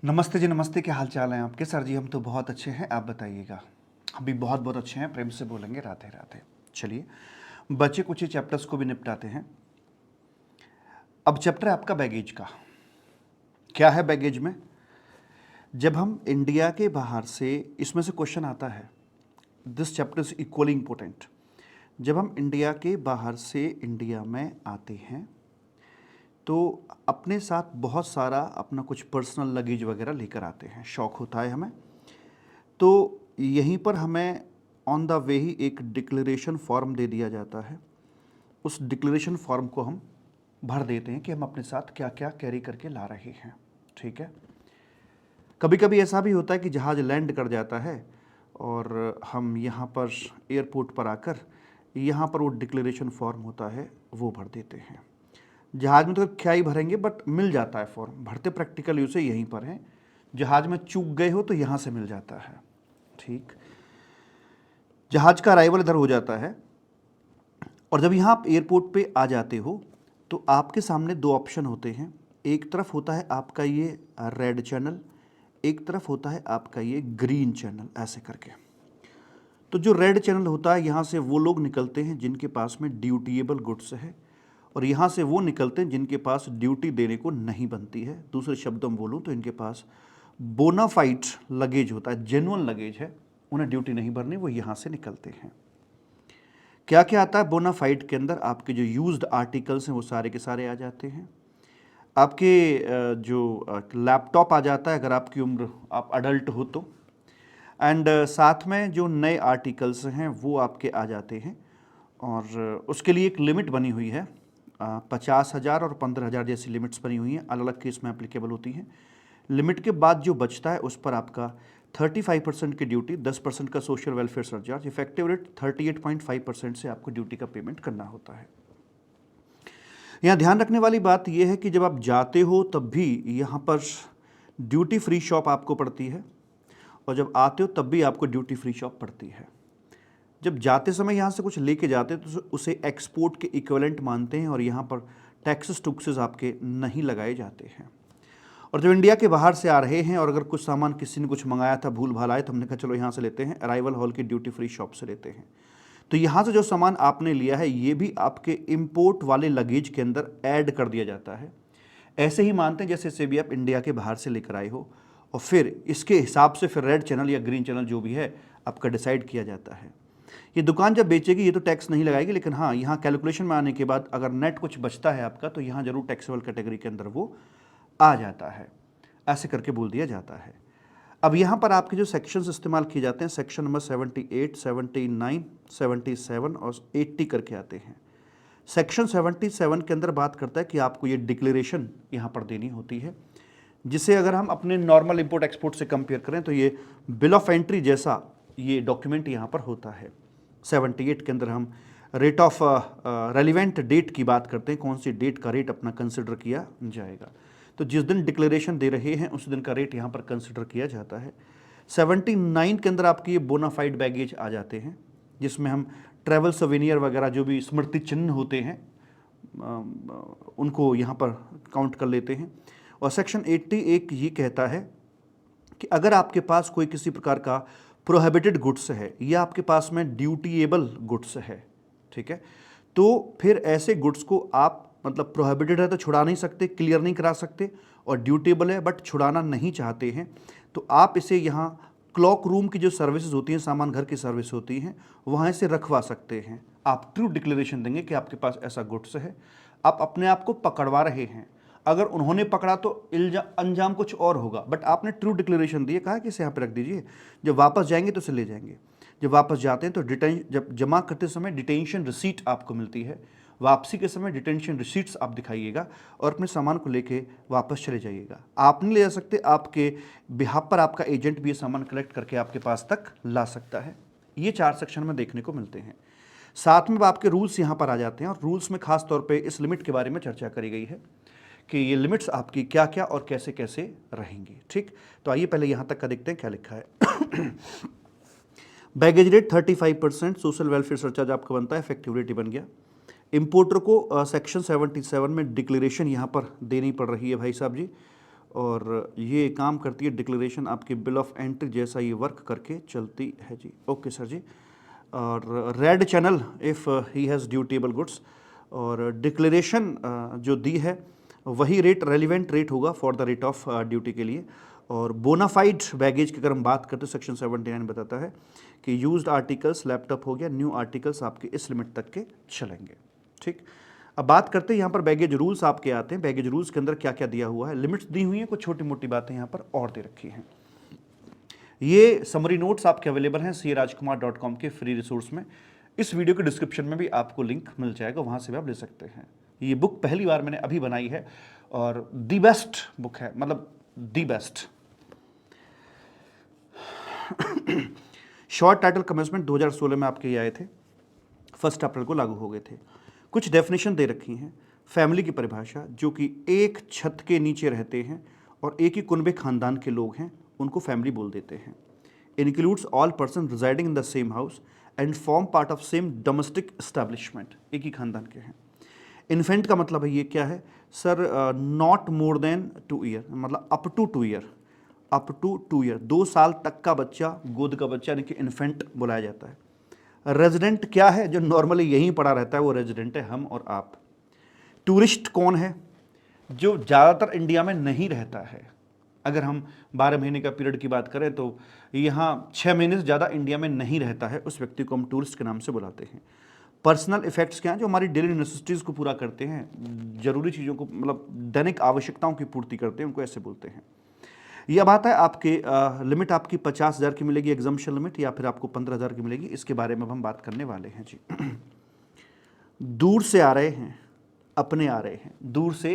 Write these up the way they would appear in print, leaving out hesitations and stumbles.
नमस्ते जी, नमस्ते। क्या हाल चाल है आपके? सर जी हम तो बहुत अच्छे हैं, आप बताइएगा। हम भी बहुत बहुत अच्छे हैं, प्रेम से बोलेंगे राधे राधे। चलिए, बचे कुछ ही चैप्टर्स को भी निपटाते हैं। अब चैप्टर है आपका बैगेज का। क्या है बैगेज में? जब हम इंडिया के बाहर से, इसमें से क्वेश्चन आता है, this chapter is equally important. जब हम इंडिया के बाहर से इंडिया में आते हैं तो अपने साथ बहुत सारा अपना कुछ पर्सनल लगेज वगैरह लेकर आते हैं, शौक होता है हमें। तो यहीं पर हमें ऑन द वे ही एक डिक्लेरेशन फॉर्म दे दिया जाता है। उस डिक्लेरेशन फॉर्म को हम भर देते हैं कि हम अपने साथ क्या क्या कैरी करके ला रहे हैं। ठीक है। कभी कभी ऐसा भी होता है कि जहाज़ लैंड कर जाता है और हम यहाँ पर एयरपोर्ट पर आकर यहाँ पर वो डिक्लेरेशन फॉर्म होता है वो भर देते हैं। जहाज़ में तो क्या ही भरेंगे, बट मिल जाता है फॉर्म। भरते प्रैक्टिकल यूज़ से यहीं पर हैं। जहाज़ में चूक गए हो तो यहाँ से मिल जाता है। ठीक। जहाज का अराइवल इधर हो जाता है और जब यहाँ आप एयरपोर्ट पे आ जाते हो तो आपके सामने दो ऑप्शन होते हैं। एक तरफ होता है आपका ये रेड चैनल, एक तरफ होता है आपका ये ग्रीन चैनल, ऐसे करके। तो जो रेड चैनल होता है, यहाँ से वो लोग निकलते हैं जिनके पास में ड्यूटीएबल गुड्स है, और यहाँ से वो निकलते हैं जिनके पास ड्यूटी देने को नहीं बनती है। दूसरे शब्दों में बोलूँ तो इनके पास बोनाफाइड लगेज होता है, जेन्युइन लगेज है, उन्हें ड्यूटी नहीं भरनी, वो यहाँ से निकलते हैं। क्या क्या आता है बोनाफाइड के अंदर? आपके जो यूज्ड आर्टिकल्स हैं वो सारे के सारे आ जाते हैं। आपके जो लैपटॉप आ जाता है, अगर आपकी उम्र, आप अडल्ट हो तो। एंड साथ में जो नए आर्टिकल्स हैं वो आपके आ जाते हैं, और उसके लिए एक लिमिट बनी हुई है। 50,000 और 15,000 जैसी लिमिट्स बनी हुई हैं, अलग अलग केस में एप्लीकेबल होती हैं। लिमिट के बाद जो बचता है उस पर आपका 35% की ड्यूटी, 10% का social welfare surcharge, effective rate 38.5% से आपको ड्यूटी का पेमेंट करना होता है। यहाँ ध्यान रखने वाली बात यह है कि जब आप जाते हो तब भी यहाँ पर ड्यूटी फ्री शॉप आपको पड़ती है, और जब आते हो तब भी आपको ड्यूटी फ्री शॉप पड़ती है। जब जाते समय यहाँ से कुछ लेके जाते हैं तो उसे एक्सपोर्ट के इक्विवेलेंट मानते हैं, और यहाँ पर टैक्सेस टुक्सेस आपके नहीं लगाए जाते हैं। और जब इंडिया के बाहर से आ रहे हैं और अगर कुछ सामान किसी ने कुछ मंगाया था, भूल भाल आए, तो हमने कहा चलो यहाँ से लेते हैं, अराइवल हॉल की ड्यूटी फ्री शॉप से लेते हैं। तो यहाँ से जो सामान आपने लिया है ये भी आपके इंपोर्ट वाले लगेज के अंदर ऐड कर दिया जाता है। ऐसे ही मानते हैं जैसे इसे भी आप इंडिया के बाहर से लेकर आए हो, और फिर इसके हिसाब से फिर रेड चैनल या ग्रीन चैनल जो भी है आपका डिसाइड किया जाता है। ये दुकान जब बेचेगी ये तो टैक्स नहीं लगाएगी, लेकिन हाँ, यहाँ कैलकुलेशन में आने के बाद अगर नेट कुछ बचता है आपका तो यहाँ जरूर टैक्सेबल कैटेगरी के अंदर वो आ जाता है। ऐसे करके बोल दिया जाता है। अब यहाँ पर आपके जो सेक्शंस इस्तेमाल किए जाते हैं, सेक्शन नंबर 78, 79, 77 और 80 करके आते हैं। सेक्शन 77 के अंदर बात करता है कि आपको ये डिक्लेरेशन यहाँ पर देनी होती है, जिसे अगर हम अपने नॉर्मल इंपोर्ट एक्सपोर्ट से कंपेयर करें तो ये बिल ऑफ एंट्री जैसा ये डॉक्यूमेंट यहाँ पर होता है। 78 के अंदर हम रेट ऑफ रेलिवेंट डेट की बात करते हैं, कौन सी डेट का रेट अपना कंसिडर किया जाएगा। तो जिस दिन डिक्लेरेशन दे रहे हैं उस दिन का रेट यहाँ पर कंसिडर किया जाता है। 79 के अंदर आपके ये बोनाफाइड बैगेज आ जाते हैं, जिसमें हम ट्रैवल सवेनियर वगैरह जो भी स्मृति चिन्ह होते हैं उनको यहाँ पर काउंट कर लेते हैं। और सेक्शन 81 ये कहता है कि अगर आपके पास कोई किसी प्रकार का प्रोहिबिटेड गुड्स है या आपके पास में ड्यूटीएबल गुड्स है, ठीक है, तो फिर ऐसे गुड्स को आप, मतलब प्रोहिबिटेड है तो छुड़ा नहीं सकते, क्लियर नहीं करा सकते, और ड्यूटेबल है बट छुड़ाना नहीं चाहते हैं, तो आप इसे यहाँ क्लॉक रूम की जो सर्विसेज होती हैं, सामान घर की सर्विस होती हैं, वहाँ से रखवा सकते हैं। आप ट्रू डिक्लेरेशन देंगे कि आपके पास ऐसा गुड्स है, आप अपने आप को पकड़वा रहे हैं। अगर उन्होंने पकड़ा तो अंजाम कुछ और होगा, बट आपने ट्रू डिक्लेरेशन दिए, कहा कि इसे यहाँ पे रख दीजिए, जब वापस जाएंगे तो इसे ले जाएंगे। जब वापस जाते हैं तो जब जमा करते समय डिटेंशन रिसीट आपको मिलती है, वापसी के समय डिटेंशन रिसीट्स आप दिखाइएगा और अपने सामान को लेके वापस चले जाइएगा। आप नहीं ले जा सकते, आपके बिहाफ पर आपका एजेंट भी ये सामान कलेक्ट करके आपके पास तक ला सकता है। ये 4 सेक्शन में देखने को मिलते हैं। साथ में आपके रूल्स यहाँ पर आ जाते हैं, और रूल्स में खास तौर पे इस लिमिट के बारे में चर्चा करी गई है कि ये लिमिट्स आपकी क्या क्या और कैसे कैसे रहेंगी। ठीक, तो आइए पहले यहाँ तक का देखते हैं क्या लिखा है। Baggage rate 35%, social welfare surcharge आपका बनता है, इफेक्टिव रेट बन गया। इंपोर्टर को सेक्शन 77 में डिक्लेरेशन यहाँ पर देनी पड़ रही है भाई साहब जी, और ये काम करती है डिक्लेरेशन आपके बिल ऑफ एंट्री जैसा ये वर्क करके चलती है जी। ओके सर जी। और red channel if he has dutiable goods, और डिक्लेरेशन जो दी है वही रेट रेलिवेंट रेट होगा for the rate of duty के लिए। और बोनाफाइड बैगेज की अगर हम बात करते हैं सेक्शन 79 बताता है कि यूज्ड आर्टिकल्स लैपटॉप हो गया, न्यू आर्टिकल्स आपके इस लिमिट तक के चलेंगे। ठीक, अब बात करते हैं यहाँ पर बैगेज रूल्स आपके आते हैं। बैगेज रूल्स के अंदर क्या क्या दिया हुआ है, लिमिट्स दी हुई हैं, कुछ छोटी मोटी बातें यहाँ पर और दे रखी हैं। ये समरी नोट्स आपके अवेलेबल हैं crajkumar.com के फ्री रिसोर्स में। इस वीडियो के डिस्क्रिप्शन में भी आपको लिंक मिल जाएगा, वहाँ से भी आप ले सकते हैं। ये बुक पहली बार मैंने अभी बनाई है और दी बेस्ट बुक है, मतलब the best. Short title commencement 2016 में आपके ये आए थे, 1 अप्रैल को लागू हो गए थे। कुछ डेफिनेशन दे रखी हैं। फैमिली की परिभाषा, जो कि एक छत के नीचे रहते हैं और एक ही कुनबे खानदान के लोग हैं, उनको फैमिली बोल देते हैं। Includes all person residing in the same house and form part of same domestic establishment, एक ही खानदान के हैं। इन्फेंट का मतलब है ये क्या है sir, not more than 2 year, मतलब up to 2 year, up to 2 year, 2 साल तक का बच्चा, गोद का बच्चा, यानी कि इन्फेंट बुलाया जाता है। रेजिडेंट क्या है, जो नॉर्मली यहीं पड़ा रहता है वो रेजिडेंट है, हम और आप। टूरिस्ट कौन है, जो ज़्यादातर इंडिया में नहीं रहता है। अगर हम 12 महीने का पीरियड की बात करें तो यहाँ 6 महीने से ज़्यादा इंडिया में नहीं रहता है, उस व्यक्ति को हम टूरिस्ट के नाम से बुलाते हैं। पर्सनल इफेक्ट्स क्या हैं, जो हमारी डेली नेसेसिटीज़ को पूरा करते हैं, जरूरी चीज़ों को, मतलब दैनिक आवश्यकताओं की पूर्ति करते हैं, उनको ऐसे बोलते हैं। ये बात है आपके लिमिट आपकी 50,000 की मिलेगी एग्जम्पशन लिमिट, या फिर आपको 15,000 की मिलेगी, इसके बारे में अब हम बात करने वाले हैं जी। दूर से आ रहे हैं, अपने आ रहे हैं, दूर से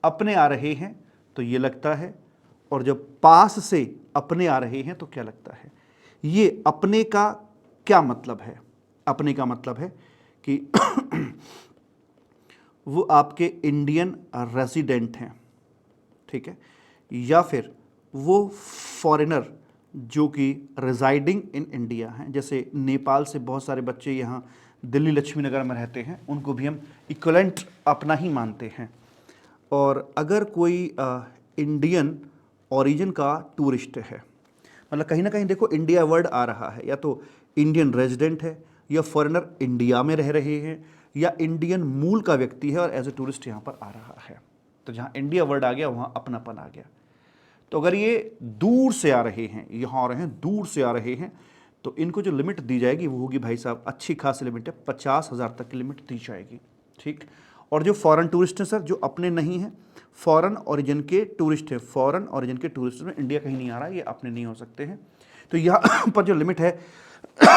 अपने आ रहे हैं तो ये लगता है, और जब पास से अपने आ रहे हैं तो क्या लगता है। ये अपने का क्या मतलब है, अपने का मतलब है कि वो आपके इंडियन रेजिडेंट हैं, ठीक है, या फिर वो फॉरेनर जो कि रिजाइडिंग इन इंडिया हैं। जैसे नेपाल से बहुत सारे बच्चे यहाँ दिल्ली लक्ष्मी नगर में रहते हैं, उनको भी हम इक्वलेंट अपना ही मानते हैं। और अगर कोई इंडियन ओरिजिन का टूरिस्ट है, मतलब कहीं ना कहीं देखो इंडिया वर्ड आ रहा है, या तो इंडियन रेजिडेंट है, या फॉरेनर इंडिया में रह रहे हैं, या इंडियन मूल का व्यक्ति है और एज ए टूरिस्ट यहाँ पर आ रहा है, तो जहाँ इंडिया वर्ड आ गया वहाँ अपनापन आ गया। तो अगर ये दूर से आ रहे हैं, यहाँ आ रहे हैं, दूर से आ रहे हैं, तो इनको जो लिमिट दी जाएगी वो होगी भाई साहब, अच्छी खासी लिमिट है, 50,000 तक की लिमिट दी जाएगी। ठीक, और जो फॉरेन टूरिस्ट हैं सर, जो अपने नहीं हैं, फॉरेन ओरिजिन के टूरिस्ट हैं, फॉरेन ओरिजिन के टूरिस्ट में इंडिया कहीं नहीं आ रहा है, ये अपने नहीं हो सकते हैं। तो यहाँ पर जो लिमिट है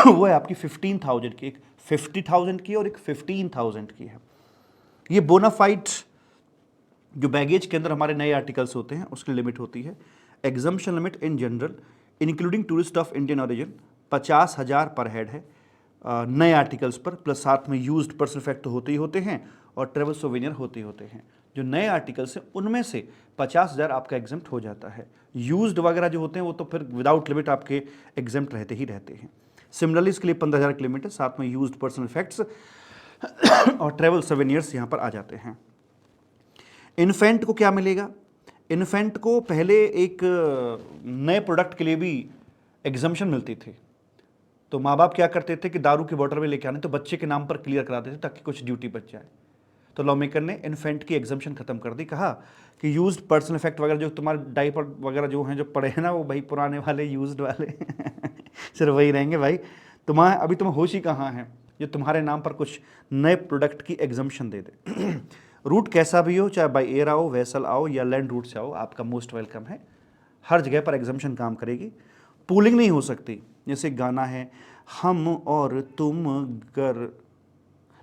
वो है आपकी 15,000 की, एक 50,000 की और एक 15,000 की है। ये बोनाफाइड जो बैगेज के अंदर हमारे नए आर्टिकल्स होते हैं उसकी लिमिट होती है। Exemption limit in general including tourist of Indian origin 50,000 पर हेड है नए आर्टिकल्स पर, प्लस साथ में यूज्ड पर्सन इफेक्ट तो होते ही होते हैं और ट्रेवल सोवेनियर होते ही होते हैं। जो नए आर्टिकल्स हैं उनमें से 50,000 आपका एग्जम्प्ट हो जाता है। यूज्ड वगैरह जो होते हैं वो तो फिर विदाउट लिमिट आपके एग्जम्प्ट रहते ही रहते हैं। सिमिलरली इसके लिए 15,000 की लिमिट है, साथ में यूज्ड पर्सन इफेक्ट्स और ट्रेवल सोवेनियर्स यहाँ पर आ जाते हैं। इन्फेंट को क्या मिलेगा, इन्फेंट को पहले एक नए प्रोडक्ट के लिए भी एग्जम्पशन मिलती थी। तो माँ बाप क्या करते थे कि दारू की बोतल में लेके आने तो बच्चे के नाम पर क्लियर कराते थे ताकि कुछ ड्यूटी बच जाए। तो लॉ मेकर ने इन्फेंट की एग्जम्पशन खत्म कर दी, कहा कि यूज्ड पर्सन इफेक्ट वगैरह जो तुम्हारे डायपर वगैरह जो हैं जो पड़े हैं ना, वो भाई पुराने वाले यूज्ड वाले सिर्फ वही रहेंगे भाई। तुम्हारे अभी तुम होश ही कहाँ हैं जो तुम्हारे नाम पर कुछ नए प्रोडक्ट की एग्जम्पशन दे दे। रूट कैसा भी हो, चाहे बाई एयर आओ, वेसल आओ या लैंड रूट से आओ, आपका मोस्ट वेलकम है। हर जगह पर एग्जम्पशन काम करेगी। पूलिंग नहीं हो सकती, जैसे गाना है हम और तुम गर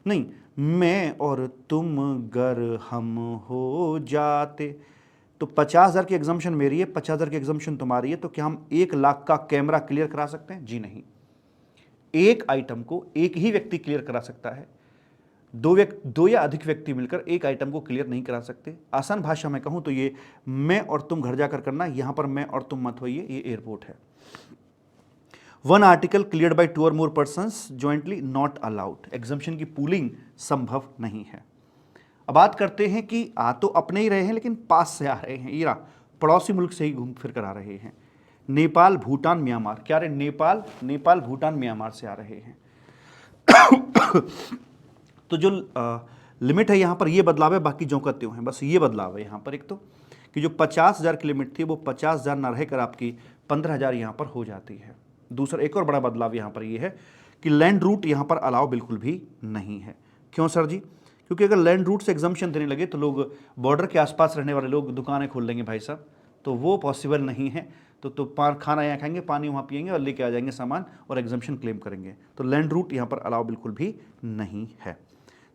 नहीं, मैं और तुम गर हम हो जाते, तो 50,000 की एग्जम्पशन मेरी है, 50,000 की एग्जम्पशन तुम्हारी है, तो क्या हम 1,00,000 का कैमरा क्लियर करा सकते हैं? जी नहीं। एक आइटम को एक ही व्यक्ति क्लियर करा सकता है, दो या अधिक व्यक्ति मिलकर एक आइटम को क्लियर नहीं करा सकते। आसान भाषा में कहूं तो ये मैं और तुम घर जाकर करना, यहां पर मैं और तुम मत होइए, ये एयरपोर्ट है। वन आर्टिकल क्लियर्ड बाय 2 और more persons jointly not allowed, exemption की पूलिंग संभव नहीं है। अब बात करते हैं कि आ तो अपने ही रहे हैं लेकिन पास से आ रहे हैं। ये पड़ोसी मुल्क से ही घूम फिर कर आ रहे हैं। नेपाल, भूटान, म्यांमार, क्या रे नेपाल भूटान म्यांमार से आ रहे हैं। तो जो लिमिट है यहाँ पर ये बदलाव है, बाकी जो का त्यों है, बस ये बदलाव है यहाँ पर। एक तो कि जो 50,000 की लिमिट थी वो 50,000 ना रहकर आपकी 15,000 यहाँ पर हो जाती है। दूसरा एक और बड़ा बदलाव यहाँ पर ये है कि लैंड रूट यहाँ पर अलाउ बिल्कुल भी नहीं है। क्यों सर जी? क्योंकि अगर लैंड रूट से एग्जम्पशन देने लगे तो लोग, बॉर्डर के आसपास रहने वाले लोग दुकानें खोल लेंगे भाई साहब, तो वो पॉसिबल नहीं है। तो खाना यहाँ खाएंगे, पानी वहाँ पिएंगे और लेके आ जाएंगे सामान और एग्जम्पशन क्लेम करेंगे। तो लैंड रूट यहाँ पर अलाउ बिल्कुल भी नहीं है।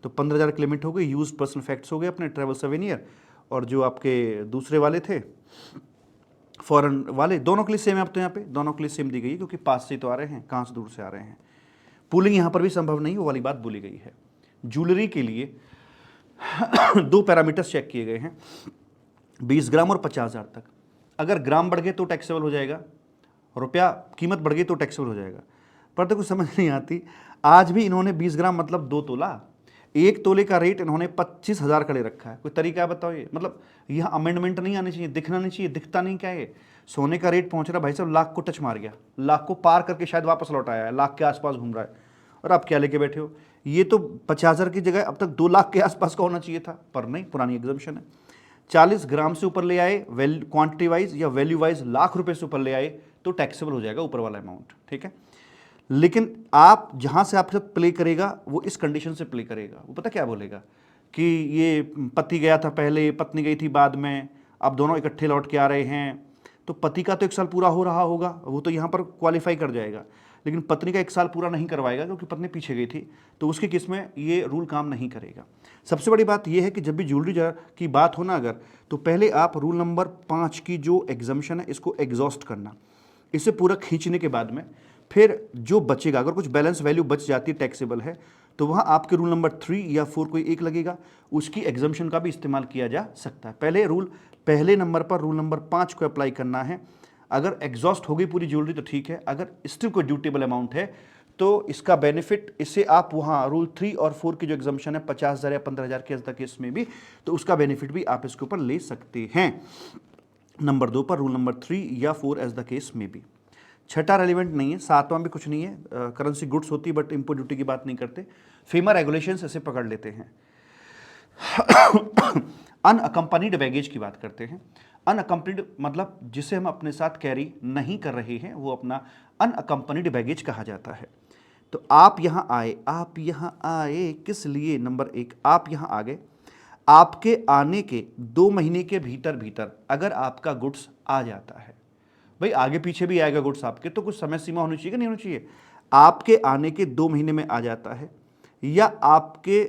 तो 15,000 की लिमिट हो गई, यूज पर्सनल फैक्ट्स हो गए अपने ट्रैवल सवेनियर, और जो आपके दूसरे वाले थे फॉरेन वाले, दोनों के लिए सेम है। अब तो यहाँ पे दोनों के लिए सेम दी गई है, क्योंकि पास से तो आ रहे हैं, कहाँ से दूर से आ रहे हैं। पूलिंग यहाँ पर भी संभव नहीं, वो वाली बात बोली गई है। ज्वेलरी के लिए 2 पैरामीटर्स चेक किए गए हैं, 20 ग्राम और 50,000 तक। अगर ग्राम बढ़ गए तो टैक्सेबल हो जाएगा, रुपया कीमत बढ़ गई तो टैक्सेबल हो जाएगा। पर तो कुछ समझ नहीं आती, आज भी इन्होंने 20 ग्राम मतलब 2 तोला, 1 तोले का रेट इन्होंने 25,000 का ले रखा है। कोई तरीका है बताओ? ये मतलब यहाँ अमेंडमेंट नहीं आनी चाहिए, दिखना नहीं चाहिए, दिखता नहीं क्या है? सोने का रेट पहुंच रहा भाई साहब, लाख को टच मार गया, लाख को पार करके शायद वापस लौट आया है, लाख के आसपास घूम रहा है, और आप क्या लेके बैठे हो? ये तो 50,000 की जगह अब तक 2 लाख के आसपास का होना चाहिए था, पर नहीं, पुरानी एग्जम्पशन है। 40 ग्राम से ऊपर ले आए क्वांटिटी वाइज या वैल्यू वाइज, लाख रुपए से ऊपर ले आए तो टैक्सेबल हो जाएगा ऊपर वाला अमाउंट, ठीक है। लेकिन आप जहां से आपके साथ प्ले करेगा वो इस कंडीशन से प्ले करेगा, वो पता क्या बोलेगा कि ये पति गया था पहले, पत्नी गई थी बाद में, अब दोनों इकट्ठे लौट के आ रहे हैं, तो पति का तो 1 साल पूरा हो रहा होगा, वो तो यहाँ पर क्वालिफाई कर जाएगा। लेकिन पत्नी का 1 साल पूरा नहीं करवाएगा क्योंकि पत्नी पीछे गई थी, तो उसके केस में ये रूल काम नहीं करेगा। सबसे बड़ी बात यह है कि जब भी ज्वेलरी की बात हो ना अगर, तो पहले आप रूल नंबर 5 की जो एग्जम्पशन है इसको एग्जॉस्ट करना, इसे पूरा खींचने के बाद में फिर जो बचेगा, अगर कुछ बैलेंस वैल्यू बच जाती है टैक्सेबल है, तो वहाँ आपके रूल नंबर 3 या 4 कोई एक लगेगा, उसकी एग्जम्पशन का भी इस्तेमाल किया जा सकता है। पहले नंबर पर रूल नंबर 5 को अप्लाई करना है। अगर एग्जॉस्ट हो गई पूरी ज्वेलरी तो ठीक है, अगर स्टिल कोई ड्यूटेबल अमाउंट है तो इसका बेनिफिट, इससे आप वहाँ रूल 3 और 4 की जो एग्जम्पशन है 50,000 या 15,000 के केस में भी, तो उसका बेनिफिट भी आप इसके ऊपर ले सकते हैं। नंबर 2 पर रूल नंबर 3 या 4 एज द केस में भी। छठा रेलिवेंट नहीं है, 7वां भी कुछ नहीं है, करेंसी गुड्स होती है बट इंपोर्ट ड्यूटी की बात नहीं करते। फेमा रेगुलेशंस ऐसे पकड़ लेते हैं। अनअकम्पनीड बैगेज की बात करते हैं। अनअकम्पनीड मतलब जिसे हम अपने साथ कैरी नहीं कर रहे हैं, वो अपना अनअकम्पनीड बैगेज कहा जाता है। तो आप यहाँ आए किस लिए? नंबर 1, आप यहाँ आ गए, आपके आने के 2 महीने के भीतर अगर आपका गुड्स आ जाता है, भाई आगे पीछे भी आएगा गुड्स आपके, तो कुछ समय सीमा होनी चाहिए कि नहीं होनी चाहिए? आपके आने के 2 महीने में आ जाता है, या आपके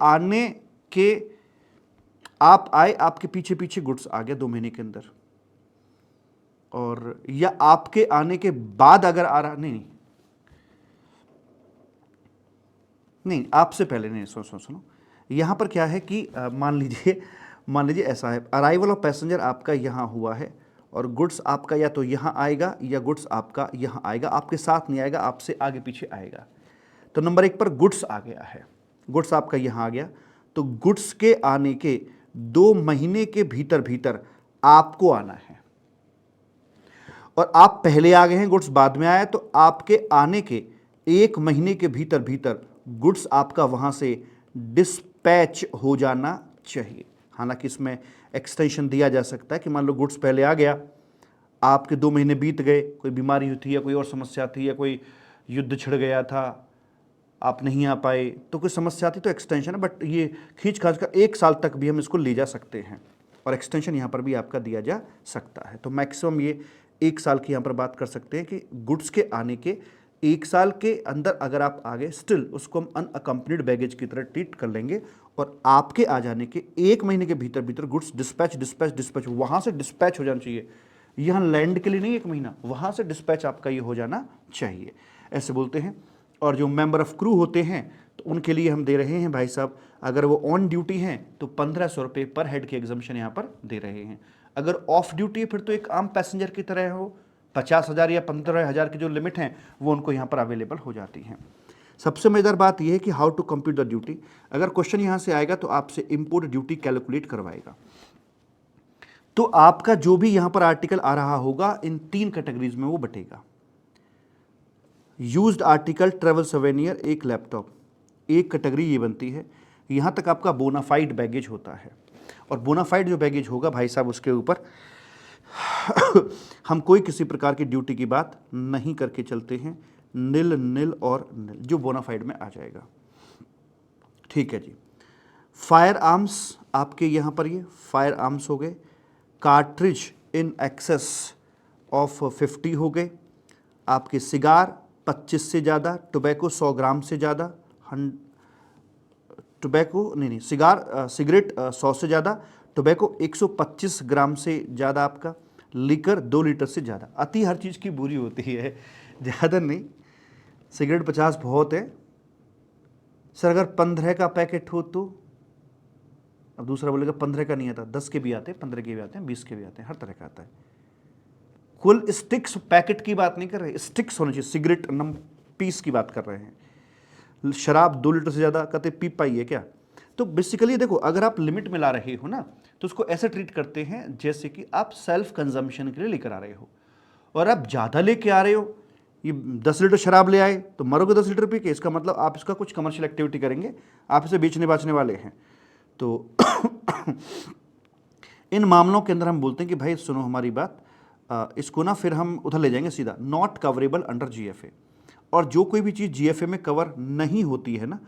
आने के, आप आए, आपके पीछे पीछे गुड्स आ गया 2 महीने के अंदर, और या आपके आने के बाद अगर आ रहा, नहीं आपसे पहले, नहीं, सुनो यहां पर क्या है कि मान लीजिए ऐसा है, अराइवल ऑफ पैसेंजर आपका यहाँ हुआ है और गुड्स आपका या तो यहाँ आएगा या गुड्स आपका यहाँ आएगा, आपके साथ नहीं आएगा, आपसे आगे पीछे आएगा। तो नंबर 1 पर गुड्स आ गया है, गुड्स आपका यहाँ आ गया, तो गुड्स के आने के 2 महीने के भीतर आपको आना है, और आप पहले आ गए हैं, गुड्स बाद में आया, तो आपके आने के 1 महीने के भीतर गुड्स आपका वहाँ से डिस्पैच हो जाना चाहिए। हालांकि इसमें एक्सटेंशन दिया जा सकता है कि मान लो गुड्स पहले आ गया, आपके 2 महीने बीत गए, कोई बीमारी हुई थी या कोई और समस्या थी या कोई युद्ध छिड़ गया था, आप नहीं आ पाए, तो कोई समस्या थी तो एक्सटेंशन है, बट ये खींच खांच कर 1 साल तक भी हम इसको ले जा सकते हैं, और एक्सटेंशन यहाँ पर भी आपका दिया जा सकता है। तो मैक्सिमम ये 1 साल की यहाँ पर बात कर सकते हैं कि गुड्स के आने के 1 साल के अंदर अगर आप आ गए, स्टिल उसको हम अनअकम्पनीड बैगेज की तरह ट्रीट कर लेंगे, और आपके आ जाने के 1 महीने के भीतर गुड्स डिस्पैच वहाँ से डिस्पैच हो जाना चाहिए। यहाँ लैंड के लिए नहीं 1 महीना, वहाँ से डिस्पैच आपका ये हो जाना चाहिए, ऐसे बोलते हैं। और जो मेंबर ऑफ क्रू होते हैं तो उनके लिए हम दे रहे हैं भाई साहब, अगर वो ऑन ड्यूटी हैं तो 1,500 रुपये पर हेड की एग्जम्पशन यहाँ पर दे रहे हैं। अगर ऑफ ड्यूटी है फिर तो एक आम पैसेंजर की तरह हो, 50,000 या 15,000 की जो लिमिट हैं वो उनको यहाँ पर अवेलेबल हो जाती हैं। सबसे मजेदार बात यह है कि how to compute the duty. अगर क्वेश्चन यहाँ से आएगा तो आपसे इंपोर्ट ड्यूटी कैलकुलेट करवाएगा। तो आपका जो भी यहां पर आर्टिकल आ रहा होगा इन 3 कैटेगरीज में वो बटेगा। यूज्ड आर्टिकल, ट्रेवल सवेनियर, एक लैपटॉप, एक कैटेगरी ये बनती है। यहां तक आपका बोनाफाइड बैगेज होता है, और बोनाफाइड जो बैगेज होगा भाई साहब उसके ऊपर हम कोई किसी प्रकार की ड्यूटी की बात नहीं करके चलते हैं, नील नील और नील जो बोनाफाइड में आ जाएगा। ठीक है जी। फायर आर्म्स आपके यहाँ पर ये फायर आर्म्स हो गए, कार्ट्रिज इन एक्सेस ऑफ 50 हो गए, आपके सिगार 25 से ज़्यादा, टोबैको 100 ग्राम से ज़्यादा, टोबैको नहीं सिगार सिगरेट 100 से ज़्यादा, टोबैको 125 ग्राम से ज़्यादा, आपका लीकर 2 लीटर से ज़्यादा। अति हर चीज़ की बुरी होती है, ज़्यादा नहीं। सिगरेट 50 बहुत है सर, अगर 15 का पैकेट हो तो। अब दूसरा बोलेगा 15 का नहीं आता, 10 के भी आते हैं, 15 के भी आते हैं, 20 के भी आते हैं, हर तरह का आता है। कुल स्टिक्स, पैकेट की बात नहीं कर रहे, स्टिक्स होने चाहिए, सिगरेट नम पीस की बात कर रहे हैं। शराब 2 लीटर से ज़्यादा कहते पी पाई है क्या? तो बेसिकली देखो, अगर आप लिमिट में ला रहे हो ना तो उसको ऐसे ट्रीट करते हैं जैसे कि आप सेल्फ कंजम्पशन के लिए लेकर आ रहे हो, और आप ज़्यादा लेके आ रहे हो। ये 10 लीटर शराब ले आए तो मरोगे 10 लीटर पी के, इसका मतलब आप इसका कुछ कमर्शियल एक्टिविटी करेंगे, आप इसे बेचने बाचने वाले हैं। तो इन मामलों के अंदर हम बोलते हैं कि भाई सुनो हमारी बात, इसको ना फिर हम उधर ले जाएंगे सीधा, नॉट कवरेबल अंडर जीएफए। और जो कोई भी चीज़ जीएफए में कवर नहीं होती है ना,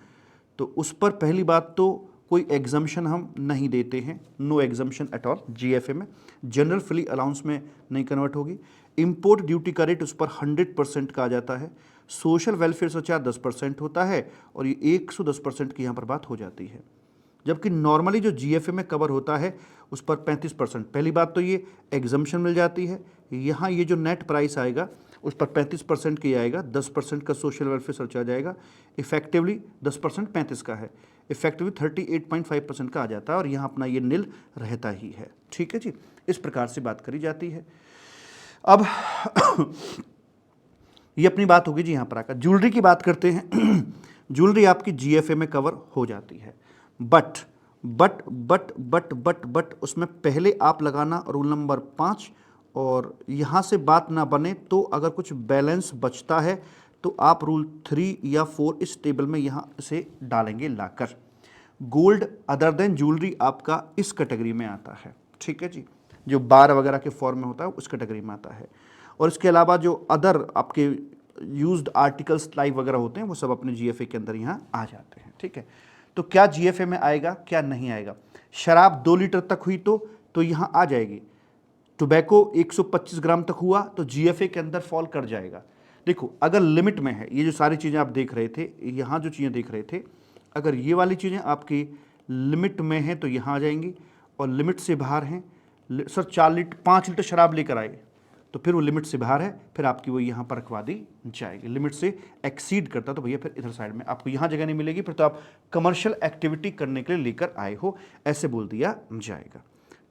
तो उस पर पहली बात तो कोई एग्जम्पशन हम नहीं देते हैं, no exemption at all GFA में। जनरल फ्री अलाउंस में नहीं कन्वर्ट होगी। इंपोर्ट ड्यूटी का रेट उस पर 100% का आ जाता है। सोशल वेलफेयर सरचार्ज 10% होता है, और ये 110% की यहाँ पर बात हो जाती है। जबकि नॉर्मली जो जीएफए में कवर होता है उस पर 35%। पहली बात तो ये एग्जम्पशन मिल जाती है। यहाँ ये जो नेट प्राइस आएगा उस पर 35% की आएगा, 10% का सोशल वेलफेयर सरचार्ज आएगा। इफेक्टिवली 10% 35 का है, इफेक्टिवली 38.5% का आ जाता है, और यहाँ अपना ये नील रहता ही है। ठीक है जी, इस प्रकार से बात करी जाती है। अब ये अपनी बात होगी जी। यहाँ पर आकर ज्वेलरी की बात करते हैं। ज्वेलरी आपकी जीएफए में कवर हो जाती है, बट उसमें पहले आप लगाना रूल नंबर 5, और यहाँ से बात ना बने तो अगर कुछ बैलेंस बचता है तो आप रूल 3 या 4 इस टेबल में यहाँ से डालेंगे लाकर। गोल्ड अदर देन ज्वेलरी आपका इस कैटेगरी में आता है। ठीक है जी, जो बार वगैरह के फॉर्म में होता है उस कैटेगरी में आता है। और इसके अलावा जो अदर आपके यूज्ड आर्टिकल्स लाइव वगैरह होते हैं वो सब अपने जीएफए के अंदर यहाँ आ जाते हैं। ठीक है, तो क्या जीएफए में आएगा, क्या नहीं आएगा? शराब 2 लीटर तक हुई तो यहाँ आ जाएगी। टोबैको 125 ग्राम तक हुआ तो जीएफए के अंदर फॉल कर जाएगा। देखो, अगर लिमिट में है, ये जो सारी चीज़ें आप देख रहे थे, यहाँ जो चीज़ें देख रहे थे, अगर ये वाली चीज़ें आपकी लिमिट में हैं तो यहाँ आ जाएंगी, और लिमिट से बाहर हैं, सर 5 लीटर शराब लेकर आए तो फिर वो लिमिट से बाहर है, फिर आपकी वो यहाँ पर रखवा दी जाएगी। लिमिट से एक्सीड करता तो भैया फिर इधर साइड में आपको यहाँ जगह नहीं मिलेगी, फिर तो आप कमर्शियल एक्टिविटी करने के लिए लेकर आए हो, ऐसे बोल दिया जाएगा।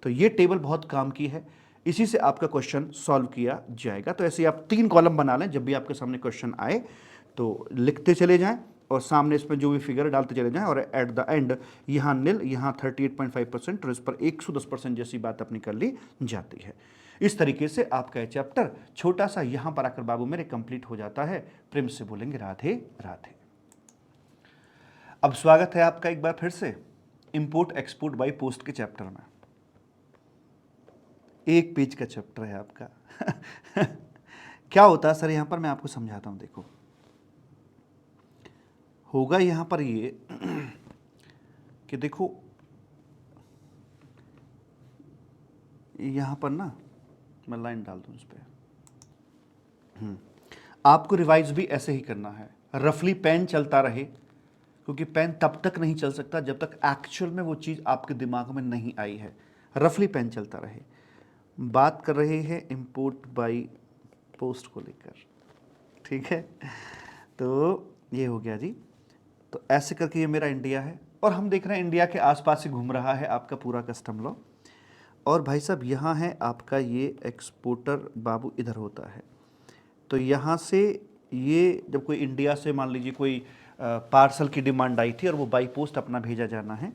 तो ये टेबल बहुत काम की है, इसी से आपका क्वेश्चन सॉल्व किया जाएगा। तो ऐसे आप 3 कॉलम बना लें, जब भी आपके सामने क्वेश्चन आए तो लिखते चले जाएं, और सामने इसमें जो भी फिगर डालते चले जाएं, और एट द एंड यहाँ नील, यहाँ 38.5%, और इस पर 110% जैसी बात अपनी कर ली जाती है। इस तरीके से आपका ये चैप्टर छोटा सा यहाँ पर आकर बाबू मेरे कंप्लीट हो जाता है। प्रेम से बोलेंगे राधे राधे। अब स्वागत है आपका एक बार फिर से इंपोर्ट एक्सपोर्ट बाय पोस्ट के चैप्टर में। 1 पेज का चैप्टर है आपका। क्या होता है सर यहाँ पर, मैं आपको समझाता हूँ। देखो, होगा यहाँ पर ये कि देखो यहाँ पर ना मैं लाइन डाल दूँ इस पर। आपको रिवाइज भी ऐसे ही करना है, रफली पेन चलता रहे, क्योंकि पेन तब तक नहीं चल सकता जब तक एक्चुअल में वो चीज़ आपके दिमाग में नहीं आई है। रफली पेन चलता रहे। बात कर रहे हैं इंपोर्ट बाय पोस्ट को लेकर, ठीक है। तो ये हो गया जी। तो ऐसे करके ये मेरा इंडिया है, और हम देख रहे हैं इंडिया के आसपास ही घूम रहा है आपका पूरा कस्टम लॉ। और भाई साहब यहाँ है आपका ये एक्सपोर्टर बाबू, इधर होता है। तो यहाँ से ये जब कोई इंडिया से मान लीजिए कोई पार्सल की डिमांड आई थी और वो बाई पोस्ट अपना भेजा जाना है,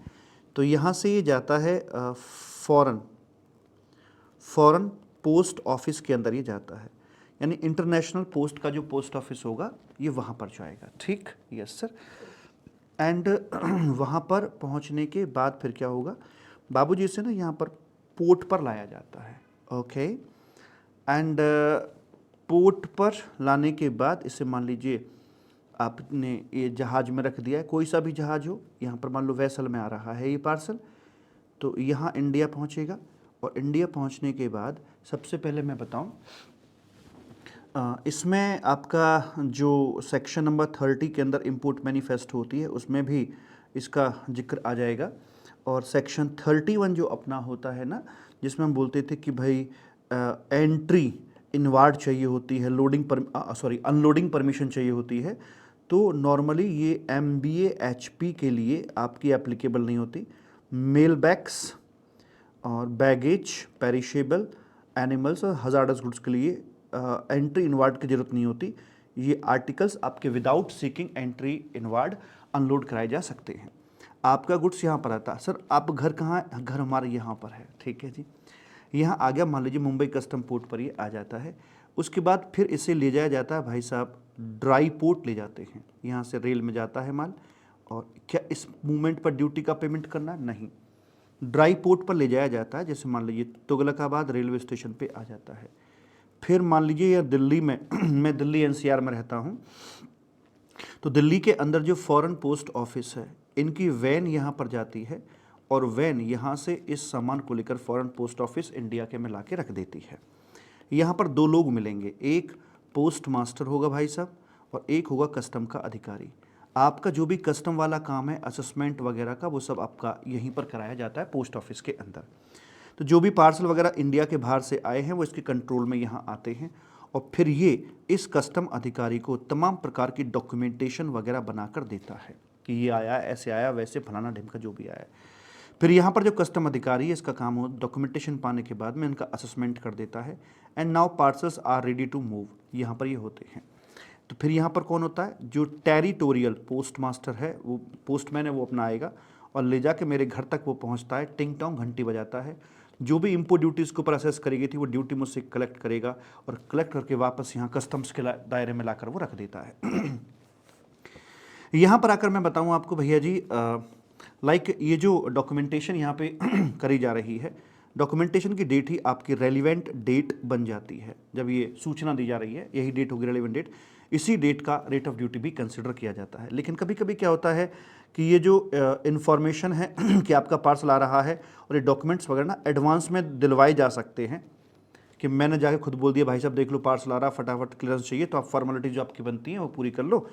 तो यहाँ से ये जाता है फॉरेन, फॉरेन पोस्ट ऑफिस के अंदर ये जाता है, यानी इंटरनेशनल पोस्ट का जो पोस्ट ऑफिस होगा ये वहाँ पर जाएगा। ठीक, यस सर। एंड वहाँ पर पहुँचने के बाद फिर क्या होगा, बाबूजी से ना यहाँ पर पोर्ट पर लाया जाता है। ओके, एंड पोर्ट पर लाने के बाद इसे मान लीजिए आपने ये जहाज़ में रख दिया है, कोई सा भी जहाज़ हो, यहाँ पर मान लो वेसल में आ रहा है ये पार्सल, तो यहाँ इंडिया पहुँचेगा। और इंडिया पहुँचने के बाद सबसे पहले मैं बताऊँ, इसमें आपका जो सेक्शन नंबर 30 के अंदर इंपोर्ट मैनिफेस्ट होती है उसमें भी इसका जिक्र आ जाएगा। और सेक्शन 31 जो अपना होता है ना, जिसमें हम बोलते थे कि भाई एंट्री इनवार्ड चाहिए होती है, अनलोडिंग परमिशन चाहिए होती है, तो नॉर्मली ये MBA HP के लिए आपकी एप्लीकेबल नहीं होती। मेल बैग्स और बैगेज, पेरिशेबल एनिमल्स और हजार्डस गुड्स के लिए एंट्री इनवार्ड की ज़रूरत नहीं होती। ये आर्टिकल्स आपके without seeking entry inward unload कराए जा सकते हैं। आपका गुड्स यहाँ पर आता है, सर आप घर कहाँ है? घर हमारे यहाँ पर है, ठीक है जी। यहाँ आ गया, मान लीजिए मुंबई कस्टम पोर्ट पर ये आ जाता है। उसके बाद फिर इसे ले जाया जाता है, भाई साहब ड्राई पोर्ट ले जाते हैं, यहाँ से रेल में जाता है माल। और क्या इस मूवमेंट पर ड्यूटी का पेमेंट करना? नहीं, ड्राई पोर्ट पर ले जाया जाता है। जैसे मान लीजिए तुगलकाबाद रेलवे स्टेशन पे आ जाता है। फिर मान लीजिए या दिल्ली में मैं दिल्ली NCR में रहता हूँ, तो दिल्ली के अंदर जो फॉरेन पोस्ट ऑफिस है, इनकी वैन यहाँ पर जाती है और वैन यहाँ से इस सामान को लेकर फॉरेन पोस्ट ऑफिस इंडिया के में ला के रख देती है। यहाँ पर दो लोग मिलेंगे, एक पोस्ट मास्टर होगा भाई साहब और एक होगा कस्टम का अधिकारी। आपका जो भी कस्टम वाला काम है, असेसमेंट वगैरह का, वो सब आपका यहीं पर कराया जाता है पोस्ट ऑफिस के अंदर। तो जो भी पार्सल वगैरह इंडिया के बाहर से आए हैं वो इसके कंट्रोल में यहाँ आते हैं और फिर ये इस कस्टम अधिकारी को तमाम प्रकार की डॉक्यूमेंटेशन वगैरह बनाकर देता है कि ये आया, ऐसे आया, वैसे फलाना ढिमका जो भी आया है। फिर यहाँ पर जो कस्टम अधिकारी है, इसका काम हो डॉक्यूमेंटेशन पाने के बाद में इनका असेसमेंट कर देता है। And now parcels are ready to move, यहाँ पर ये होते हैं। तो फिर यहाँ पर कौन होता है? जो टेरिटोरियल पोस्ट मास्टर है, वो पोस्टमैन है, वो अपना आएगा और ले जाके मेरे घर तक वो पहुँचता है, टिंग टोंग घंटी बजाता है। जो भी इम्पोर्ट ड्यूटी इसको प्रोसेस करी गई थी वो ड्यूटी मुझसे कलेक्ट करेगा और कलेक्ट करके वापस यहाँ कस्टम्स के दायरे में लाकर वो रख देता है। यहाँ पर आकर मैं बताऊँ आपको भैया जी, लाइक ये जो डॉक्यूमेंटेशन यहाँ पे करी जा रही है, डॉक्यूमेंटेशन की डेट ही आपकी रेलिवेंट डेट बन जाती है। जब ये सूचना दी जा रही है, यही डेट होगी रेलिवेंट डेट। इसी डेट का रेट ऑफ ड्यूटी भी कंसिडर किया जाता है। लेकिन कभी कभी क्या होता है कि ये जो इन्फॉर्मेशन है कि आपका पार्सल आ रहा है और ये डॉक्यूमेंट्स वगैरह ना एडवांस में दिलवाए जा सकते हैं, कि मैंने जाके खुद बोल दिया भाई साहब देख लो पार्सल आ रहा, फटाफट क्लियरेंस चाहिए, तो आप फॉर्मेलिटी जो आपकी बनती है वो पूरी कर लो।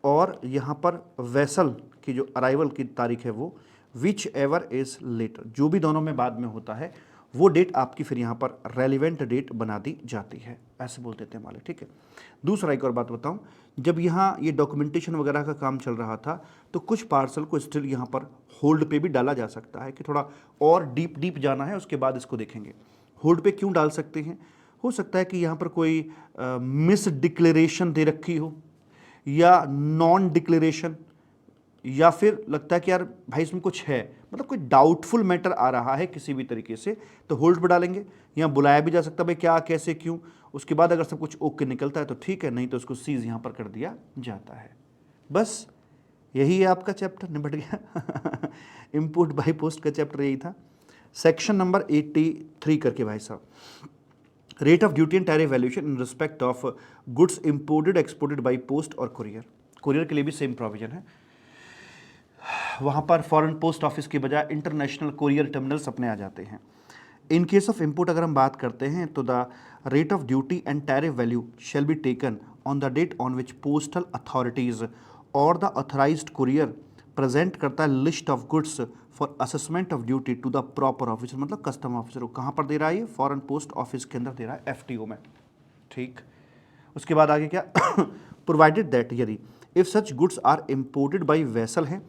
और यहाँ पर वेसल की जो अराइवल की तारीख है वो विच एवर इज़ लेटर, जो भी दोनों में बाद में होता है वो डेट आपकी फिर यहाँ पर रेलिवेंट डेट बना दी जाती है, ऐसे बोलते थे हमारे, ठीक है। दूसरा एक और बात बताऊँ, जब यहाँ ये डॉक्यूमेंटेशन वगैरह का काम चल रहा था तो कुछ पार्सल को स्टिल यहाँ पर होल्ड पे भी डाला जा सकता है कि थोड़ा और डीप जाना है, उसके बाद इसको देखेंगे। होल्ड पे क्यों डाल सकते हैं? हो सकता है कि यहाँ पर कोई मिस डिक्लेरेशन दे रखी हो या नॉन डिक्लेरेशन, या फिर लगता है कि यार भाई इसमें कुछ है, मतलब कोई डाउटफुल मैटर आ रहा है किसी भी तरीके से, तो होल्ड पर डालेंगे। यहाँ बुलाया भी जा सकता है भाई क्या, कैसे, क्यों। उसके बाद अगर सब कुछ ओके निकलता है तो ठीक है, नहीं तो उसको सीज यहाँ पर कर दिया जाता है। बस यही है आपका चैप्टर, निपट गया। इम्पोर्ट बाई पोस्ट का चैप्टर यही था। सेक्शन नंबर 83 करके भाई साहब, rate of duty and tariff valuation in respect of goods imported exported by post और कुरियर। कुरियर के लिए भी सेम प्रोविजन है, वहाँ पर फॉरेन पोस्ट ऑफिस की बजाय इंटरनेशनल कुरियर टर्मिनल्स अपने आ जाते हैं। इन केस ऑफ इंपोर्ट अगर हम बात करते हैं तो the rate of duty and tariff value shall be taken on the date on which postal authorities और द ऑथराइज्ड कुरियर प्रेजेंट करता है list of goods for assessment of duty to the proper officer, मतलब custom officer को कहाँ पर दे रहा है? ये फॉरेन पोस्ट ऑफिस के अंदर दे रहा है, FTO में, ठीक। उसके बाद आगे क्या? प्रोवाइडेड दैट यदि if such goods are imported by vessel हैं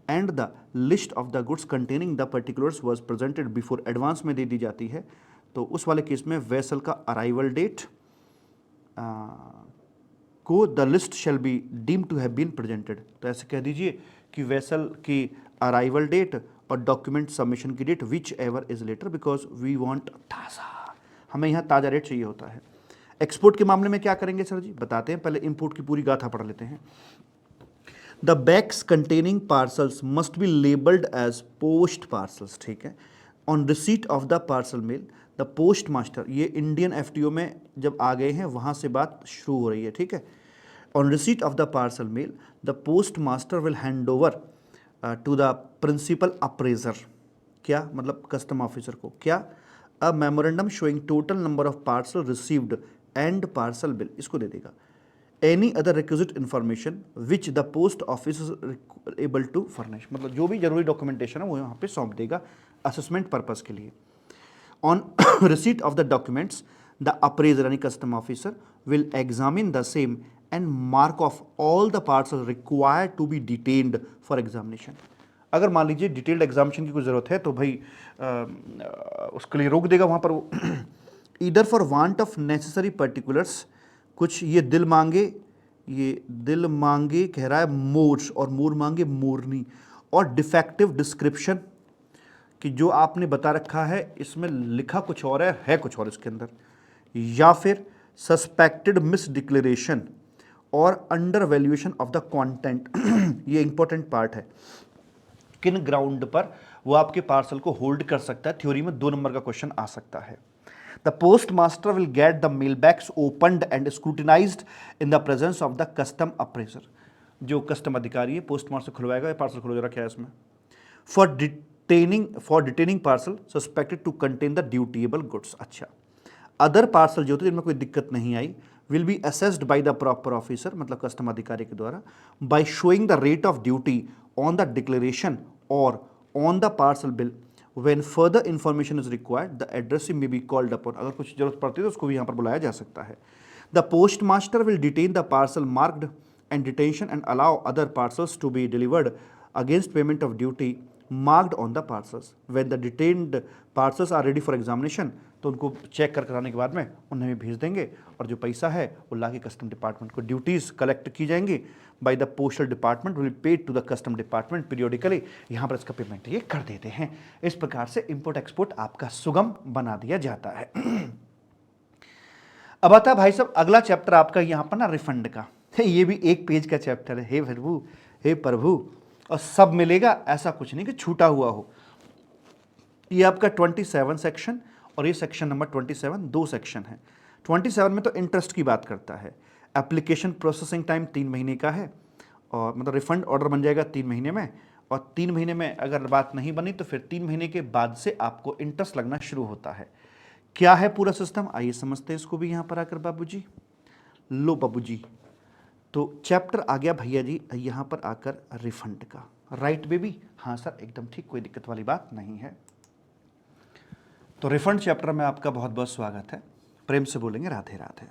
and the list of the goods containing the particulars was presented before, advance में दे दी जाती है, तो उस वाले केस में वेसल का अराइवल डेट को the list shall be deem to have been presented. तो ऐसे कह दीजिए कि वेसल की अराइवल डेट और डॉक्यूमेंट सबमिशन की date which ever is later, because we want ताज़ा हमें यहाँ ताज़ा रेट चाहिए होता है। एक्सपोर्ट के मामले में क्या करेंगे सर जी, बताते हैं, पहले इंपोर्ट की पूरी गाथा पढ़ लेते हैं। The bags containing parcels must be labelled as post parcels, ठीक है। On receipt of the parcel mail the post master, ये इंडियन एफटीओ में जब आ गए हैं वहाँ से बात शुरू हो रही है, ठीक है। On receipt of the parcel mail the post master will hand over to the principal appraiser, क्या मतलब कस्टम ऑफिसर को, क्या, a memorandum showing total number of parcel received and parcel bill, इसको दे देगा। Any other requisite information which the post office able to furnish, मतलब जो भी जरूरी डॉक्यूमेंटेशन है वो यहाँ पे सौंप देगा असेसमेंट पर्पस के लिए। On receipt of the documents the appraiser यानी custom officer will examine the same and mark of all the parcel required to be detained for examination. अगर मान लीजिए डिटेल्ड एग्जामिनेशन की कोई ज़रूरत है तो भाई उसके लिए रोक देगा वहाँ पर वो। Either for want of necessary particulars, कुछ ये दिल मांगे कह रहा है मोर्स, और मोर मांगे मोरनी, और डिफेक्टिव डिस्क्रिप्शन कि जो आपने बता रखा है इसमें लिखा कुछ और है कुछ और इसके अंदर, या फिर सस्पेक्टेड मिस डिक्लेरेशन और under valuation of the content. ये इंपॉर्टेंट पार्ट है, किन ग्राउंड पर वो आपके पार्सल को होल्ड कर सकता है। थ्योरी में 2 नंबर का क्वेश्चन आ सकता है। The post master will get the mail bags opened and scrutinised in the presence of the custom appraiser, जो कस्टम अधिकारी है पोस्ट मास्टर खुलवाएगा, ये पार्सल खुलवा रखा है इसमें। For detaining parcel suspected to contain the dutiable goods, अच्छा। Other parcel जो होते हैं जिनमें कोई दिक्कत नहीं आई will be assessed by the proper officer, मतलब कस्टम अधिकारी के द्वारा, by showing the rate of duty on the declaration और on the parcel bill. When further information is required the address may be called upon, अगर कुछ जरूरत पड़ती है तो उसको भी यहाँ पर बुलाया जा सकता है। The post master will detain the parcel marked and detention and allow other parcels to be delivered against payment of duty marked on the parcels. When the detained parcels are ready for examination, तो उनको check कर कराने के बाद में उन्हें भी भेज देंगे, और जो पैसा है वो ला के कस्टम डिपार्टमेंट को ड्यूटीज़ कलेक्ट की जाएंगी by the postal department will paid to the custom department periodically, यहाँ पर इसका पेमेंट ये कर देते हैं। इस प्रकार से इंपोर्ट एक्सपोर्ट आपका सुगम बना दिया जाता है। अब आता है भाई साहब अगला चैप्टर आपका यहाँ पर ना रिफंड का, ये भी 1 पेज का चैप्टर है। हे प्रभु, और सब मिलेगा ऐसा कुछ नहीं कि छूटा हुआ हो। ये आपका 27 सेक्शन और ये सेक्शन नंबर 27, 2 सेक्शन है। 27 में तो इंटरेस्ट की बात करता है। एप्लीकेशन प्रोसेसिंग टाइम 3 महीने का है, और मतलब रिफंड ऑर्डर बन जाएगा 3 महीने में, और 3 महीने में अगर बात नहीं बनी तो फिर 3 महीने के बाद से आपको इंटरेस्ट लगना शुरू होता है। क्या है पूरा सिस्टम, आइए समझते हैं इसको भी यहाँ पर आकर बाबूजी। लो बाबूजी, तो चैप्टर आ गया भैया जी यहाँ पर आकर रिफंड का। राइट बेबी, हाँ सर एकदम ठीक, कोई दिक्कत वाली बात नहीं है। तो रिफंड चैप्टर में आपका बहुत बहुत स्वागत है। प्रेम से बोलेंगे राधे राधे।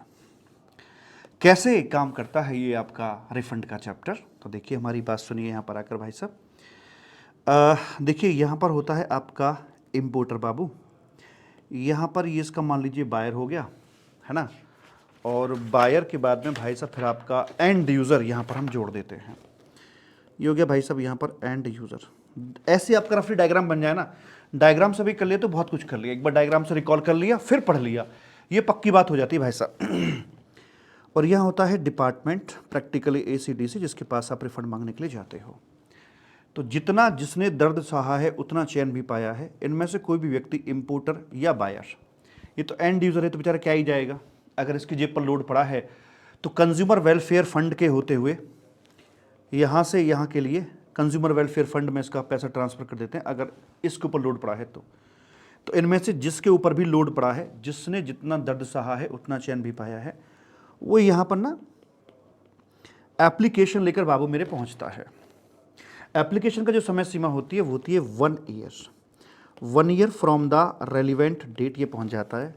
कैसे काम करता है ये आपका रिफंड का चैप्टर, तो देखिए हमारी बात सुनिए यहाँ पर आकर भाई साहब। देखिए यहाँ पर होता है आपका इम्पोर्टर बाबू, यहाँ पर ये इसका मान लीजिए बायर हो गया है ना, और बायर के बाद में भाई साहब फिर आपका एंड यूज़र यहाँ पर हम जोड़ देते हैं। ये हो गया भाई साहब यहाँ पर एंड यूज़र। ऐसे आपका रफली डायग्राम बन जाए ना, डायग्राम से भी कर लिया तो बहुत कुछ कर लिया, एक बार डायग्राम से रिकॉल कर लिया फिर पढ़ लिया, ये पक्की बात हो जाती है भाई साहब। और यहाँ होता है डिपार्टमेंट प्रैक्टिकली ACDC, जिसके पास आप रिफंड मांगने के लिए जाते हो। तो जितना जिसने दर्द सहा है उतना चैन भी पाया है। इनमें से कोई भी व्यक्ति इम्पोर्टर या बायर, ये तो एंड यूज़र है तो बेचारा क्या ही जाएगा, अगर इसकी जेब पर लोड पड़ा है तो कंज्यूमर वेलफेयर फंड के होते हुए यहाँ से यहाँ के लिए कंज्यूमर वेलफेयर फंड में इसका पैसा ट्रांसफ़र कर देते हैं, अगर इसके ऊपर लोड पड़ा है तो इनमें से जिसके ऊपर भी लोड पड़ा है, जिसने जितना दर्द सहा है उतना चैन भी पाया है, वो यहाँ पर ना एप्लीकेशन लेकर बाबू मेरे पहुँचता है। एप्लीकेशन का जो समय सीमा होती है वो होती है 1 year, 1 year from the relevant date ये पहुँच जाता है,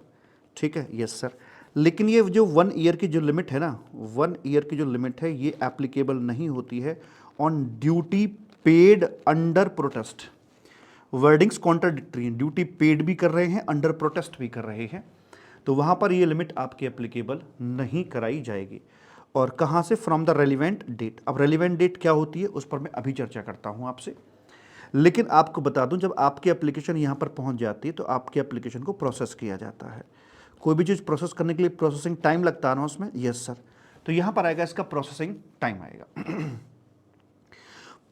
ठीक है। यस सर, लेकिन ये जो 1 ईयर की जो लिमिट है ना, 1 ईयर की जो लिमिट है ये एप्लीकेबल नहीं होती है on duty paid under protest. Wordings contradictory हैं, ड्यूटी पेड भी कर रहे हैं, अंडर प्रोटेस्ट भी कर रहे हैं, तो वहाँ पर ये लिमिट आपकी एप्लीकेबल नहीं कराई जाएगी। और कहाँ से, फ्रॉम द रेलिवेंट डेट। अब रेलिवेंट डेट क्या होती है उस पर मैं अभी चर्चा करता हूँ आपसे, लेकिन आपको बता दूँ जब आपकी एप्लीकेशन यहाँ पर पहुँच जाती है तो आपकी एप्लीकेशन को प्रोसेस किया जाता है। कोई भी चीज़ प्रोसेस करने के लिए प्रोसेसिंग टाइम लगता है ना उसमें, यस सर। तो यहाँ पर आएगा इसका प्रोसेसिंग टाइम आएगा।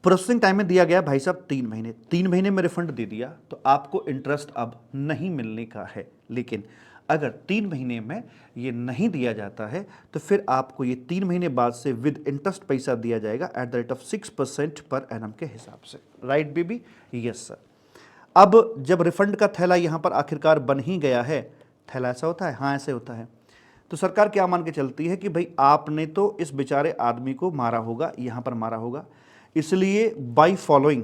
प्रोसेसिंग टाइम में दिया गया भाई साहब 3 महीने, 3 महीने में रिफंड दे दिया तो आपको इंटरेस्ट अब नहीं मिलने का है। लेकिन अगर 3 महीने में ये नहीं दिया जाता है तो फिर आपको ये 3 महीने बाद से विद इंटरेस्ट पैसा दिया जाएगा at the rate of 6% per annum के हिसाब से। Right baby? Yes sir. अब जब रिफंड का थैला यहाँ पर आखिरकार बन ही गया है, थैला ऐसा होता है, हाँ ऐसे होता है, तो सरकार क्या मान के चलती है कि भाई आपने तो इस बेचारे आदमी को मारा होगा, यहाँ पर मारा होगा, इसलिए by following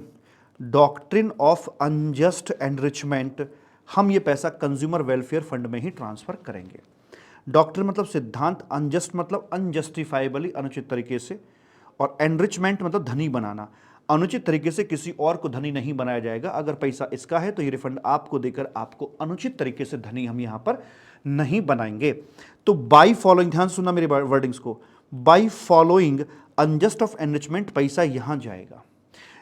doctrine of unjust enrichment हम ये पैसा कंज्यूमर वेलफेयर फंड में ही ट्रांसफर करेंगे। डॉक्ट्रिन मतलब सिद्धांत, अनजस्ट मतलब अनजस्टिफाइबली अनुचित तरीके से, और एनरिचमेंट मतलब धनी बनाना। अनुचित तरीके से किसी और को धनी नहीं बनाया जाएगा। अगर पैसा इसका है तो ये रिफंड आपको देकर आपको अनुचित तरीके से धनी हम यहां पर नहीं बनाएंगे। तो बाय फॉलोइंग, ध्यान सुनना मेरे वर्डिंग्स को, by following unjust of enrichment पैसा यहां जाएगा।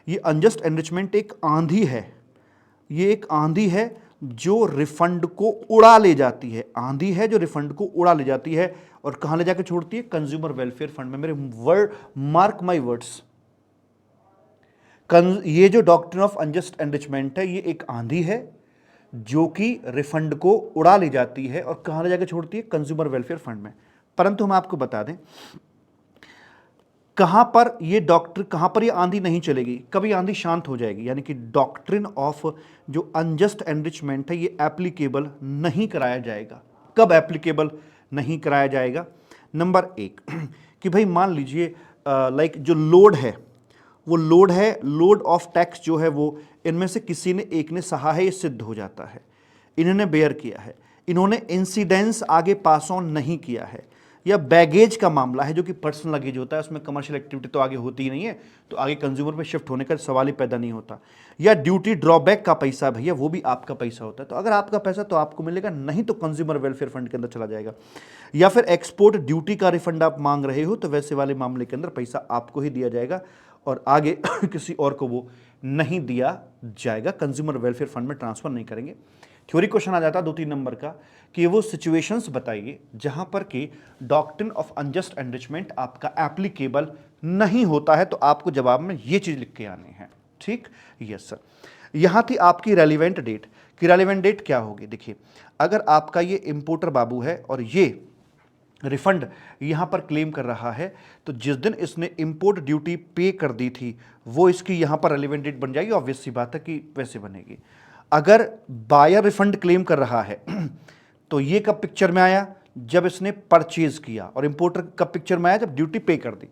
ये अनजस्ट एनरिचमेंट एक आंधी है, ये एक आंधी है जो रिफंड को उड़ा ले जाती है, आंधी है जो रिफंड को उड़ा ले जाती है और कहां ले जाकर छोड़ती है? कंज्यूमर वेलफेयर फंड में। मेरे वर्ड, मार्क माय वर्ड्स, ये जो डॉक्ट्रिन ऑफ अनजस्ट एनरिचमेंट है ये एक आंधी है जो कि रिफंड को उड़ा ले जाती है और कहां ले जाकर छोड़ती है? कंज्यूमर वेलफेयर फंड में। परंतु हम आपको बता दें कहां पर ये आंधी नहीं चलेगी, कभी आंधी शांत हो जाएगी। यानी कि डॉक्ट्रिन ऑफ जो अनजस्ट एनरिचमेंट है ये एप्लीकेबल नहीं कराया जाएगा। कब एप्लीकेबल नहीं कराया जाएगा? नंबर 1 कि भाई मान लीजिए लाइक जो लोड है वो लोड ऑफ टैक्स जो है वो इनमें से किसी ने एक ने सहा है, ये सिद्ध हो जाता है, इन्होंने बेयर किया है, इन्होंने इंसिडेंस आगे पास ऑन नहीं किया है, या बैगेज का मामला है जो कि पर्सनल लगेज होता है, उसमें कमर्शियल एक्टिविटी तो आगे होती ही नहीं है, तो आगे कंज्यूमर पे शिफ्ट होने का सवाल ही पैदा नहीं होता। या ड्यूटी ड्रॉबैक का पैसा भैया, वो भी आपका पैसा होता है, तो अगर आपका पैसा तो आपको मिलेगा, नहीं तो कंज्यूमर वेलफेयर फंड के अंदर चला जाएगा। या फिर एक्सपोर्ट ड्यूटी का रिफंड आप मांग रहे हो तो वैसे वाले मामले के अंदर पैसा आपको ही दिया जाएगा और आगे किसी और को वो नहीं दिया जाएगा, कंज्यूमर वेलफेयर फंड में ट्रांसफर नहीं करेंगे। थ्योरी क्वेश्चन आ जाता है 2-3 नंबर का कि वो सिचुएशंस बताइए जहां पर कि डॉक्ट्रिन ऑफ अनजस्ट एनरिचमेंट आपका एप्लीकेबल नहीं होता है, तो आपको जवाब में ये चीज लिख के आनी है। ठीक, यस सर। यहां थी आपकी रेलिवेंट डेट कि रेलिवेंट डेट क्या होगी। देखिए, अगर आपका ये इंपोर्टर बाबू है और ये रिफंड यहां पर क्लेम कर रहा है, तो जिस दिन इसने इंपोर्ट ड्यूटी पे कर दी थी वो इसकी यहां पर रेलिवेंट डेट बन जाएगी। ऑब्वियस सी बात है कि वैसे बनेगी। अगर बायर रिफंड क्लेम कर रहा है तो ये कब पिक्चर में आया? जब इसने परचेज किया। और इंपोर्टर कब पिक्चर में आया? जब ड्यूटी पे कर दी।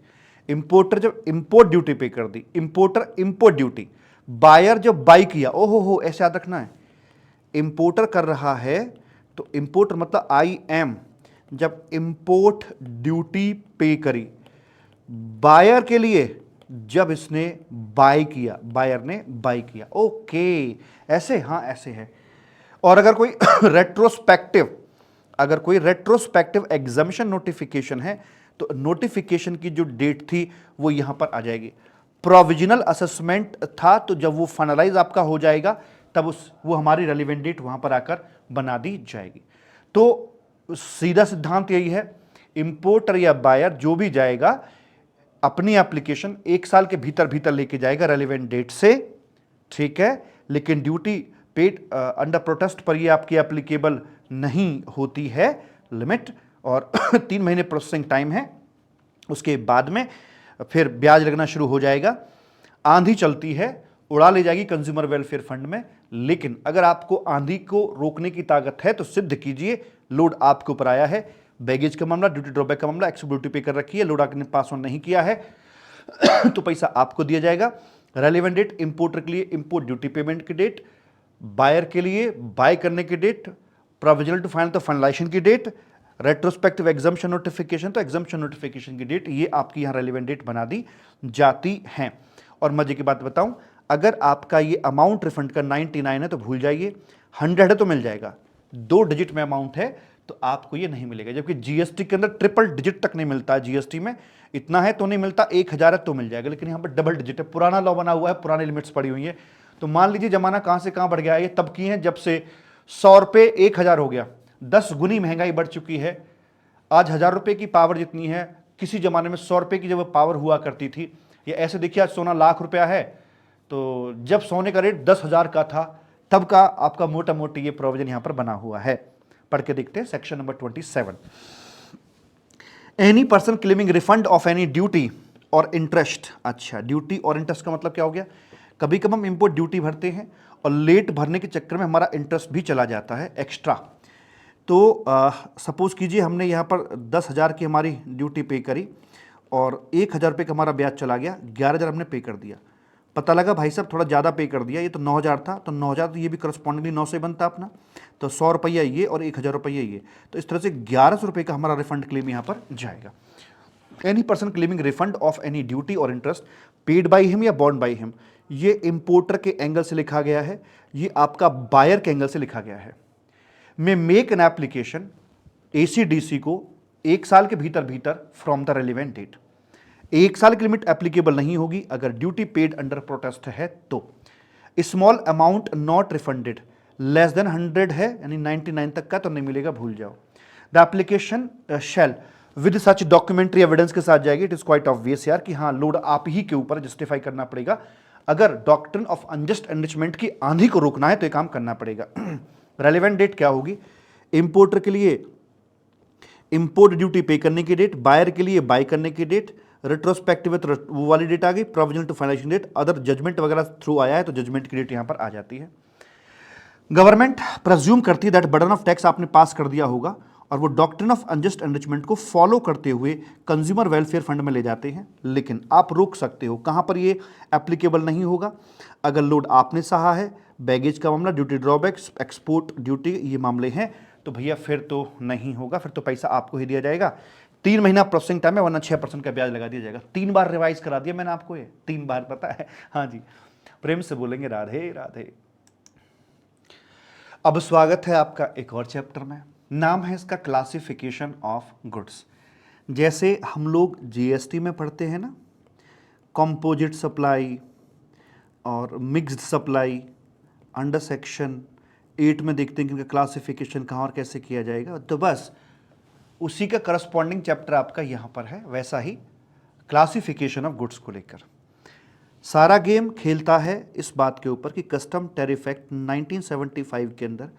इंपोर्टर जब इंपोर्ट ड्यूटी पे कर दी, इंपोर्टर इंपोर्ट ड्यूटी, बायर जब बाई किया। ओहो हो, ऐसे याद रखना है, इंपोर्टर कर रहा है तो इंपोर्टर मतलब आई एम, जब इंपोर्ट ड्यूटी पे करी। बायर के लिए जब इसने बाय किया, बायर ने बाय किया। ओके, ऐसे, हाँ ऐसे है। और अगर कोई रेट्रोस्पेक्टिव एग्जम्पशन नोटिफिकेशन है तो नोटिफिकेशन की जो डेट थी वो यहां पर आ जाएगी। प्रोविजनल असेसमेंट था तो जब वो फाइनलाइज आपका हो जाएगा तब वो हमारी रेलिवेंट डेट वहां पर आकर बना दी जाएगी। तो सीधा सिद्धांत यही है, इंपोर्टर या बायर जो भी जाएगा अपनी एप्लीकेशन 1 साल के भीतर भीतर लेके जाएगा रेलिवेंट डेट से, ठीक है। लेकिन ड्यूटी पेड अंडर प्रोटेस्ट पर ये आपकी एप्लीकेबल नहीं होती है, लिमिट, और 3 महीने प्रोसेसिंग टाइम है। उसके बाद में फिर ब्याज लगना शुरू हो जाएगा। आंधी चलती है, उड़ा ले जाएगी कंज्यूमर वेलफेयर फंड में। लेकिन अगर आपको आंधी को रोकने की ताकत है तो सिद्ध कीजिए लोड आपके ऊपर आया है। बैगेज का मामला, ड्यूटी ड्रॉबैक का मामला, एक्सपोर्ट ड्यूटी पे कर रखी है, लोड आपने पास ऑन नहीं किया है तो पैसा आपको दिया जाएगा। रेलेवेंट डेट इंपोर्टर के लिए इंपोर्ट ड्यूटी पेमेंट की डेट, बायर के लिए बाय करने की डेट, प्रोविजनल टू फाइनल तो फाइनलाइजेशन की डेट, रेट्रोस्पेक्टिव एग्जम्पशन नोटिफिकेशन तो एग्जम्पशन नोटिफिकेशन की डेट, ये आपकी यहाँ रेलेवेंट डेट बना दी जाती हैं। और मजे की बात बताऊं, अगर आपका ये अमाउंट रिफंड का 99 है तो भूल जाइए, 100 है तो मिल जाएगा, 2 डिजिट में अमाउंट है तो आपको ये नहीं मिलेगा। जबकि जीएसटी के अंदर ट्रिपल डिजिट तक नहीं मिलता है, जीएसटी में इतना है तो नहीं मिलता, 1000 है तो मिल जाएगा, लेकिन यहाँ पर डबल डिजिट है। पुराना लॉ बना हुआ है, पुरानी लिमिट्स पड़ी हुई है। तो मान लीजिए जमाना कहाँ से कहाँ बढ़ गया है, ये तब की है जब से 100 रुपये 1000 हो गया। 10 गुनी महंगाई बढ़ चुकी है। आज 1000 रुपये की पावर जितनी है, किसी जमाने में 100 रुपये की जब पावर हुआ करती थी। ये ऐसे देखिए, आज सोना लाख रुपया है, तो जब सोने का रेट 10,000 का था तब का आपका मोटा मोटी ये प्रोविजन यहां पर बना हुआ है। पढ़ के देखते हैं section number 27। Any person claiming refund of any duty और इंटरेस्ट। अच्छा, ड्यूटी और इंटरेस्ट का मतलब क्या हो गया? कभी कभी हम इंपोर्ट ड्यूटी भरते हैं और लेट भरने के चक्कर में हमारा इंटरेस्ट भी चला जाता है एक्स्ट्रा। तो सपोज कीजिए हमने यहाँ पर 10,000 की हमारी ड्यूटी पे करी और 1,000 रुपये का हमारा ब्याज चला गया, 11,000 हमने पे कर दिया। पता लगा भाई साहब थोड़ा ज़्यादा पे कर दिया, ये तो 9,000 था, तो 9,000 तो ये भी करस्पॉन्डिंगली 9 से बनता अपना, तो 100 रुपया ये और 1,000 रुपया ये, तो इस तरह से 1,100 रुपये का हमारा रिफंड क्लेम यहाँ पर जाएगा। Any person claiming refund of any duty और इंटरेस्ट पेड बाई हिम या बॉन्ड बाई हिम, ये इंपोर्टर के एंगल से लिखा गया है, ये आपका बायर के एंगल से लिखा गया है। May make an application ACDC को 1 साल के भीतर भीतर फ्रॉम द रेलिवेंट डेट। 1 साल की लिमिट एप्लीकेबल नहीं होगी अगर ड्यूटी पेड अंडर प्रोटेस्ट है तो। Small amount not refunded less than 100 है, यानी 99 तक का तो नहीं मिलेगा, भूल जाओ। The application shall with such documentary evidence के साथ जाएगी। इट इज क्वाइट ऑब्वियस यार कि हाँ, लोड आप ही के ऊपर जस्टिफाई करना पड़ेगा। अगर डॉक्ट्रिन ऑफ अनजस्ट एनरिचमेंट की आंधी को रोकना है तो ये काम करना पड़ेगा। रेलिवेंट डेट क्या होगी? इंपोर्टर के लिए इंपोर्ट ड्यूटी पे करने की डेट, बायर के लिए बाय करने की डेट, रेट्रोस्पेक्टिव वो वाली डेट आ गई, provisional to financial date, other judgment वगैरह थ्रू आया है तो जजमेंट की डेट यहां पर आ जाती है। गवर्नमेंट प्रज्यूम करती है दैट बर्डन ऑफ टैक्स आपने पास कर दिया होगा और वो डॉक्ट्रिन ऑफ अनजस्ट एनरिचमेंट को फॉलो करते हुए कंज्यूमर वेलफेयर फंड में ले जाते हैं। लेकिन आप रोक सकते हो, कहां पर ये एप्लीकेबल नहीं होगा? अगर लोड आपने सहा है, बैगेज का मामला, ड्यूटी ड्रॉबैक्स, एक्सपोर्ट ड्यूटी, ये मामले हैं, तो भैया फिर तो नहीं होगा, फिर तो पैसा आपको ही दिया जाएगा। 3 महीना प्रोसेसिंग टाइम है, वरना 6% का ब्याज लगा दिया जाएगा। 3 बार रिवाइज करा दिया मैंने आपको, ये 3 बार पता है। हाँ जी, प्रेम से बोलेंगे राधे राधे। अब स्वागत है आपका एक और चैप्टर में, नाम है इसका क्लासिफिकेशन ऑफ गुड्स। जैसे हम लोग GST में पढ़ते हैं ना, कंपोजिट सप्लाई और मिक्स्ड सप्लाई, अंडर सेक्शन 8 में देखते हैं कि इनका क्लासिफिकेशन कहाँ और कैसे किया जाएगा, तो बस उसी का करस्पॉन्डिंग चैप्टर आपका यहाँ पर है। वैसा ही क्लासिफिकेशन ऑफ गुड्स को लेकर सारा गेम खेलता है इस बात के ऊपर कि कस्टम टैरिफ एक्ट 1975 के अंदर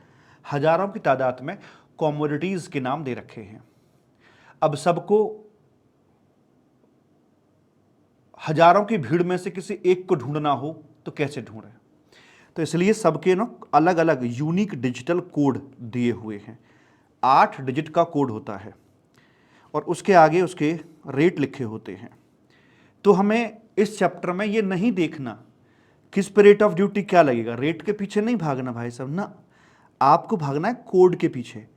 हजारों की तादाद में कॉमोडिटीज़ के नाम दे रखे हैं। अब सबको हजारों की भीड़ में से किसी एक को ढूंढना हो तो कैसे ढूंढे, तो इसलिए सबके ना अलग अलग यूनिक डिजिटल कोड दिए हुए हैं। 8 डिजिट का कोड होता है और उसके आगे उसके रेट लिखे होते हैं। तो हमें इस चैप्टर में ये नहीं देखना किस पे रेट ऑफ ड्यूटी क्या लगेगा, रेट के पीछे नहीं भागना भाई साहब ना, आपको भागना है कोड के पीछे,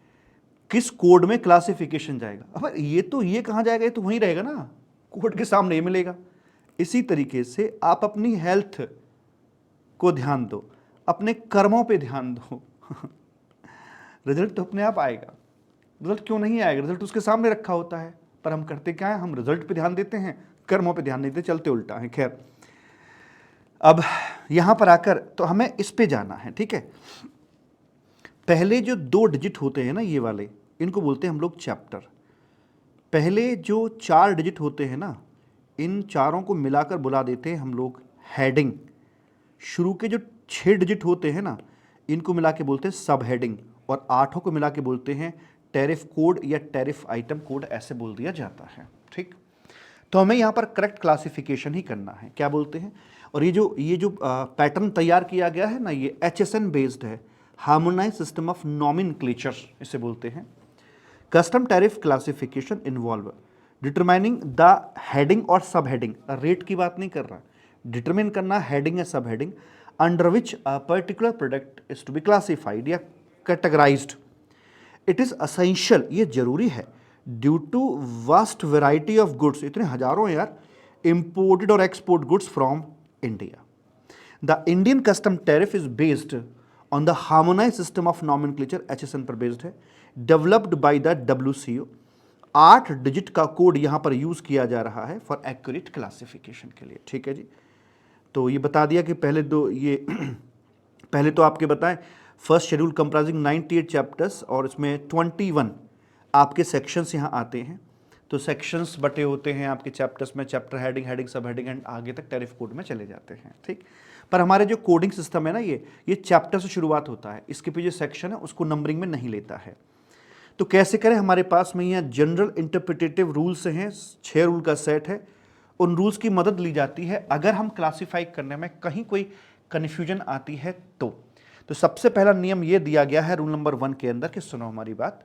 किस कोड में क्लासिफिकेशन जाएगा। अब ये कहाँ जाएगा, ये तो वहीं रहेगा ना, कोड के सामने ही मिलेगा। इसी तरीके से आप अपनी हेल्थ को ध्यान दो, अपने कर्मों पे ध्यान दो। रिजल्ट तो अपने आप आएगा। रिजल्ट क्यों नहीं आएगा? रिजल्ट उसके सामने रखा होता है, पर हम करते क्या है, हम रिजल्ट पे ध्यान देते हैं, कर्मों पे ध्यान देते, चलते उल्टा है। खैर, अब यहां पर आकर तो हमें इस पे जाना है, ठीक है। पहले जो 2 डिजिट होते हैं ना, ये वाले, इनको बोलते हैं हम लोग चैप्टर। पहले जो 4 डिजिट होते हैं ना, इन चारों को मिलाकर बुला देते हैं हम लोग हेडिंग। शुरू के जो 6 डिजिट होते हैं ना, इनको मिला के बोलते हैं सब हेडिंग, और 8 को मिला के बोलते हैं टैरिफ कोड या टैरिफ आइटम कोड, ऐसे बोल दिया जाता है, ठीक। तो हमें यहाँ पर करेक्ट क्लासिफिकेशन ही करना है, क्या बोलते हैं। और ये जो पैटर्न तैयार किया गया है ना, ये HSN बेस्ड है, हार्मोनाइज सिस्टम ऑफ नॉमेनक्लेचर इसे बोलते हैं। Custom tariff classification involve determining the heading और सब हेडिंग, रेट की बात नहीं कर रहा, डिटरमिन करना हेडिंग या sub heading under which a particular product is to be classified या कैटेगराइज्ड। इट इज असेंशियल, ये जरूरी है, due to vast variety of goods, इतने हजारों यार, इंपोर्टेड और export goods from India. The Indian custom tariff is based on the harmonise system of nomenclature, HSN पर based है, developed by the WCO। 8 digit का कोड यहां पर use किया जा रहा है फॉर एक्यूरेट क्लासिफिकेशन के लिए, ठीक है जी। तो ये बता दिया कि पहले तो आपके बताएं फर्स्ट शेड्यूल कंप्राइजिंग 98 चैप्टर्स और इसमें 21 आपके सेक्शंस यहाँ आते हैं। तो सेक्शंस बटे होते हैं आपके चैप्टर्स में, chapter heading, heading, sub heading and आगे तक टैरिफ कोड में चले जाते हैं, ठीक। पर हमारे जो कोडिंग सिस्टम है ना, ये चैप्टर से शुरुआत होता है, इसके पीछे सेक्शन है उसको नंबरिंग में नहीं लेता है। तो कैसे करें, हमारे पास में यहाँ जनरल इंटरप्रिटेटिव रूल्स हैं, 6 रूल का सेट है, उन रूल्स की मदद ली जाती है अगर हम क्लासीफाई करने में कहीं कोई कन्फ्यूजन आती है तो सबसे पहला नियम ये दिया गया है रूल नंबर 1 के अंदर कि सुनो हमारी बात,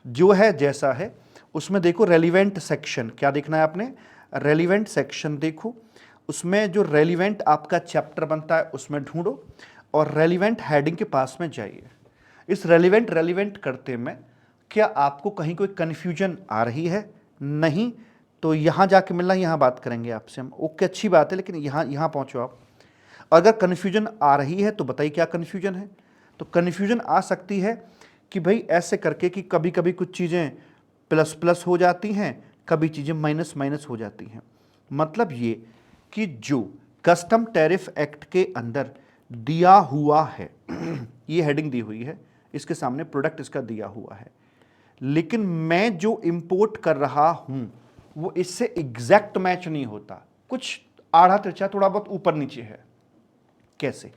जो है जैसा है उसमें देखो रेलिवेंट सेक्शन, क्या देखना है आपने, रेलिवेंट सेक्शन देखो, उसमें जो रेलिवेंट आपका चैप्टर बनता है उसमें ढूंढो और रेलिवेंट हेडिंग के पास में जाइए। इस रेलिवेंट करते में क्या आपको कहीं कोई कन्फ्यूजन आ रही है, नहीं तो यहाँ जाके मिलना, यहाँ बात करेंगे आपसे हम, ओके अच्छी बात है, लेकिन यहाँ पहुँचो आप। अगर कन्फ्यूजन आ रही है तो बताइए क्या कन्फ्यूजन है। तो कन्फ्यूजन आ सकती है कि भाई ऐसे करके कि कभी कभी कुछ चीज़ें प्लस प्लस हो जाती हैं, कभी चीज़ें माइनस माइनस हो जाती हैं। मतलब ये कि जो कस्टम टैरिफ एक्ट के अंदर दिया हुआ है ये हेडिंग दी हुई है, इसके सामने प्रोडक्ट इसका दिया हुआ है, लेकिन मैं जो इंपोर्ट कर रहा हूं वो इससे एग्जैक्ट मैच नहीं होता, कुछ आड़ा तिरछा थोड़ा बहुत ऊपर नीचे है। कैसे,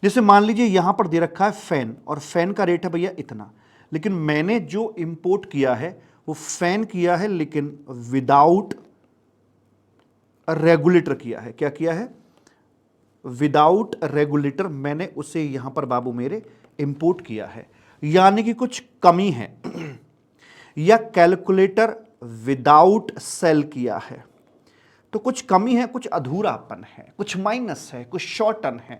जैसे मान लीजिए यहां पर दे रखा है फैन और फैन का रेट है भैया इतना, लेकिन मैंने जो इंपोर्ट किया है वो फैन किया है लेकिन विदाउट रेगुलेटर किया है। क्या किया है, विदाउट रेगुलेटर मैंने उसे यहां पर बाबू मेरे इंपोर्ट किया है, यानी कि कुछ कमी है। या कैलकुलेटर विदाउट सेल किया है तो कुछ कमी है, कुछ अधूरापन है, कुछ माइनस है, कुछ शॉर्टन है।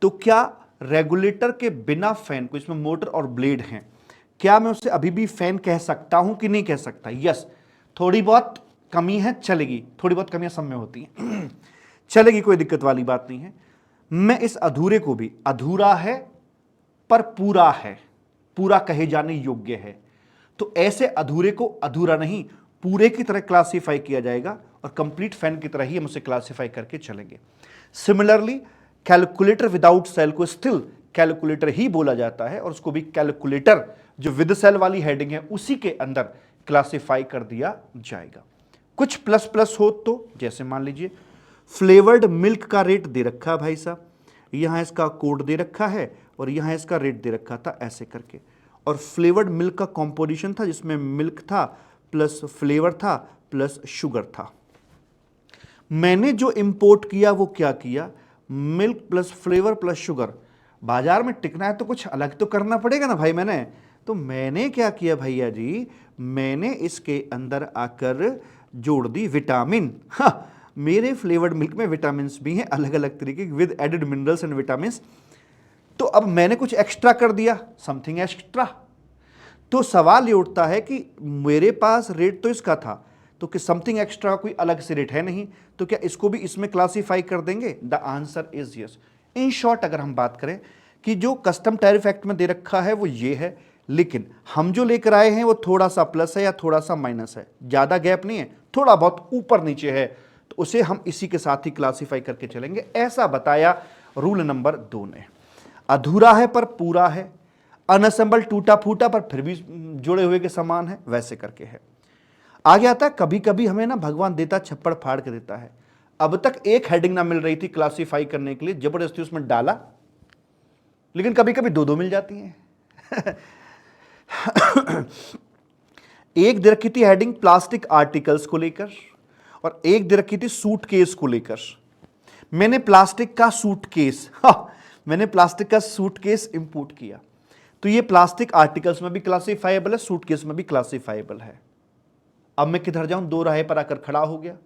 तो क्या रेगुलेटर के बिना फैन को, इसमें मोटर और ब्लेड हैं, क्या मैं उसे अभी भी फैन कह सकता हूं कि नहीं कह सकता? यस, थोड़ी बहुत कमी है चलेगी, थोड़ी बहुत कमियां सब में होती हैं चलेगी, कोई दिक्कत वाली बात नहीं है। मैं इस अधूरे को भी, अधूरा है पर पूरा है, पूरा कहे जाने योग्य है, तो ऐसे अधूरे को अधूरा नहीं पूरे की तरह क्लासिफाई किया जाएगा और कंप्लीट फैन की तरह ही हम उसे क्लासिफाई करके चलेंगे। सिमिलरली कैलकुलेटर विदाउट सेल को स्टिल कैलकुलेटर ही बोला जाता है और उसको भी कैलकुलेटर जो विद सेल वाली हेडिंग है उसी के अंदर क्लासिफाई कर दिया जाएगा। कुछ प्लस प्लस हो तो, जैसे मान लीजिए फ्लेवर्ड मिल्क का रेट दे रखा है भाई साहब, यहां इसका कोड दे रखा है और यहां इसका रेट दे रखा था ऐसे करके, और फ्लेवर्ड मिल्क का कॉम्पोजिशन था जिसमें मिल्क था प्लस फ्लेवर था प्लस शुगर था। मैंने जो इंपोर्ट किया वो क्या किया, milk plus flavour plus sugar. बाजार में टिकना है तो कुछ अलग तो करना पड़ेगा ना भाई मैंने, तो मैंने क्या किया भैया जी, मैंने इसके अंदर आकर जोड़ दी विटामिन। हाँ, मेरे फ्लेवर्ड मिल्क में विटामिन भी हैं अलग अलग तरीके with added minerals and vitamin. तो अब मैंने कुछ एक्स्ट्रा कर दिया, समथिंग एक्स्ट्रा। तो सवाल ये उठता है कि मेरे पास रेट तो इसका था, तो कि समथिंग एक्स्ट्रा कोई अलग से रेट है नहीं, तो क्या इसको भी इसमें क्लासिफाई कर देंगे? The answer is yes. In short अगर हम बात करें कि जो कस्टम टैरिफ एक्ट में दे रखा है वो ये है, लेकिन हम जो लेकर आए हैं वो थोड़ा सा प्लस है या थोड़ा सा माइनस है, ज़्यादा गैप नहीं है, थोड़ा बहुत ऊपर नीचे है, तो उसे हम इसी के साथ ही क्लासिफाई करके चलेंगे। ऐसा बताया रूल नंबर 2 ने। अधूरा है पर पूरा है, अनअसेंबल टूटा फूटा पर फिर भी जुड़े हुए के समान है, वैसे करके है। आगे आता है कभी कभी हमें ना भगवान देता छप्पड़ फाड़ के देता है। अब तक एक हेडिंग ना मिल रही थी क्लासिफाई करने के लिए, जबरदस्ती उसमें डाला, लेकिन कभी कभी दो मिल जाती हैं एक दे रखी थी हेडिंग प्लास्टिक आर्टिकल्स को लेकर और एक दे रखी थी सूटकेस को लेकर। मैंने प्लास्टिक का सूटकेस, मैंने प्लास्टिक का सूटकेस इंपोर्ट किया, तो ये प्लास्टिक आर्टिकल्स में भी क्लासिफाइबल है, सूटकेस में भी क्लासिफाइबल है। अब मैं किधर जाऊं, दो राहे पर आकर खड़ा हो गया।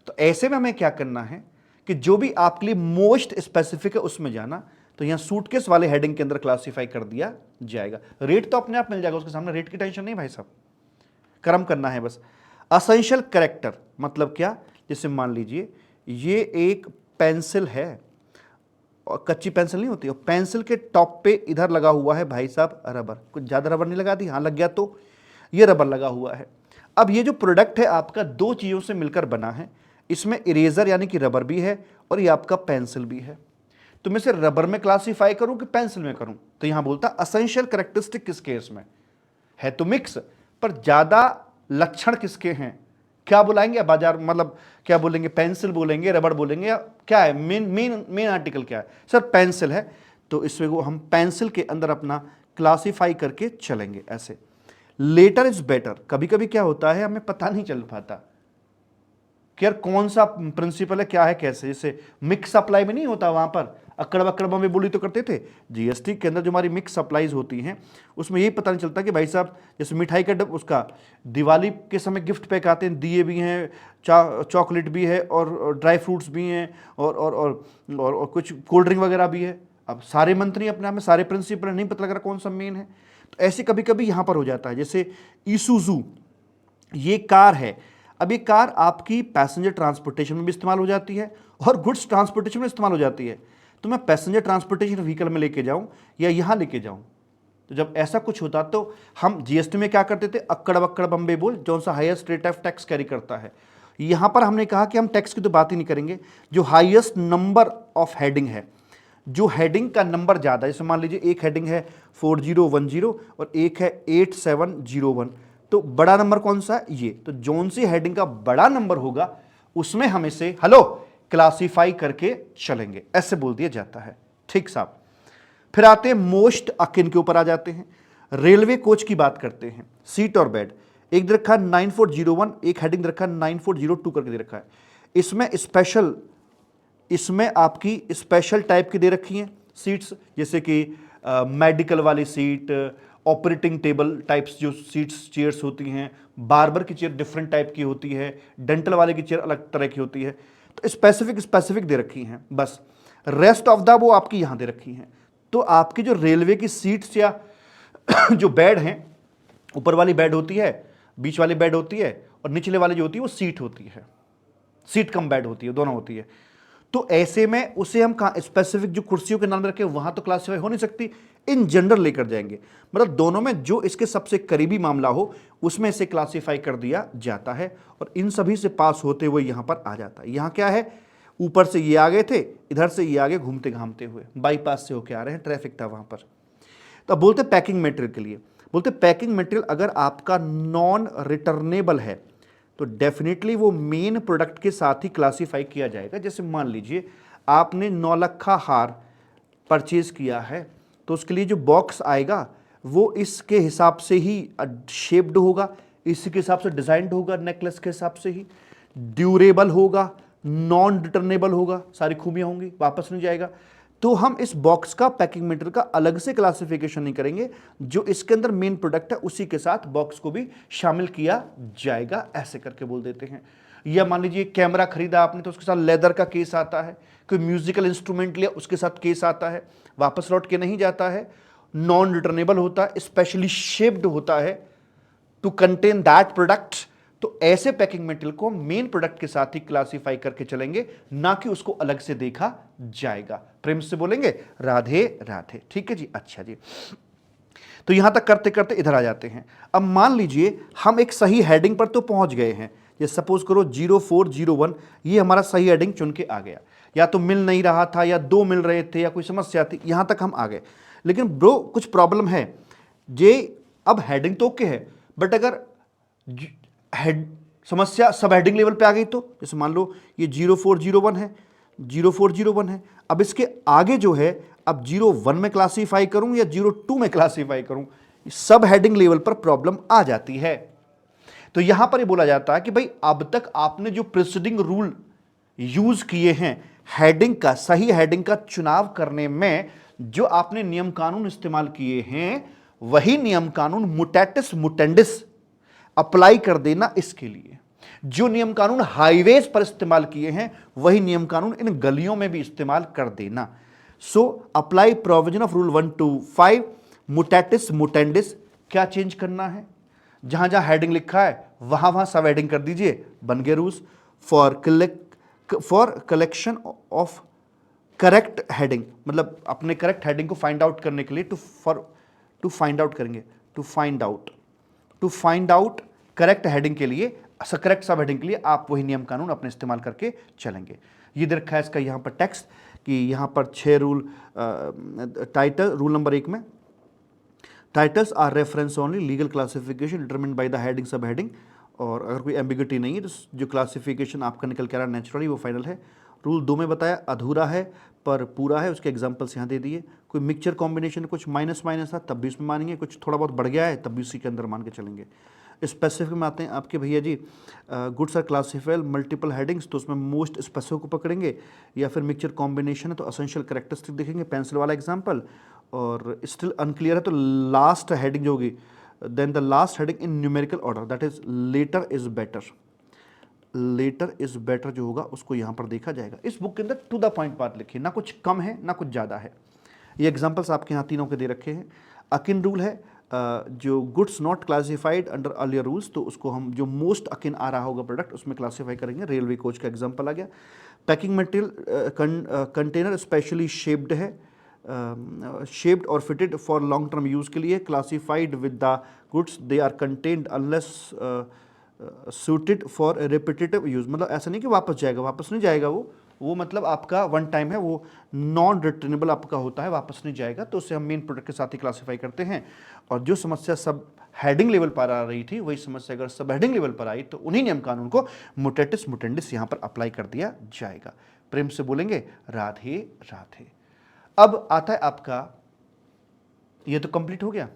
तो ऐसे में हमें क्या करना है कि जो भी आपके लिए मोस्ट स्पेसिफिक है उसमें जाना, तो यहां सूटकेस वाले हेडिंग के अंदर क्लासिफाई कर दिया जाएगा। रेट तो अपने आप मिल जाएगा, उसके सामने रेट की टेंशन नहीं भाई साहब, कर्म करना है बस। असेंशियल कैरेक्टर मतलब क्या, जैसे मान लीजिए ये एक पेंसिल है और कच्ची पेंसिल नहीं होती, और पेंसिल के टॉप पे इधर लगा हुआ है भाई साहब रबर, कुछ ज़्यादा रबर नहीं लगा दी, हाँ लग गया, तो ये रबर लगा हुआ है। अब ये जो प्रोडक्ट है आपका दो चीज़ों से मिलकर बना है, इसमें इरेजर यानी कि रबर भी है और ये आपका पेंसिल भी है। तो मैं इसे रबर में क्लासीफाई करूं कि पेंसिल में करूं? तो यहां बोलता एसेंशियल कैरेक्टरिस्टिक किस केस में है, तो मिक्स, पर ज्यादा लक्षण किसके हैं? क्या बुलाएंगे बाजार, मतलब क्या बोलेंगे, पेंसिल बोलेंगे, रबड़ बोलेंगे, या क्या है मेन मेन मेन आर्टिकल क्या है? सर पेंसिल है, तो इसमें वो हम पेंसिल के अंदर अपना क्लासीफाई करके चलेंगे ऐसे। लेटर इज बेटर, कभी कभी क्या होता है हमें पता नहीं चल पाता कि यार कौन सा प्रिंसिपल है, क्या है, कैसे, जैसे मिक्स सप्लाई में नहीं होता, वहां पर अक्कड़ बक्कड़ में बोली तो करते थे। जीएसटी के अंदर जो हमारी मिक्स सप्लाईज होती हैं उसमें यही पता नहीं चलता कि भाई साहब जैसे मिठाई का उसका दिवाली के समय गिफ्ट पैक आते हैं, दिए भी हैं, चॉकलेट भी है, और ड्राई फ्रूट्स भी हैं, और कुछ कोल्ड ड्रिंक वगैरह भी है। अब सारे मंत्री अपने आप में सारे प्रिंसिपल नहीं पता लग रहा कौन सा मेन है, तो ऐसे कभी कभी यहाँ पर हो जाता है। जैसे ईसुजू, ये कार है, अब ये कार आपकी पैसेंजर ट्रांसपोर्टेशन में भी इस्तेमाल हो जाती है और गुड्स ट्रांसपोर्टेशन में इस्तेमाल हो जाती है। तो मैं पैसेंजर ट्रांसपोर्टेशन व्हीकल में लेके जाऊं या यहां लेके जाऊं, तो जब ऐसा कुछ होता तो हम जीएसटी में क्या करते थे, अक्कड़ बक्कड़ बम्बे बोल, जो सा highest rate of tax carry करता है। यहां पर हमने कहा कि हम टैक्स की तो बात ही नहीं करेंगे, जो हाईएस्ट नंबर ऑफ हेडिंग है, जो हेडिंग का नंबर ज्यादा, जैसे मान लीजिए एक हेडिंग है 4010 और एक है 8701, तो बड़ा नंबर कौन सा है, ये। तो जोन सी हेडिंग का बड़ा नंबर होगा उसमें हम इसे हेलो क्लासीफाई करके चलेंगे, ऐसे बोल दिया जाता है। ठीक साहब, फिर आते हैं मोस्ट अकिन के ऊपर आ जाते हैं। रेलवे कोच की बात करते हैं, सीट और बेड, एक दे रखा है 9401, एक हेडिंग दे रखा है 9402 करके दे रखा है। इसमें स्पेशल, इसमें आपकी स्पेशल टाइप की दे रखी हैं सीट्स, जैसे कि मेडिकल वाली सीट, ऑपरेटिंग टेबल टाइप्स जो सीट्स चेयर्स होती हैं, बार्बर की चेयर डिफरेंट टाइप की होती है, डेंटल वाले की चेयर अलग तरह की होती है, तो स्पेसिफिक दे रखी हैं बस। रेस्ट ऑफ द वो आपकी यहां दे रखी हैं। तो आपकी जो रेलवे की सीट्स या जो बेड हैं, ऊपर वाली बेड होती है, बीच वाली बेड होती है, और निचले वाली जो होती है वो सीट होती है, सीट कम बेड होती है, दोनों होती है। तो ऐसे में उसे हम कहाँ स्पेसिफिक जो कुर्सियों के नाम रखे वहां तो क्लासिफाई हो नहीं सकती, इन जनरल लेकर जाएंगे, मतलब दोनों में जो इसके सबसे करीबी मामला हो उसमें इसे क्लासिफाई कर दिया जाता है, और इन सभी से पास होते हुए यहां पर आ जाता है। यहां क्या है, ऊपर से ये आ गए थे, इधर से ये आगे घूमते घामते हुए बाईपास से होके आ रहे हैं, ट्रैफिक था वहां पर। तो अब बोलते पैकिंग मटेरियल के लिए, बोलते पैकिंग मटेरियल अगर आपका नॉन रिटर्नेबल है तो डेफिनेटली वो मेन प्रोडक्ट के साथ ही क्लासीफाई किया जाएगा। जैसे मान लीजिए आपने 9 लखा हार परचेज किया है, तो उसके लिए जो बॉक्स आएगा वो इसके हिसाब से ही शेप्ड होगा, इसके हिसाब से डिजाइंड होगा, नेकलेस के हिसाब से ही ड्यूरेबल होगा, नॉन रिटर्नेबल होगा, सारी खूबियां होंगी, वापस नहीं जाएगा। तो हम इस बॉक्स का पैकिंग मटेरियल का अलग से क्लासिफिकेशन नहीं करेंगे, जो इसके अंदर मेन प्रोडक्ट है उसी के साथ बॉक्स को भी शामिल किया जाएगा, ऐसे करके बोल देते हैं। या मान लीजिए कैमरा खरीदा आपने तो उसके साथ लेदर का केस आता है, कोई म्यूजिकल इंस्ट्रूमेंट लिया उसके साथ केस आता है, वापस लौट के नहीं जाता है, नॉन रिटर्नेबल होता है, स्पेशली शेप्ड होता है टू कंटेन दैट प्रोडक्ट। तो ऐसे पैकिंग मटेरियल को मेन प्रोडक्ट के साथ ही क्लासिफाई करके चलेंगे, ना कि उसको अलग से देखा जाएगा। प्रेम से बोलेंगे राधे राधे, ठीक है जी। अच्छा जी, तो यहां तक करते करते इधर आ जाते हैं। अब मान लीजिए हम एक सही हेडिंग पर तो पहुंच गए हैं, ये सपोज करो 0401, ये हमारा सही हेडिंग चुन के आ गया, या तो मिल नहीं रहा था या दो मिल रहे थे या कोई समस्या थी, यहां तक हम आ गए। लेकिन ब्रो कुछ प्रॉब्लम है जे, अब हेडिंग तो ओके है, बट अगर हेड समस्या सब हेडिंग लेवल पे आ गई तो, जैसे मान लो ये 0401 है, 0401 है, अब इसके आगे जो है, अब 01 में क्लासीफाई करूं या 02 में क्लासीफाई करूं, सब हेडिंग लेवल पर प्रॉब्लम आ जाती है। तो यहां पर ये बोला जाता है कि भाई अब तक आपने जो प्रीसीडिंग रूल यूज किए हैं हेडिंग का, सही हेडिंग का चुनाव करने में, जो आपने नियम कानून इस्तेमाल किए हैं वही नियम कानून मुटैटिस मुटेंडिस अप्लाई कर देना इसके लिए। जो नियम कानून हाईवेज पर इस्तेमाल किए हैं वही नियम कानून इन गलियों में भी इस्तेमाल कर देना। So apply provision of rule 125 मुटैटिस मुटेंडिस। क्या चेंज करना है, जहां जहां हेडिंग लिखा है वहां वहां सब हेडिंग कर दीजिए, बन गए rules. For collection of correct heading, मतलब अपने करेक्ट हेडिंग को फाइंड आउट करने के लिए, टू फाइंड आउट करेंगे, to find out correct heading के लिए, करेक्ट सब हेडिंग के लिए आप वही नियम कानून अपने इस्तेमाल करके चलेंगे। ये दे रखा है इसका यहां पर टेक्स्ट कि यहाँ पर 6 रूल टाइटल, रूल नंबर 1 में titles are reference only, legal classification determined by the heading sub heading, और अगर कोई एम्बिग्यूटी नहीं है तो जो क्लासिफिकेशन आपका निकल के आ रहा है नेचुरली वो फाइनल है। रूल 2 में बताया अधूरा है पर पूरा है, उसके एग्जांपल्स यहाँ दे दिए। कोई मिक्सचर कॉम्बिनेशन कुछ माइनस माइनस था तब भी इसमें मानेंगे, कुछ थोड़ा बहुत बढ़ गया है तब भी उसी के अंदर मान के चलेंगे। स्पेसिफिक में आते हैं आपके भैया जी, goods are classified multiple headings, तो उसमें मोस्ट स्पेसिफिक को पकड़ेंगे, या फिर मिक्सचर कॉम्बिनेशन है तो असेंशियल कैरेक्टरिस्टिक देखेंगे, पेंसिल वाला एग्जांपल। और स्टिल अनक्लियर है तो लास्ट हेडिंग जो होगी, then the last heading in numerical order, that is later is better, later is better जो होगा उसको यहाँ पर देखा जाएगा। इस बुक के अंदर टू द पॉइंट बात लिखी है, ना कुछ कम है ना कुछ ज़्यादा है। ये एग्जांपल्स आपके यहाँ तीनों के दे रखे हैं। अकिन रूल है, जो goods not classified under earlier rules, तो उसको हम जो मोस्ट अकिन आ रहा होगा प्रोडक्ट उसमें क्लासीफाई करेंगे। रेलवे कोच का एग्जांपल आ गया। Packing material container specially shaped है, शेप्ड और fitted for long term use के लिए, classified with the goods, they are contained unless suited for repetitive use, मतलब ऐसा नहीं कि वापस जाएगा, वापस नहीं जाएगा वो मतलब आपका वन टाइम है, वो नॉन रिटर्नेबल आपका होता है, वापस नहीं जाएगा, तो उसे हम मेन प्रोडक्ट के साथ ही क्लासीफाई करते हैं। और जो समस्या सब हेडिंग लेवल पर आ रही थी वही समस्या अगर सब हेडिंग लेवल पर आई तो उन्हीं नियम कानून को मुटेटिस मुटेंडिस यहाँ पर अप्लाई कर दिया जाएगा। प्रेम से बोलेंगे राधे राधे। अब आता है आपका, ये तो कंप्लीट हो गया।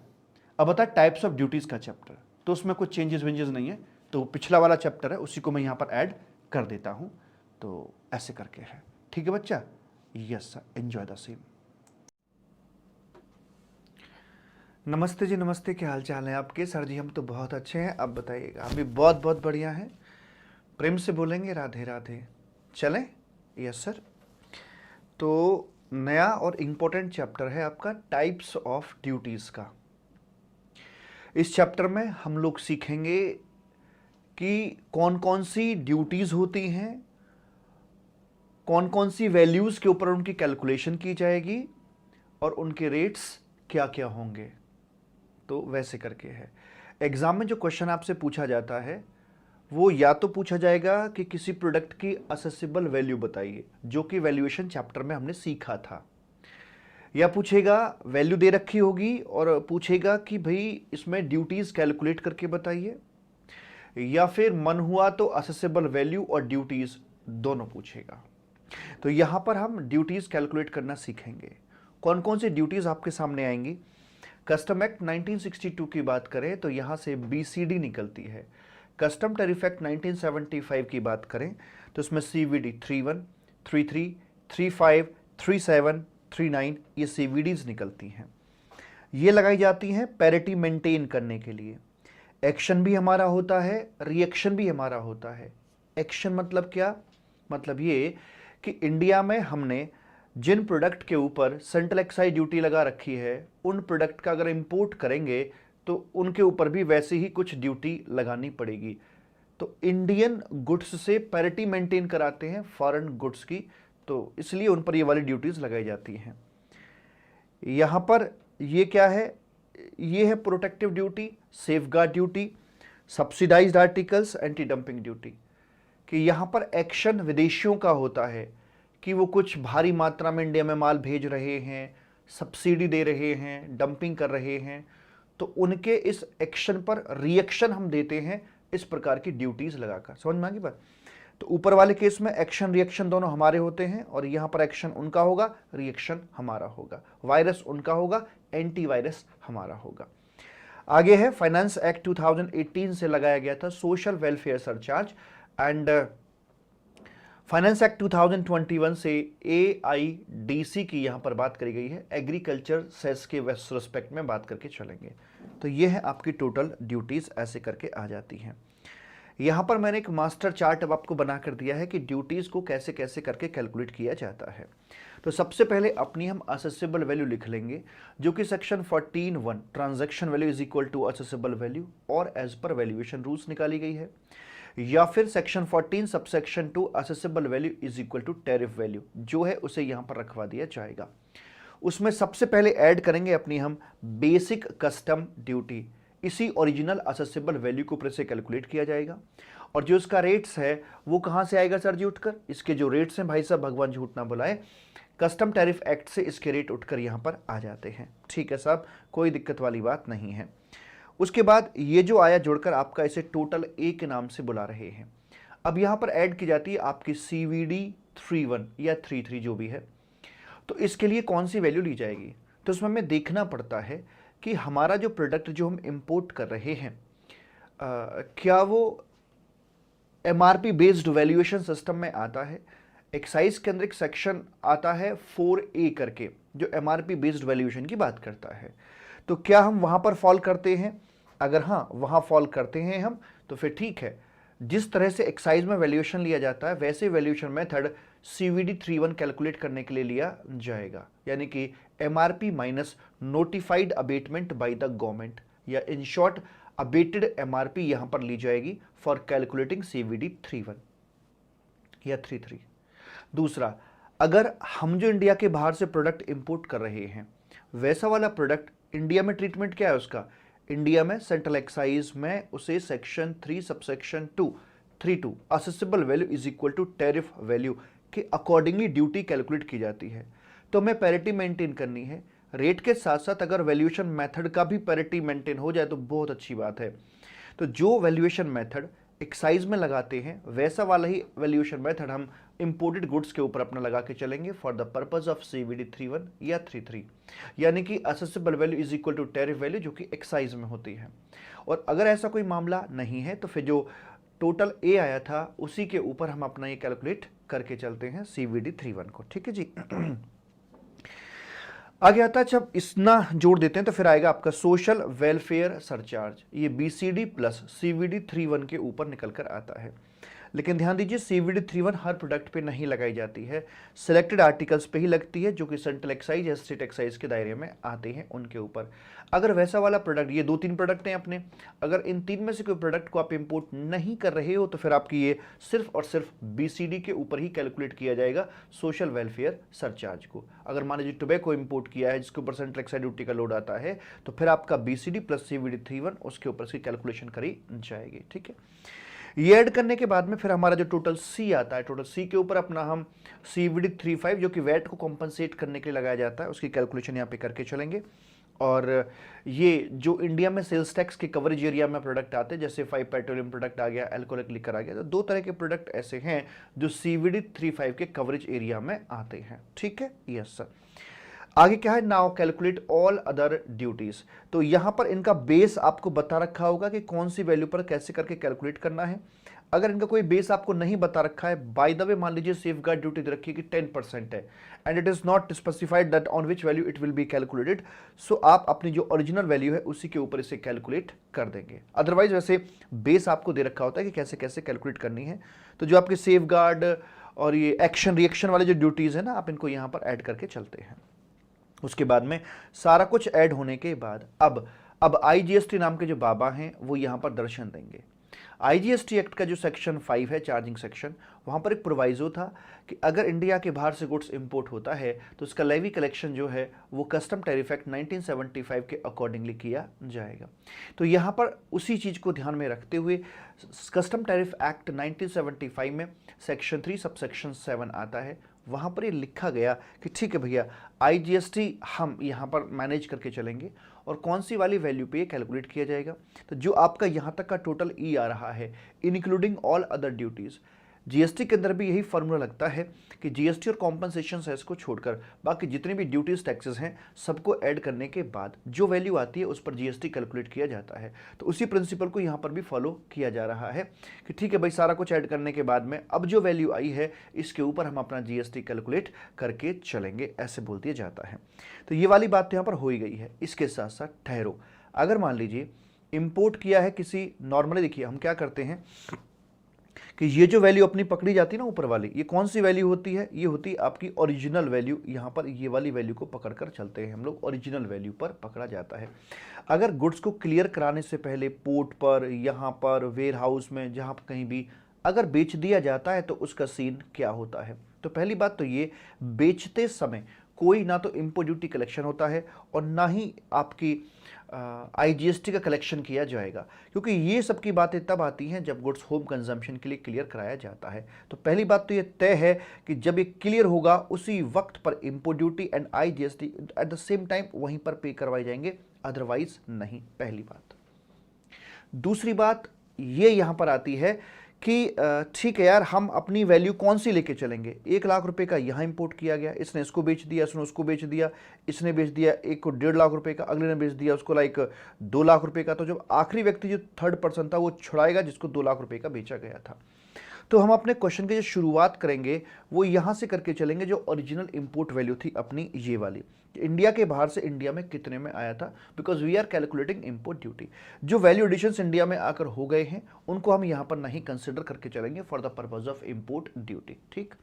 अब आता है टाइप्स ऑफ ड्यूटीज का चैप्टर, तो उसमें कुछ चेंजेस वेंजेस नहीं है, तो पिछला वाला चैप्टर है उसी को मैं यहाँ पर ऐड कर देता हूँ, तो ऐसे करके है। ठीक है बच्चा? Yes sir, enjoy the same. नमस्ते जी, नमस्ते, क्या हाल चाल है आपके? सर जी हम तो बहुत अच्छे हैं, आप बताइएगा। हम भी बहुत बहुत बढ़िया हैं। प्रेम से बोलेंगे राधे राधे। चलें? Yes sir. तो नया और इम्पोर्टेंट चैप्टर है आपका टाइप्स ऑफ ड्यूटीज़ का। इस चैप्टर में हम लोग सीखेंगे कि कौन कौन सी ड्यूटीज़ होती हैं, कौन कौन सी वैल्यूज़ के ऊपर उनकी कैलकुलेशन की जाएगी और उनके रेट्स क्या क्या होंगे। तो वैसे करके है। एग्ज़ाम में जो क्वेश्चन आपसे पूछा जाता है वो या तो पूछा जाएगा कि किसी प्रोडक्ट की असेसिबल वैल्यू बताइए, जो कि वैल्यूएशन चैप्टर में हमने सीखा था, या पूछेगा वैल्यू दे रखी होगी और पूछेगा कि भाई इसमें ड्यूटीज़ कैलकुलेट करके बताइए, या फिर मन हुआ तो असेसिबल वैल्यू और ड्यूटीज़ दोनों पूछेगा। तो यहाँ पर हम ड्यूटीज़ कैलकुलेट करना सीखेंगे। कौन कौन सी ड्यूटीज़ आपके सामने आएंगी? कस्टम एक्ट 1962 की बात करें तो यहाँ से BCD निकलती है। कस्टम टैरिफ एक्ट 1975 की बात करें तो इसमें CVD 31, 33, 35, 37, 39 ये CVDs निकलती हैं। ये लगाई जाती हैं पैरिटी मेंटेन करने के लिए। एक्शन भी हमारा होता है, रिएक्शन भी हमारा होता है। एक्शन मतलब क्या? मतलब ये कि इंडिया में हमने जिन प्रोडक्ट के ऊपर सेंट्रल एक्साइज ड्यूटी लगा रखी है, उन प्रोडक्ट का अगर इंपोर्ट करेंगे तो उनके ऊपर भी वैसे ही कुछ ड्यूटी लगानी पड़ेगी। तो इंडियन गुड्स से पैरिटी मेंटेन कराते हैं फॉरेन गुड्स की, तो इसलिए उन पर ये वाली ड्यूटीज़ लगाई जाती हैं। यहाँ पर ये क्या है? ये है protective duty, safeguard duty, subsidised articles, anti dumping duty. कि यहाँ पर एक्शन विदेशियों का होता है कि वो कुछ भारी मात्रा में इंडिया में माल भेज रहे हैं, सब्सिडी दे रहे हैं, डंपिंग कर रहे हैं, तो उनके इस एक्शन पर रिएक्शन हम देते हैं इस प्रकार की ड्यूटीज़ लगाकर। समझ में आ गई बात? तो ऊपर वाले केस में एक्शन रिएक्शन दोनों हमारे होते हैं, और यहाँ पर एक्शन उनका होगा, रिएक्शन हमारा होगा। वायरस उनका होगा, एंटीवायरस हमारा होगा। आगे है फाइनेंस एक्ट 2018 से लगाया गया था social welfare surcharge, and finance act 2021 से AIDC की यहाँ पर बात करी गई है। एग्रीकल्चर सेस के रेस्पेक्ट में बात करके चलेंगे। तो ये है आपकी टोटल ड्यूटीज़, ऐसे करके आ जाती हैं। यहाँ पर मैंने एक मास्टर चार्ट अब आपको बना कर दिया है कि ड्यूटीज़ को कैसे कैसे करके कैलकुलेट किया जाता है। तो सबसे पहले अपनी हम असेसिबल वैल्यू लिख लेंगे, जो कि section 14(1) transaction value is equal to assessable value और एज पर वैल्यूएशन रूल्स निकाली गई है, या फिर section 14 subsection 2 assessable value is equal to tariff value, जो है उसे यहाँ पर रखवा दिया जाएगा। उसमें सबसे पहले ऐड करेंगे अपनी हम बेसिक कस्टम ड्यूटी। इसी ओरिजिनल असेसिबल वैल्यू को ऊपर से कैलकुलेट किया जाएगा, और जो इसका रेट्स है वो कहाँ से आएगा सर जी उठकर, इसके जो रेट्स हैं भाई साहब भगवान झूठ ना बुलाए, कस्टम टैरिफ एक्ट से इसके रेट उठकर यहाँ पर आ जाते हैं। ठीक है साहब, कोई दिक्कत वाली बात नहीं है। उसके बाद ये जो आया जोड़कर आपका इसे टोटल ए के नाम से बुला रहे हैं। अब यहाँ पर ऐड की जाती है आपकी CVD 31 या 33 जो भी है, तो इसके लिए कौन सी वैल्यू ली जाएगी, तो उसमें हमें देखना पड़ता है कि हमारा जो प्रोडक्ट जो हम इंपोर्ट कर रहे हैं क्या वो MRP बेस्ड वैल्यूएशन सिस्टम में आता है। एक्साइज के अंदर एक सेक्शन आता है 4A करके जो MRP बेस्ड वैल्यूएशन की बात करता है, तो क्या हम वहां पर फॉल करते हैं, अगर हाँ वहां फॉल करते हैं हम तो फिर ठीक है। जिस तरह से एक्साइज में वैल्यूएशन लिया जाता है वैसे वैल्यूएशन मेथड CVD 31 कैलकुलेट करने के लिए लिया जाएगा, यानी कि MRP minus notified abatement by the government, या इन शॉर्ट अबेटेड MRP यहां पर ली जाएगी फॉर कैलकुलेटिंग CVD 31 या 33। दूसरा, अगर हम जो इंडिया के बाहर से प्रोडक्ट इंपोर्ट कर रहे हैं वैसा वाला प्रोडक्ट इंडिया में ट्रीटमेंट क्या है उसका, इंडिया में सेंट्रल एक्साइज में उसे section 3 subsection 232 assessable value is equal to tariff value के अकॉर्डिंगली ड्यूटी कैलकुलेट की जाती है। तो हमें पैरिटी मेंटेन करनी है, रेट के साथ साथ अगर वैल्यूएशन मेथड का भी पैरिटी मेंटेन हो जाए तो बहुत अच्छी बात है। तो जो वैल्यूएशन मेथड एक्साइज में लगाते हैं वैसा वाला ही वैल्यूएशन मेथड हम इंपोर्टेड गुड्स के ऊपर अपना लगा के चलेंगे for the purpose of CVD 31 या 33, यानी कि assessable value is equal to tariff value जो कि एक्साइज में होती है। और अगर ऐसा कोई मामला नहीं है तो फिर जो टोटल ए आया था उसी के ऊपर हम अपना ये कैलकुलेट करके चलते हैं CVD 31 को। ठीक है जी। आगे आता है, जब इतना जोड़ देते हैं तो फिर आएगा आपका सोशल वेलफेयर सरचार्ज, ये BCD प्लस CVD 31 के ऊपर निकल कर आता है। लेकिन ध्यान दीजिए CVD 31 हर प्रोडक्ट पे नहीं लगाई जाती है, सिलेक्टेड आर्टिकल्स पे ही लगती है जो कि सेंट्रल एक्साइज या स्टेट एक्साइज के दायरे में आते हैं उनके ऊपर। अगर वैसा वाला प्रोडक्ट, ये 2-3 प्रोडक्ट हैं अपने, अगर इन 3 में से कोई प्रोडक्ट को आप इंपोर्ट नहीं कर रहे हो तो फिर आपकी ये सिर्फ और सिर्फ BCD के ऊपर ही कैलकुलेट किया जाएगा सोशल वेलफेयर सरचार्ज को। अगर मान लीजिए टोबैको इंपोर्ट किया है जिसके ऊपर सेंट्रल एक्साइज ड्यूटी का लोड आता है तो फिर आपका BCD प्लस CVD 31 उसके ऊपर इसकी कैलकुलेशन करी जाएगी। ठीक है, ये ऐड करने के बाद में फिर हमारा जो टोटल C आता है, टोटल C के ऊपर अपना हम CVD 35 जो कि वैट को कॉम्पनसेट करने के लिए लगाया जाता है उसकी कैलकुलेशन यहाँ पे करके चलेंगे। और ये जो इंडिया में सेल्स टैक्स के कवरेज एरिया में प्रोडक्ट आते हैं, जैसे 5 पेट्रोलियम प्रोडक्ट आ गया, अल्कोहलिक लिकर आ गया, तो 2 तरह के प्रोडक्ट ऐसे हैं जो CVD 35 के कवरेज एरिया में आते हैं। ठीक है, यस सर। आगे क्या है, now calculate all other duties. तो यहां पर इनका बेस आपको बता रखा होगा कि कौन सी वैल्यू पर कैसे करके कैलकुलेट करना है। अगर इनका कोई बेस आपको नहीं बता रखा है, बाय द वे मान लीजिए सेफगार्ड ड्यूटी दे रखी है कि 10% है and it is not specified that on which value it will be calculated, so आप अपनी जो ओरिजिनल वैल्यू है उसी के ऊपर इसे कैलकुलेट कर देंगे। अदरवाइज वैसे बेस आपको दे रखा होता है कि कैसे कैसे कैलकुलेट करनी है। तो जो आपके सेफगार्ड और ये एक्शन रिएक्शन वाले जो ड्यूटीज है ना, आप इनको यहाँ पर ऐड करके चलते हैं। उसके बाद में सारा कुछ ऐड होने के बाद अब IGST नाम के जो बाबा हैं वो यहाँ पर दर्शन देंगे। IGST एक्ट का जो सेक्शन 5 है, चार्जिंग सेक्शन, वहाँ पर एक प्रोवाइजो था कि अगर इंडिया के बाहर से गुड्स इंपोर्ट होता है तो उसका लेवी कलेक्शन जो है वो कस्टम टैरिफ एक्ट 1975 के अकॉर्डिंगली किया जाएगा। तो यहाँ पर उसी चीज़ को ध्यान में रखते हुए कस्टम टैरिफ एक्ट 1975 में सेक्शन 3 सबसेक्शन 7 आता है, वहाँ पर ये लिखा गया कि ठीक है भैया IGST हम यहाँ पर मैनेज करके चलेंगे और कौन सी वाली वैल्यू पे ये कैलकुलेट किया जाएगा। तो जो आपका यहाँ तक का टोटल ई आ रहा है including all other duties, GST के अंदर भी यही फार्मूला लगता है कि GST और कॉम्पनसेशन सेस को छोड़कर बाकी जितने भी ड्यूटीज टैक्सेस हैं सबको ऐड करने के बाद जो वैल्यू आती है उस पर GST कैलकुलेट किया जाता है। तो उसी प्रिंसिपल को यहाँ पर भी फॉलो किया जा रहा है कि ठीक है भाई, सारा कुछ ऐड करने के बाद में अब जो वैल्यू आई है इसके ऊपर हम अपना GST कैलकुलेट करके चलेंगे, ऐसे बोल दिया जाता है। तो ये वाली बात यहाँ पर हो ही गई है। इसके साथ साथ ठहरो, अगर मान लीजिए इंपोर्ट किया है किसी, नॉर्मली देखिए हम क्या करते हैं कि ये जो वैल्यू अपनी पकड़ी जाती है ना ऊपर वाली, ये कौन सी वैल्यू होती है, ये होती है आपकी ओरिजिनल वैल्यू। यहाँ पर ये वाली वैल्यू को पकड़ कर चलते हैं हम लोग, ओरिजिनल वैल्यू पर पकड़ा जाता है। अगर गुड्स को क्लियर कराने से पहले पोर्ट पर, यहाँ पर, वेयर हाउस में, जहाँ पर कहीं भी अगर बेच दिया जाता है तो उसका सीन क्या होता है। तो पहली बात तो ये, बेचते समय कोई ना तो इम्पोर्ट ड्यूटी कलेक्शन होता है और ना ही आपकी आईजीएसटी का कलेक्शन किया जाएगा, क्योंकि ये सब की बातें तब आती हैं जब गुड्स होम कंजम्पशन के लिए क्लियर कराया जाता है। तो पहली बात तो ये तय है कि जब ये क्लियर होगा उसी वक्त पर import duty and IGST at the same time वहीं पर पे करवाए जाएंगे, अदरवाइज नहीं, पहली बात। दूसरी बात ये यहां पर आती है कि ठीक है यार, हम अपनी वैल्यू कौन सी लेके चलेंगे। 1 लाख रुपए का यहाँ इंपोर्ट किया गया, इसने इसको बेच दिया, इसने उसको बेच दिया, इसने बेच दिया एक को 1.5 लाख रुपए का, अगले ने बेच दिया उसको 2 लाख रुपए का। तो जब आखिरी व्यक्ति जो थर्ड पर्सन था वो छुड़ाएगा जिसको 2 लाख रुपए का बेचा गया था। तो हम अपने क्वेश्चन की जो शुरुआत करेंगे वो यहाँ से करके चलेंगे, जो ओरिजिनल इंपोर्ट वैल्यू थी अपनी ये वाली, इंडिया के बाहर से इंडिया में कितने में आया था, because we are calculating import duty. जो वैल्यू एडिशंस इंडिया में आकर हो गए हैं उनको हम यहाँ पर नहीं कंसिडर करके चलेंगे for the purpose of import duty. ठीक,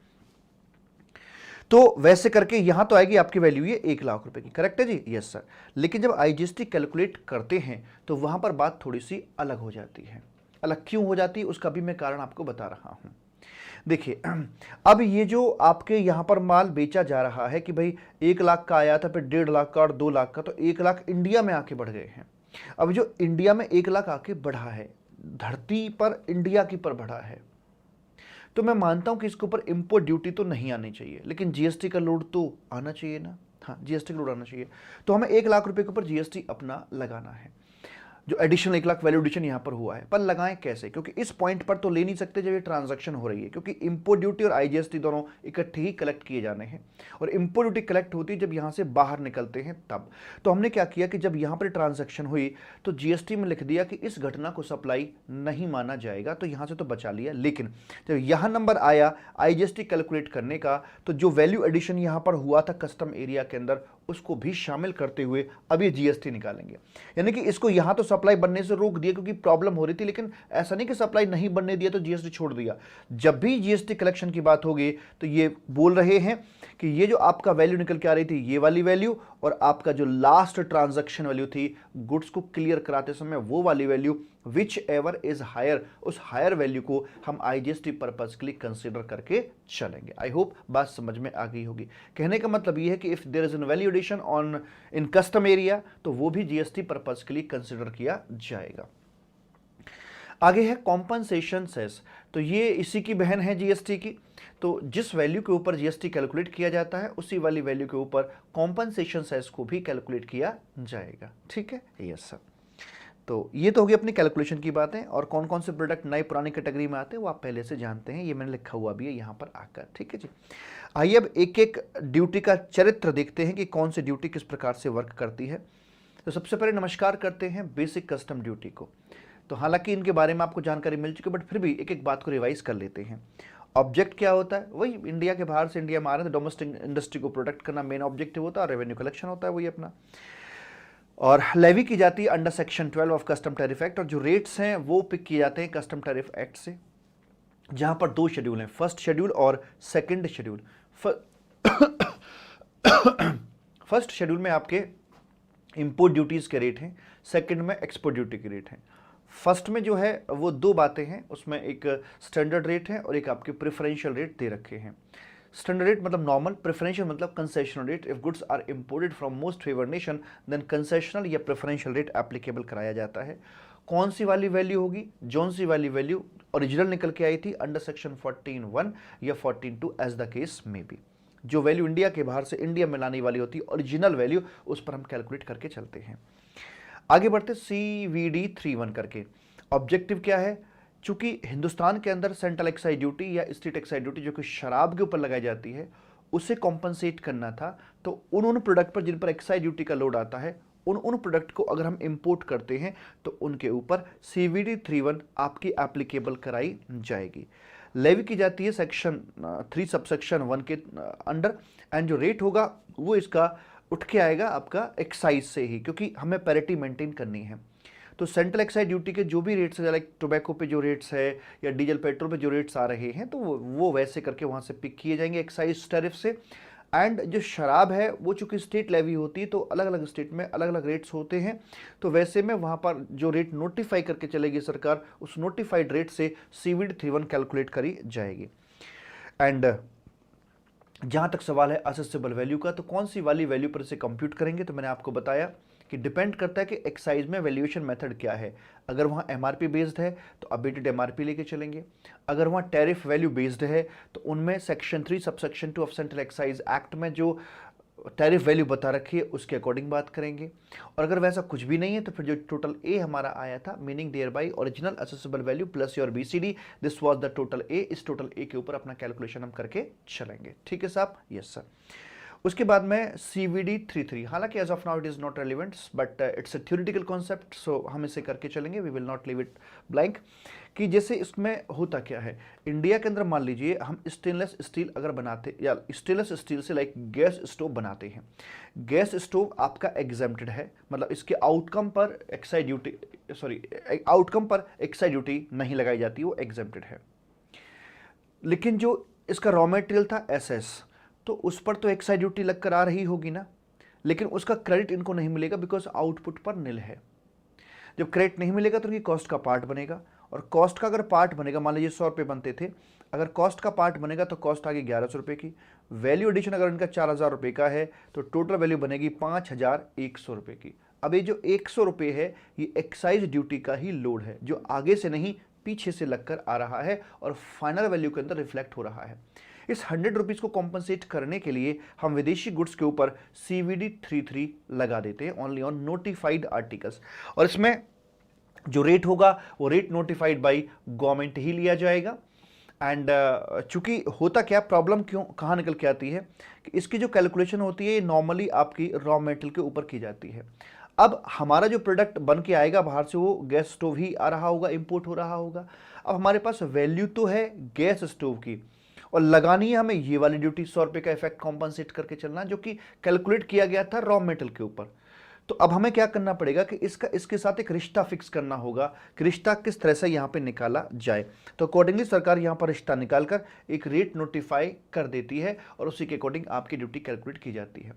तो वैसे करके यहां तो आएगी आपकी वैल्यू ये 1 लाख रुपए की, करेक्ट है जी? Yes sir. लेकिन जब आईजीएसटी कैलकुलेट करते हैं तो वहां पर बात थोड़ी सी अलग हो जाती है। अलग क्यों हो जाती है उसका भी मैं कारण आपको बता रहा हूं। देखिए, अब ये जो आपके यहां पर माल बेचा जा रहा है कि भाई 1 लाख का आया था, फिर 1.5 लाख का और 2 लाख का, तो 1 लाख इंडिया में आके बढ़ गए हैं। अब जो इंडिया में 1 लाख आके बढ़ा है, धरती पर इंडिया की पर बढ़ा है, तो मैं मानता हूं कि इसके ऊपर इंपोर्ट ड्यूटी तो नहीं आनी चाहिए, लेकिन जीएसटी का लोड तो आना चाहिए ना। हाँ, जीएसटी का लोड आना चाहिए। तो हमें 1 लाख रुपए के ऊपर जीएसटी अपना लगाना है। जो एडिशनल 1 लाख वैल्यू एडिशन यहां पर हुआ है, पर लगाएं कैसे? क्योंकि इस पॉइंट पर तो ले नहीं सकते जब ये ट्रांजैक्शन हो रही है, क्योंकि इंपोर्ट ड्यूटी और आईजीएसटी दोनों इकट्ठे ही कलेक्ट किए जाने हैं, और इंपोर्ट ड्यूटी कलेक्ट होती है जब यहां से बाहर निकलते हैं तब। तो हमने क्या किया कि जब यहां पर ट्रांजैक्शन हुई तो जीएसटी में लिख दिया कि इस घटना को सप्लाई नहीं माना जाएगा, तो यहां से तो बचा लिया। लेकिन जब यहां नंबर आया आईजीएसटी कैलकुलेट करने का, तो जो वैल्यू एडिशन यहां पर हुआ था कस्टम एरिया के अंदर, उसको भी शामिल करते हुए अब ये जीएसटी निकालेंगे। यानी कि इसको यहां तो सप्लाई बनने से रोक दिया क्योंकि प्रॉब्लम हो रही थी, लेकिन ऐसा नहीं कि सप्लाई नहीं बनने दिया तो जीएसटी छोड़ दिया। जब भी जीएसटी कलेक्शन की बात होगी तो ये बोल रहे हैं कि ये जो आपका वैल्यू निकल के आ रही थी ये वाली वैल्यू, और आपका जो लास्ट ट्रांजैक्शन वैल्यू थी गुड्स को क्लियर कराते समय वो वाली value, which ever is higher, उस हायर वैल्यू को हम आईजीएसटी पर्पज के लिए कंसिडर करके चलेंगे। आई होप बात समझ में आ गई होगी। कहने का मतलब ये है कि if there is an value addition on in custom area तो वो भी जीएसटी पर्पज के लिए कंसिडर किया जाएगा। आगे है कॉम्पनसेशन सेस, तो ये इसी की बहन है जीएसटी की। तो जिस वैल्यू के ऊपर जीएसटी कैलकुलेट किया जाता है उसी वाली वैल्यू के ऊपर कॉम्पनसेशन सेस को भी कैलकुलेट किया जाएगा। ठीक है, यस सर। तो ये तो होगी अपनी कैलकुलेशन की बातें, और कौन कौन से प्रोडक्ट नए पुरानी कैटेगरी में आते हैं वो आप पहले से जानते हैं, ये मैंने लिखा हुआ भी है यहाँ पर आकर। ठीक है जी, आइए अब एक एक ड्यूटी का चरित्र देखते हैं कि कौन सी ड्यूटी किस प्रकार से वर्क करती है। तो सबसे पहले नमस्कार करते हैं बेसिक कस्टम ड्यूटी को। तो हालांकि इनके बारे में आपको जानकारी मिल चुकी है, बट फिर भी एक एक बात को रिवाइज कर लेते हैं। ऑब्जेक्ट क्या होता है? वही इंडिया के बाहर से इंडिया में आ रहे हैं, डोमेस्टिक इंडस्ट्री को प्रोटेक्ट करना मेन ऑब्जेक्टिव होता है, और रेवेन्यू कलेक्शन होता है वही अपना। और लेवी की जाती है under section 12 of custom tariff act, और जो रेट्स हैं वो पिक किए जाते हैं कस्टम टैरिफ एक्ट से, जहां पर 2 शेड्यूल हैं, फर्स्ट शेड्यूल और सेकंड शेड्यूल। फर्स्ट शेड्यूल में आपके इंपोर्ट ड्यूटीज के रेट हैं, सेकंड में एक्सपोर्ट ड्यूटी के रेट हैं। फर्स्ट में जो है वो 2 बातें हैं, उसमें एक स्टैंडर्ड रेट है और एक आपके प्रेफरेंशियल रेट दे रखे हैं। स्टैंडर्ड रेट मतलब नॉर्मल, प्रेफरेंशियल मतलब concessional rate. If goods are imported from most favoured nation then concessional या प्रेफरेंशियल रेट एप्लीकेबल कराया जाता है। कौन सी वाली वैल्यू होगी? जौन सी वाली वैल्यू ओरिजिनल निकल के आई थी अंडर सेक्शन 14(1) या 14(2) एज द केस में बी। जो वैल्यू इंडिया के बाहर से इंडिया में लाने वाली होती है ओरिजिनल वैल्यू, उस पर हम कैलकुलेट करके चलते हैं। आगे बढ़ते CVD 3(1) करके। ऑब्जेक्टिव क्या है? चूंकि हिंदुस्तान के अंदर सेंट्रल एक्साइज ड्यूटी या स्टेट एक्साइज ड्यूटी जो कि शराब के ऊपर लगाई जाती है उसे कॉम्पनसेट करना था, तो उन प्रोडक्ट पर जिन पर एक्साइज ड्यूटी का लोड आता है उन प्रोडक्ट को अगर हम इंपोर्ट करते हैं तो उनके ऊपर CVD 3(1) आपकी एप्लीकेबल कराई जाएगी। लेवी की जाती है सेक्शन 3 सबसेक्शन 1 के अंडर, एंड जो रेट होगा वो इसका उठ के आएगा आपका एक्साइज से ही, क्योंकि हमें पैरिटी मेंटेन करनी है। तो सेंट्रल एक्साइज ड्यूटी के जो भी रेट्स है, लाइक टोबैको पे जो रेट्स है या डीजल पेट्रोल पे जो रेट्स आ रहे हैं, तो वो वैसे करके वहाँ से पिक किए जाएंगे एक्साइज टैरिफ से। एंड जो शराब है वो चूंकि स्टेट लेवी होती है तो अलग अलग स्टेट में अलग अलग रेट्स होते हैं, तो वैसे में वहाँ पर जो रेट नोटिफाई करके चलेगी सरकार, उस नोटिफाइड रेट से CVD 3(1) कैलकुलेट करी जाएगी। एंड जहाँ तक सवाल है असेसेबल वैल्यू का, तो कौन सी वाली वैल्यू पर इसे कंप्यूट करेंगे? तो मैंने आपको बताया कि डिपेंड करता है कि एक्साइज में वैल्यूएशन मेथड क्या है। अगर वहाँ एमआरपी बेस्ड है तो अबेटेड एमआरपी लेके चलेंगे, अगर वहाँ टैरिफ वैल्यू बेस्ड है तो उनमें section 3 subsection 2 of central excise act में जो टैरिफ वैल्यू बता रखी है उसके अकॉर्डिंग बात करेंगे। और अगर वैसा कुछ भी नहीं है तो फिर जो टोटल ए हमारा आया था, meaning thereby original assessable value plus your BCD, this was the total A, इस टोटल ए के ऊपर अपना कैलकुलेशन हम करके चलेंगे। ठीक है साहब? Yes sir. उसके बाद में CVD 33, हालांकि as of now it is not relevant but it's a theoretical concept, so हम इसे करके चलेंगे, we will not leave it blank. कि जैसे इसमें होता क्या है, इंडिया के अंदर मान लीजिए हम स्टेनलेस स्टील अगर बनाते या स्टेनलेस स्टील से लाइक गैस स्टोव बनाते हैं, गैस स्टोव आपका एग्जेम्प्टेड है, मतलब इसके आउटकम पर एक्साइज ड्यूटी, सॉरी आउटकम पर एक्साइज ड्यूटी नहीं लगाई जाती, वो एग्जेम्प्टेड है। लेकिन जो इसका रॉ मटेरियल था SS, तो उस पर तो एक्साइज ड्यूटी लगकर आ रही होगी ना, लेकिन उसका क्रेडिट इनको नहीं मिलेगा बिकॉज आउटपुट पर निल है। जब क्रेडिट नहीं मिलेगा तो उनकी कॉस्ट का पार्ट बनेगा, और कॉस्ट का अगर पार्ट बनेगा, मान लीजिए 100 रुपये बनते थे, अगर कॉस्ट का पार्ट बनेगा तो कॉस्ट आ गई 1100 रुपये की, वैल्यू एडिशन अगर इनका 4000 रुपये का है तो टोटल वैल्यू बनेगी 5100 रुपये की। अब ये जो 100 रुपये है ये एक्साइज ड्यूटी का ही लोड है, जो आगे से नहीं पीछे से लगकर आ रहा है और फाइनल वैल्यू के अंदर रिफ्लेक्ट हो रहा है। इस 100 रुपीज़ को कॉम्पनसेट करने के लिए हम विदेशी गुड्स के ऊपर CVD 33 लगा देते हैं ओनली ऑन नोटिफाइड आर्टिकल्स, और इसमें जो रेट होगा वो रेट नोटिफाइड बाय गवर्नमेंट ही लिया जाएगा। एंड चूंकि होता क्या, प्रॉब्लम क्यों कहाँ निकल के आती है कि इसकी जो कैलकुलेशन होती है ये नॉर्मली आपकी रॉ मेटेरियल के ऊपर की जाती है। अब हमारा जो प्रोडक्ट बन के आएगा बाहर से वो गैस स्टोव ही आ रहा होगा, इंपोर्ट हो रहा होगा। अब हमारे पास वैल्यू तो है गैस स्टोव की, और लगानी है हमें ये वाली ड्यूटी, 100 रुपये का इफेक्ट कॉम्पनसेट करके चलना, जो कि कैलकुलेट किया गया था रॉ मेटेरियल के ऊपर। तो अब हमें क्या करना पड़ेगा कि इसके साथ एक रिश्ता फिक्स करना होगा कि रिश्ता किस तरह से यहाँ पे निकाला जाए। तो अकॉर्डिंगली सरकार यहाँ पर रिश्ता निकालकर एक रेट नोटिफाई कर देती है और उसी के अकॉर्डिंग आपकी ड्यूटी कैलकुलेट की जाती है।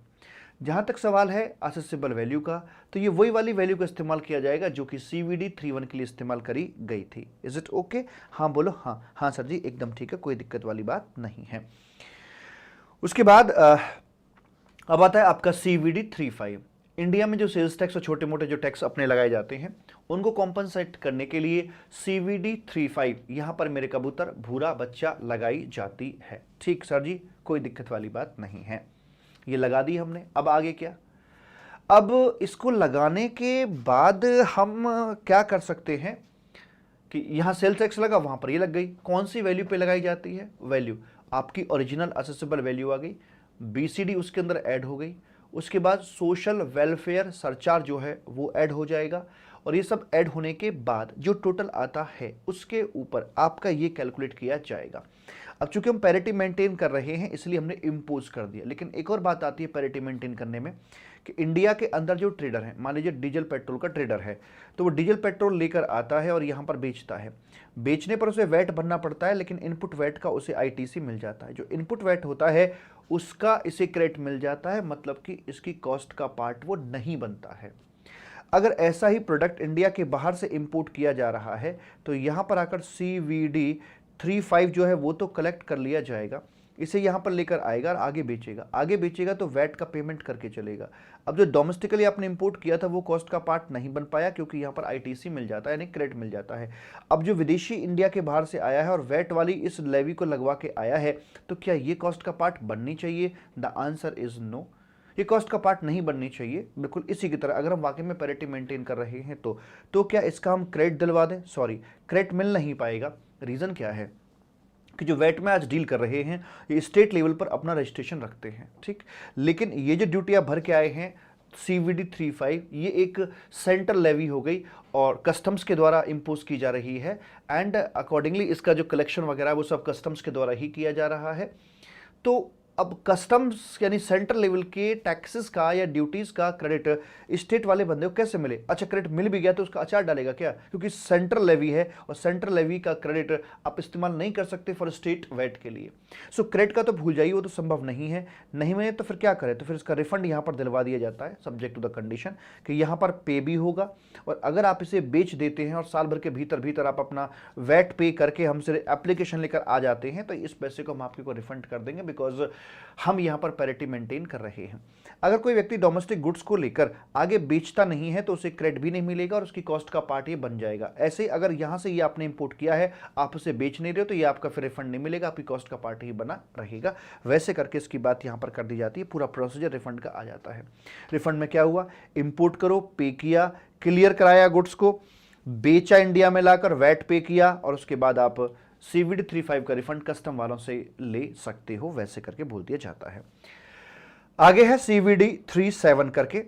जहाँ तक सवाल है असेसेबल वैल्यू का, तो ये वही वाली वैल्यू का इस्तेमाल किया जाएगा जो कि CVD 31 के लिए इस्तेमाल करी गई थी। Is it okay? हाँ बोलो। हाँ हाँ सर जी एकदम ठीक है, कोई दिक्कत वाली बात नहीं है। उसके बाद अब आता है आपका CVD 35। इंडिया में जो सेल्स टैक्स और छोटे मोटे जो टैक्स अपने लगाए जाते हैं उनको कॉम्पनसेट करने के लिए CVD 35 यहाँ पर मेरे कबूतर भूरा बच्चा लगाई जाती है। ठीक सर जी, कोई दिक्कत वाली बात नहीं है, ये लगा दी हमने। अब आगे क्या? अब इसको लगाने के बाद हम क्या कर सकते हैं कि यहाँ सेल टैक्स लगा, वहाँ पर ये लग गई। कौन सी वैल्यू पे लगाई जाती है? वैल्यू आपकी ओरिजिनल असेसेबल वैल्यू आ गई, BCD उसके अंदर ऐड हो गई, उसके बाद सोशल वेलफेयर सरचार्ज जो है वो ऐड हो जाएगा, और ये सब ऐड होने के बाद जो टोटल आता है उसके ऊपर आपका ये कैलकुलेट किया जाएगा। अब चूंकि हम पैरिटी मेंटेन कर रहे हैं इसलिए हमने इम्पोज कर दिया, लेकिन एक और बात आती है पैरिटी मेंटेन करने में कि इंडिया के अंदर जो ट्रेडर है, मान लीजिए डीजल पेट्रोल का ट्रेडर है, तो वो डीजल पेट्रोल लेकर आता है और यहाँ पर बेचता है। बेचने पर उसे वैट भरना पड़ता है, लेकिन इनपुट वैट का उसे ITC मिल जाता है। जो इनपुट वैट होता है उसका इसे क्रेडिट मिल जाता है, मतलब कि इसकी कॉस्ट का पार्ट वो नहीं बनता है। अगर ऐसा ही प्रोडक्ट इंडिया के बाहर से इंपोर्ट किया जा रहा है तो यहाँ पर आकर CVD 35 जो है वो तो कलेक्ट कर लिया जाएगा, इसे यहाँ पर लेकर आएगा और आगे बेचेगा तो वैट का पेमेंट करके चलेगा। अब जो डोमेस्टिकली आपने इंपोर्ट किया था वो कॉस्ट का पार्ट नहीं बन पाया क्योंकि यहाँ पर ITC मिल जाता है, यानी क्रेडिट मिल जाता है। अब जो विदेशी इंडिया के बाहर से आया है और वैट वाली इस लेवी को लगवा के आया है, तो क्या ये कॉस्ट का पार्ट बननी चाहिए? द आंसर इज नो, ये कॉस्ट का पार्ट नहीं बननी चाहिए। बिल्कुल इसी की तरह अगर हम वाकई में पैरिटी मेंटेन कर रहे हैं तो क्या इसका हम क्रेडिट दिलवा दें? सॉरी, क्रेडिट मिल नहीं पाएगा। रीज़न क्या है कि जो वैट में आज डील कर रहे हैं ये स्टेट लेवल पर अपना रजिस्ट्रेशन रखते हैं, ठीक, लेकिन ये जो ड्यूटी आप भर के आए हैं CVD 35 ये एक सेंट्रल लेवी हो गई और कस्टम्स के द्वारा इम्पोज की जा रही है, एंड अकॉर्डिंगली इसका जो कलेक्शन वगैरह है वो सब कस्टम्स के द्वारा ही किया जा रहा है। तो अब कस्टम्स यानी सेंट्रल लेवल के टैक्सेस का या ड्यूटीज का क्रेडिट स्टेट वाले बंदे को कैसे मिले? अच्छा, क्रेडिट मिल भी गया तो उसका अचार डालेगा क्या? क्योंकि सेंट्रल लेवी है और सेंट्रल लेवी का क्रेडिट आप इस्तेमाल नहीं कर सकते फॉर स्टेट वैट के लिए। सो क्रेडिट का तो भूल जाइए, वो तो संभव नहीं है। नहीं मिले तो फिर क्या करें? तो फिर इसका रिफंड यहाँ पर दिलवा दिया जाता है सब्जेक्ट टू द कंडीशन कि यहाँ पर पे भी होगा, और अगर आप इसे बेच देते हैं और साल भर के भीतर आप अपना वैट पे करके हमसे एप्लीकेशन लेकर आ जाते हैं तो इस पैसे को हम आपको रिफंड कर देंगे, बिकॉज हम यहाँ पर पैरिटी मेंटेन कर रहे हैं। अगर कोई व्यक्ति डोमेस्टिक गुड्स को लेकर आगे बेचता नहीं है तो उसे क्रेडिट भी नहीं मिलेगा और उसकी कॉस्ट का पार्ट ये बन जाएगा। ऐसे अगर यहाँ से ये आपने इंपोर्ट किया है, आप उसे बेच नहीं रहे हो, तो ये आपका फिर रिफंड नहीं मिलेगा, आपकी कॉस्ट का पार्ट ही बना रहेगा। वैसे करके इसकी बात यहाँ पर कर दी जाती है, पूरा प्रोसीजर रिफंड का आ जाता है। रिफंड में क्या हुआ, इंपोर्ट करो, पे किया, क्लियर कराया गुड्स को, बेचा इंडिया में लाकर, वैट पे किया, और उसके बाद आप CVD 35 का रिफंड कस्टम वालों से ले सकते हो। वैसे करके बोल दिया जाता है। आगे है CVD 37 करके,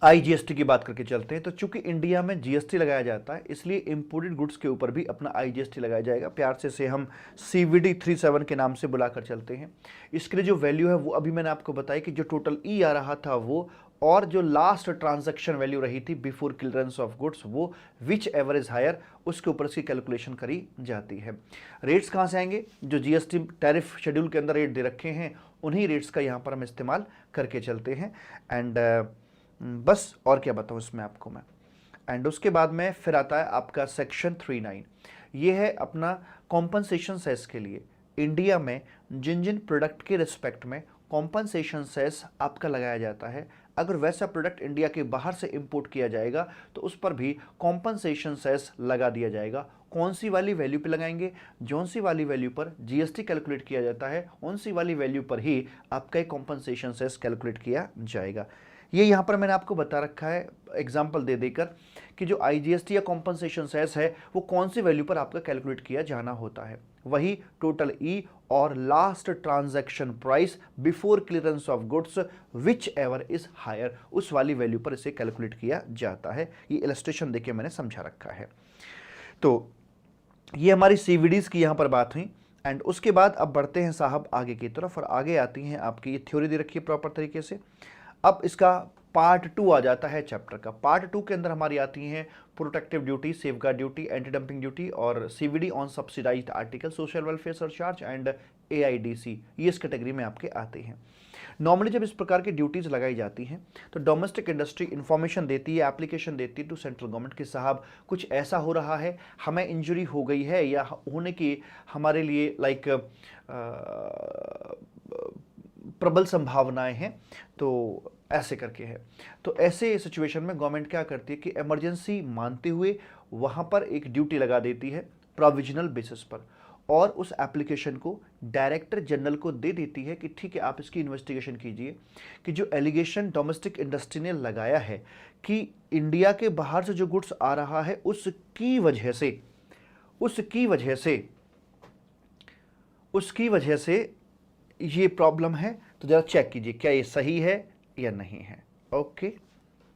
IGST की बात करके चलते हैं। तो चूंकि इंडिया में GST लगाया जाता है, इसलिए इंपोर्टेड गुड्स के ऊपर भी अपना IGST लगाया जाएगा। प्यार से इसे हम CVD 37 के नाम से बुलाकर चलते हैं। इसके लिए जो वैल्यू है वो अभी मैंने आपको बताया कि जो टोटल ई आ रहा था वो, और जो लास्ट ट्रांजैक्शन वैल्यू रही थी बिफोर क्लियरेंस ऑफ गुड्स, वो विच एवर इज हायर, उसके ऊपर इसकी कैलकुलेशन करी जाती है। रेट्स कहाँ से आएंगे, जो GST टैरिफ शेड्यूल के अंदर रेट दे रखे हैं, उन्हीं रेट्स का यहाँ पर हम इस्तेमाल करके चलते हैं। एंड बस और क्या बताऊँ इसमें आपको मैं। एंड उसके बाद में फिर आता है आपका सेक्शन 39। ये है अपना कॉम्पनसेशन सेस के लिए। इंडिया में जिन जिन प्रोडक्ट के रिस्पेक्ट में कॉम्पनसेशन सेस आपका लगाया जाता है, अगर वैसा प्रोडक्ट इंडिया के बाहर से इंपोर्ट किया जाएगा तो उस पर भी कॉम्पनसेशन सेस लगा दिया जाएगा। कौन सी वाली वैल्यू पे लगाएंगे, जौन सी वाली वैल्यू पर GST कैलकुलेट किया जाता है, उन सी वाली वैल्यू पर ही आपका एक कॉम्पनसेशन सेस कैलकुलेट किया जाएगा। ये यहाँ पर मैंने आपको बता रखा है एग्जाम्पल दे देकर कि जो IGST या कॉम्पनसेशन सेस है वो कौन सी वैल्यू पर आपका कैलकुलेट किया जाना होता है। वही टोटल ई और last transaction price before clearance of goods which ever is higher, उस वाली वैल्यू पर इसे कैलकुलेट किया जाता है। ये इलस्ट्रेशन देके मैंने समझा रखा है। तो ये हमारी CVDs की यहाँ पर बात हुई। एंड उसके बाद अब बढ़ते हैं साहब आगे की तरफ, और आगे आती हैं आपकी ये थ्योरी दे रखी है प्रॉपर तरीके से। अब इसका पार्ट 2 आ जाता है चैप्टर का। पार्ट 2 के अंदर हमारी आती हैं protective duty, safeguard duty, anti dumping duty और CVD on subsidised article, social welfare surcharge and AIDC, ये इस कैटेगरी में आपके आते हैं। नॉर्मली जब इस प्रकार की ड्यूटीज लगाई जाती हैं तो डोमेस्टिक इंडस्ट्री इंफॉर्मेशन देती है, एप्लीकेशन देती है टू सेंट्रल गवर्नमेंट कि साहब कुछ ऐसा हो रहा है, हमें इंजरी हो गई है या होने की हमारे लिए लाइक प्रबल संभावनाएं हैं, तो ऐसे करके है। तो ऐसे सिचुएशन में गवर्नमेंट क्या करती है कि इमरजेंसी मानते हुए वहाँ पर एक ड्यूटी लगा देती है प्रोविजनल बेसिस पर, और उस एप्लीकेशन को डायरेक्टर जनरल को दे देती है कि ठीक है आप इसकी इन्वेस्टिगेशन कीजिए कि जो एलिगेशन डोमेस्टिक इंडस्ट्री ने लगाया है कि इंडिया के बाहर से जो गुड्स आ रहा है उसकी वजह से ये प्रॉब्लम है, तो ज़रा चेक कीजिए क्या ये सही है या नहीं है। ओके,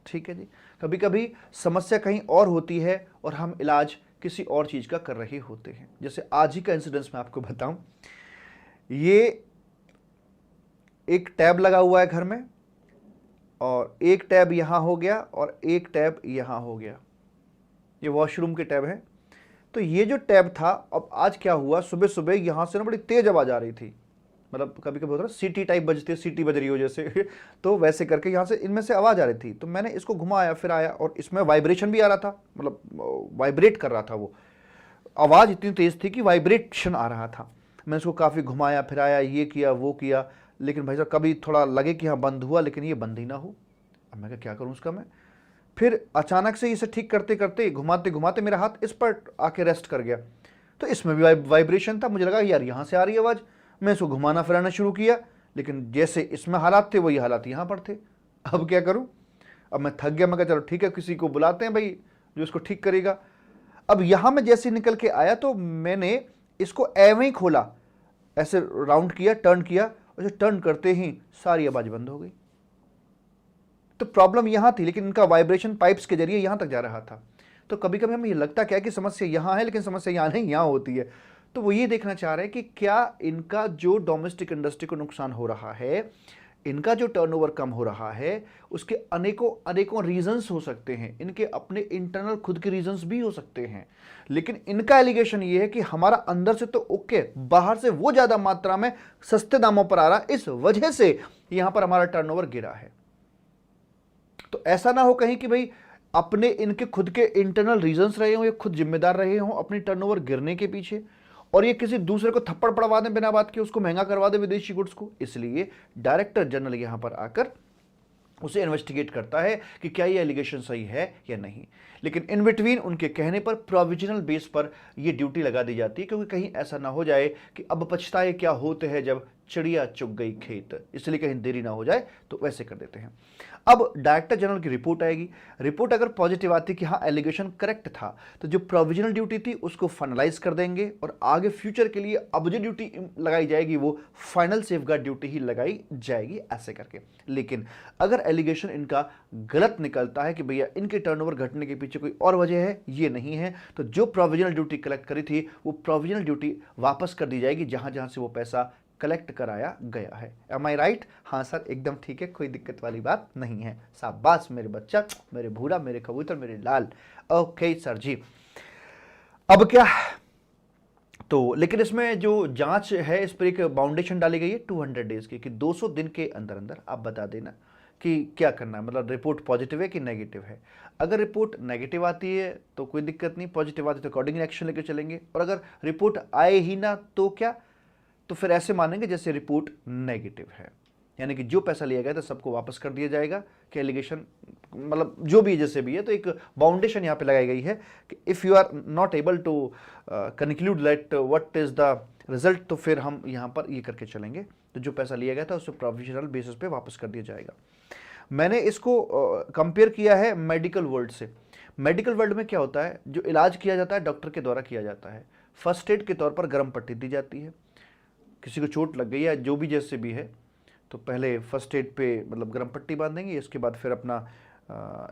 ठीक है जी। कभी कभी समस्या कहीं और होती है और हम इलाज किसी और चीज़ का कर रहे होते हैं। जैसे आज ही का इंसिडेंस मैं आपको बताऊं, ये एक टैब लगा हुआ है घर में, और एक टैब यहाँ हो गया और एक टैब यहाँ हो गया। ये वॉशरूम के टैब है। तो ये जो टैब था, अब आज क्या हुआ, सुबह सुबह यहाँ से ना बड़ी तेज आवाज़ आ रही थी, मतलब कभी कभी होता है सीटी टाइप बजती है, सीटी बज रही हो जैसे तो वैसे करके यहाँ से इनमें से आवाज़ आ रही थी। तो मैंने इसको घुमाया, फिर आया और इसमें वाइब्रेशन भी आ रहा था, मतलब वाइब्रेट कर रहा था, वो आवाज़ इतनी तेज़ थी कि वाइब्रेशन आ रहा था। मैंने इसको काफ़ी घुमाया, फिर आया, ये किया वो किया, लेकिन भाई साहब कभी थोड़ा लगे कि हाँ बंद हुआ, लेकिन ये बंद ही ना हो। अब मैं क्या करूँ उसका मैं। फिर अचानक से इसे ठीक करते करते घुमाते घुमाते मेरा हाथ इस पर आके रेस्ट कर गया, तो इसमें भी वाइब्रेशन था। मुझे लगा यार यहाँ से आ रही है आवाज़, मैं इसको घुमाना फिराना शुरू किया, लेकिन जैसे इसमें हालात थे वही हालात यहाँ पर थे। अब क्या करूँ, अब मैं थक गया। मैं कहा चलो ठीक है, किसी को बुलाते हैं भाई जो इसको ठीक करेगा। अब यहाँ मैं जैसे निकल के आया तो मैंने इसको एवं ही खोला, ऐसे राउंड किया, टर्न किया, और टर्न करते ही सारी आवाज़ बंद हो गई। तो प्रॉब्लम यहाँ थी, लेकिन इनका वाइब्रेशन पाइप्स के जरिए यहाँ तक जा रहा था। तो कभी कभी हमें ये लगता क्या है कि समस्या यहाँ है, लेकिन समस्या यहाँ नहीं, यहाँ होती है। तो वो ये देखना चाह रहे हैं कि क्या इनका जो डोमेस्टिक इंडस्ट्री को नुकसान हो रहा है, इनका जो टर्नओवर कम हो रहा है, उसके अनेकों रीजंस हो सकते हैं। इनके अपने इंटरनल खुद के रीजंस भी हो सकते हैं, लेकिन इनका एलिगेशन ये है कि हमारा अंदर से तो ओके, बाहर से वो ज़्यादा मात्रा में सस्ते दामों पर आ रहा है, इस वजह से यहाँ पर हमारा टर्नओवर गिरा है। तो ऐसा ना हो कहीं कि भाई अपने इनके खुद के इंटरनल रीजंस रहे हों या खुद जिम्मेदार रहे हों अपनी टर्नओवर गिरने के पीछे, और ये किसी दूसरे को थप्पड़ पड़वा दें बिना बात के, उसको महंगा करवा दे विदेशी गुड्स को। इसलिए डायरेक्टर जनरल यहां पर आकर उसे इन्वेस्टिगेट करता है कि क्या ये एलिगेशन सही है या नहीं। लेकिन इन बिटवीन उनके कहने पर प्रोविजनल बेस पर ये ड्यूटी लगा दी जाती है, क्योंकि कहीं ऐसा ना हो जाए कि अब पछताए क्या होते हैं जब चिड़िया चुग गई खेत, इसलिए कहीं देरी ना हो जाए तो वैसे कर देते हैं। अब डायरेक्टर जनरल की रिपोर्ट आएगी। रिपोर्ट अगर पॉजिटिव आती कि हाँ एलिगेशन करेक्ट था, तो जो प्रोविजनल ड्यूटी थी उसको फाइनलाइज कर देंगे और आगे फ्यूचर के लिए अब जो ड्यूटी लगाई जाएगी वो फाइनल सेफगार्ड ड्यूटी ही लगाई जाएगी, ऐसे करके। लेकिन अगर एलिगेशन इनका गलत निकलता है कि भैया इनके टर्नओवर घटने के पीछे कोई और वजह है, ये नहीं है, तो जो प्रोविजनल ड्यूटी कलेक्ट करी थी वो प्रोविजनल ड्यूटी वापस कर दी जाएगी जहां जहां से वो पैसा कलेक्ट कराया गया है। एम आई राइट? हाँ सर, एकदम ठीक है, कोई दिक्कत वाली बात नहीं है। शाबाश मेरे बच्चा, मेरे भूरा, मेरे कबूतर, मेरे लाल। ओके सर जी। अब क्या, तो लेकिन इसमें जो जांच है इस पर एक बाउंडेशन डाली गई है 200 डेज की, कि 200 दिन के अंदर अंदर आप बता देना कि क्या करना है, मतलब रिपोर्ट पॉजिटिव है कि नेगेटिव है। अगर रिपोर्ट नेगेटिव आती है तो कोई दिक्कत नहीं, पॉजिटिव आती है तो अकॉर्डिंग एक्शन लेकर चलेंगे, और अगर रिपोर्ट आए ही ना तो क्या, तो फिर ऐसे मानेंगे जैसे रिपोर्ट नेगेटिव है, यानी कि जो पैसा लिया गया था सबको वापस कर दिया जाएगा, कि एलिगेशन मतलब जो भी जैसे भी है। तो एक बाउंडेशन यहाँ पे लगाई गई है कि if you are not able to conclude that what is the result, तो फिर हम यहाँ पर ये करके चलेंगे, तो जो पैसा लिया गया था उसको प्रोविजनल बेसिस पे वापस कर दिया जाएगा। मैंने इसको कंपेयर किया है मेडिकल वर्ल्ड से। मेडिकल वर्ल्ड में क्या होता है, जो इलाज किया जाता है डॉक्टर के द्वारा किया जाता है। फर्स्ट एड के तौर पर गर्म पट्टी दी जाती है, किसी को चोट लग गई है जो भी जैसे भी है, तो पहले फर्स्ट एड पे मतलब गर्म पट्टी बांधेंगे, इसके बाद फिर अपना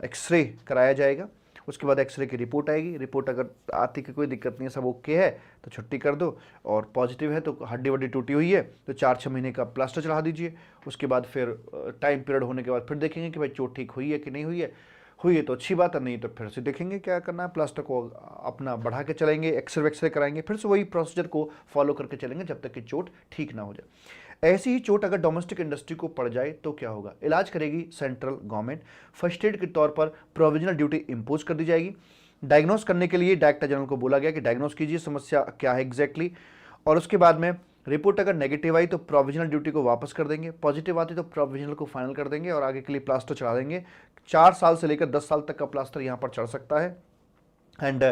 एक्सरे कराया जाएगा, उसके बाद एक्सरे की रिपोर्ट आएगी। रिपोर्ट अगर आती कि कोई दिक्कत नहीं है, सब ओके है, तो छुट्टी कर दो, और पॉजिटिव है तो हड्डी वड्डी टूटी हुई है तो 4-6 महीने का प्लास्टर चढ़ा दीजिए। उसके बाद फिर टाइम पीरियड होने के बाद फिर देखेंगे कि भाई चोट ठीक हुई है कि नहीं हुई है तो अच्छी बात है, नहीं तो फिर से देखेंगे क्या करना है, प्लास्टर को अपना बढ़ा के चलेंगे, एक्सरे कराएंगे, फिर से वही प्रोसीजर को फॉलो करके चलेंगे जब तक कि चोट ठीक ना हो जाए। ऐसी ही चोट अगर डोमेस्टिक इंडस्ट्री को पड़ जाए तो क्या होगा, इलाज करेगी सेंट्रल गवर्नमेंट। फर्स्ट एड के तौर पर प्रोविजनल ड्यूटी इंपोज कर दी जाएगी। डायग्नोस करने के लिए डायरेक्टर जनरल को बोला गया कि डायग्नोस कीजिए समस्या क्या है एग्जैक्टली, और उसके बाद में रिपोर्ट अगर नेगेटिव आई तो प्रोविजनल ड्यूटी को वापस कर देंगे, पॉजिटिव आती तो प्रोविजनल को फाइनल कर देंगे और आगे के लिए प्लास्टर चढ़ा देंगे। 4 साल से लेकर 10 साल तक का प्लास्टर यहाँ पर चढ़ सकता है। एंड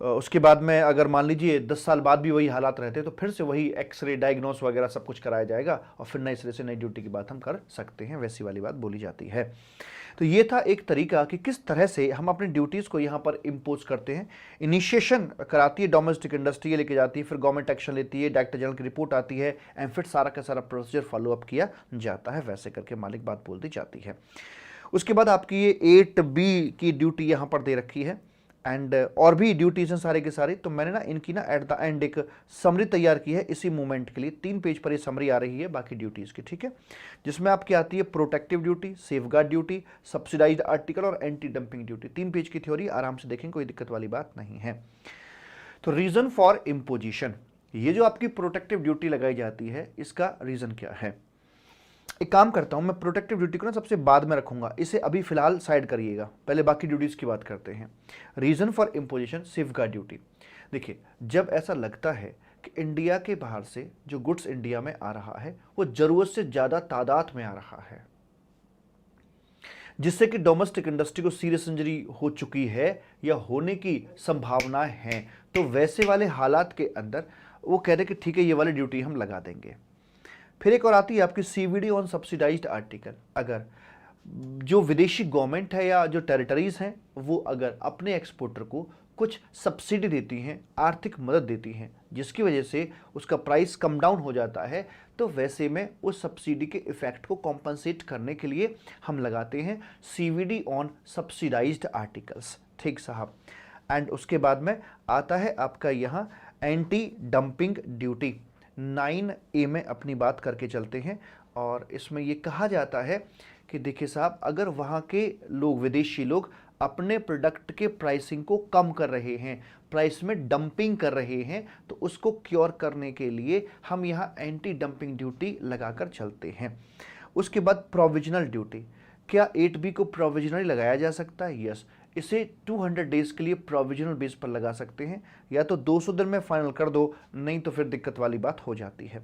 उसके बाद में अगर मान लीजिए 10 साल बाद भी वही हालात रहते तो फिर से वही एक्सरे डायग्नोस वगैरह सब कुछ कराया जाएगा और फिर नए सिरे से नई ड्यूटी की बात हम कर सकते हैं, वैसी वाली बात बोली जाती है। तो ये था एक तरीका कि किस तरह से हम अपनी ड्यूटीज़ को यहाँ पर इम्पोज करते हैं। इनिशिएशन कराती है डोमेस्टिक इंडस्ट्री, लेके जाती है, फिर गवर्नमेंट एक्शन लेती है, डायरेक्टर जनरल की रिपोर्ट आती है, एंड फिर सारा का सारा प्रोसीजर फॉलो अप किया जाता है, वैसे करके मालिक बात बोल दी जाती है। उसके बाद आपकी ये 8B की ड्यूटी यहाँ पर दे रखी है, एंड और भी ड्यूटीज हैं सारे के सारे। तो मैंने ना इनकी ना एट द एंड एक समरी तैयार की है इसी मूवमेंट के लिए, 3 पेज पर ये समरी आ रही है बाकी ड्यूटीज़ की, ठीक है, जिसमें आपकी आती है protective duty, safeguard duty, subsidised article और एंटी डंपिंग ड्यूटी। 3 पेज की थ्योरी, आराम से देखें, कोई दिक्कत वाली बात नहीं है। तो रीज़न फॉर इम्पोजिशन, ये जो आपकी प्रोटेक्टिव ड्यूटी लगाई जाती है इसका रीज़न क्या है। एक काम करता हूं, मैं प्रोटेक्टिव ड्यूटी को ना सबसे बाद में रखूंगा, इसे अभी फिलहाल साइड करिएगा, पहले बाकी ड्यूटीज की बात करते हैं। Reason for imposition safeguard duty. देखिए, जब ऐसा लगता है कि इंडिया के बाहर से जो गुड्स इंडिया में आ रहा है वो जरूरत से ज्यादा तादाद में आ रहा है, जिससे कि डोमेस्टिक इंडस्ट्री को सीरियस इंजरी हो चुकी है या होने की संभावनाएं हैं, तो वैसे वाले हालात के अंदर वो कह रहे कि ठीक है ये वाली ड्यूटी हम लगा देंगे। फिर एक और आती है आपकी CVD ऑन सब्सिडाइज्ड आर्टिकल। अगर जो विदेशी गवर्नमेंट है या जो टेरिटरीज हैं वो अगर अपने एक्सपोर्टर को कुछ सब्सिडी देती हैं, आर्थिक मदद देती हैं, जिसकी वजह से उसका प्राइस कम डाउन हो जाता है, तो वैसे में उस सब्सिडी के इफेक्ट को कॉम्पनसेट करने के लिए हम लगाते हैं CVD ऑन सब्सिडाइज्ड आर्टिकल्स। ठीक साहब। एंड उसके बाद में आता है आपका यहाँ एंटी डंपिंग ड्यूटी। 9A में अपनी बात करके चलते हैं, और इसमें ये कहा जाता है कि देखिए साहब, अगर वहाँ के लोग, विदेशी लोग अपने प्रोडक्ट के प्राइसिंग को कम कर रहे हैं, प्राइस में डंपिंग कर रहे हैं, तो उसको क्योर करने के लिए हम यहाँ एंटी डंपिंग ड्यूटी लगाकर चलते हैं। उसके बाद प्रोविजनल ड्यूटी। क्या 8B को प्रोविजनली लगाया जा सकता है? यस, इसे 200 डेज के लिए प्रोविजनल बेस पर लगा सकते हैं, या तो 200 दिन में फाइनल कर दो, नहीं तो फिर दिक्कत वाली बात हो जाती है।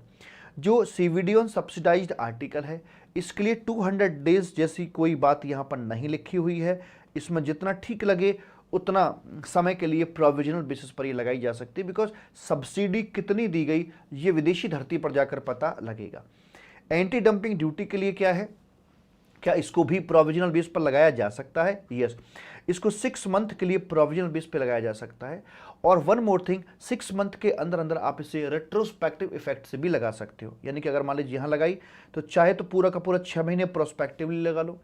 जो सीवीडी ऑन सब्सिडाइज्ड आर्टिकल है, इसके लिए 200 डेज जैसी कोई बात यहाँ पर नहीं लिखी हुई है। इसमें जितना ठीक लगे उतना समय के लिए प्रोविजनल बेसिस पर ये लगाई जा सकती है, बिकॉज सब्सिडी कितनी दी गई ये विदेशी धरती पर जाकर पता लगेगा। एंटी डंपिंग ड्यूटी के लिए क्या है, क्या इसको भी प्रोविजनल बेस पर लगाया जा सकता है? यस, इसको 6 मंथ के लिए प्रोविजनल बेस पर लगाया जा सकता है। और वन मोर थिंग, 6 मंथ के अंदर अंदर आप इसे रेट्रोस्पेक्टिव इफेक्ट से भी लगा सकते हो, यानी कि अगर मान लीजिए यहाँ लगाई तो चाहे तो पूरा का पूरा 6 महीने प्रोस्पेक्टिवली लगा लो,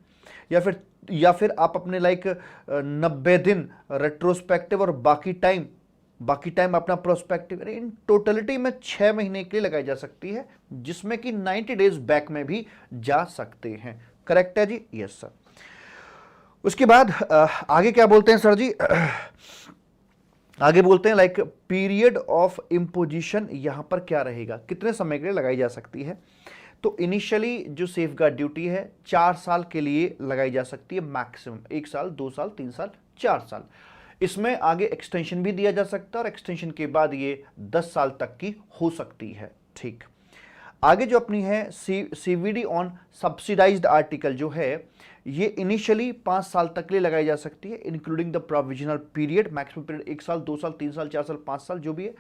या फिर आप अपने लाइक 90 दिन रेट्रोस्पेक्टिव और बाकी टाइम अपना प्रोस्पेक्टिव, इन टोटलिटी में 6 महीने के लिए लगाई जा सकती है, जिसमें कि 90 डेज बैक में भी जा सकते हैं। करेक्ट है जी? Yes sir. उसके बाद आगे क्या बोलते हैं सर जी? आगे बोलते हैं लाइक पीरियड ऑफ इम्पोजिशन, यहां पर क्या रहेगा, कितने समय के लिए लगाई जा सकती है? तो इनिशियली जो सेफगार्ड ड्यूटी है 4 साल के लिए लगाई जा सकती है मैक्सिमम, 1 साल, 2 साल, 3 साल, 4 साल। इसमें आगे एक्सटेंशन भी दिया जा सकता है और एक्सटेंशन के बाद ये 10 साल तक की हो सकती है। ठीक, आगे जो अपनी है सीवीडी ऑन सब्सिडाइज्ड आर्टिकल जो है, ये इनिशियली 5 साल तक के लिए लगाई जा सकती है, including the provisional period, maximum period 1 साल, 2 साल, 3 साल, 4 साल, 5 साल जो भी है।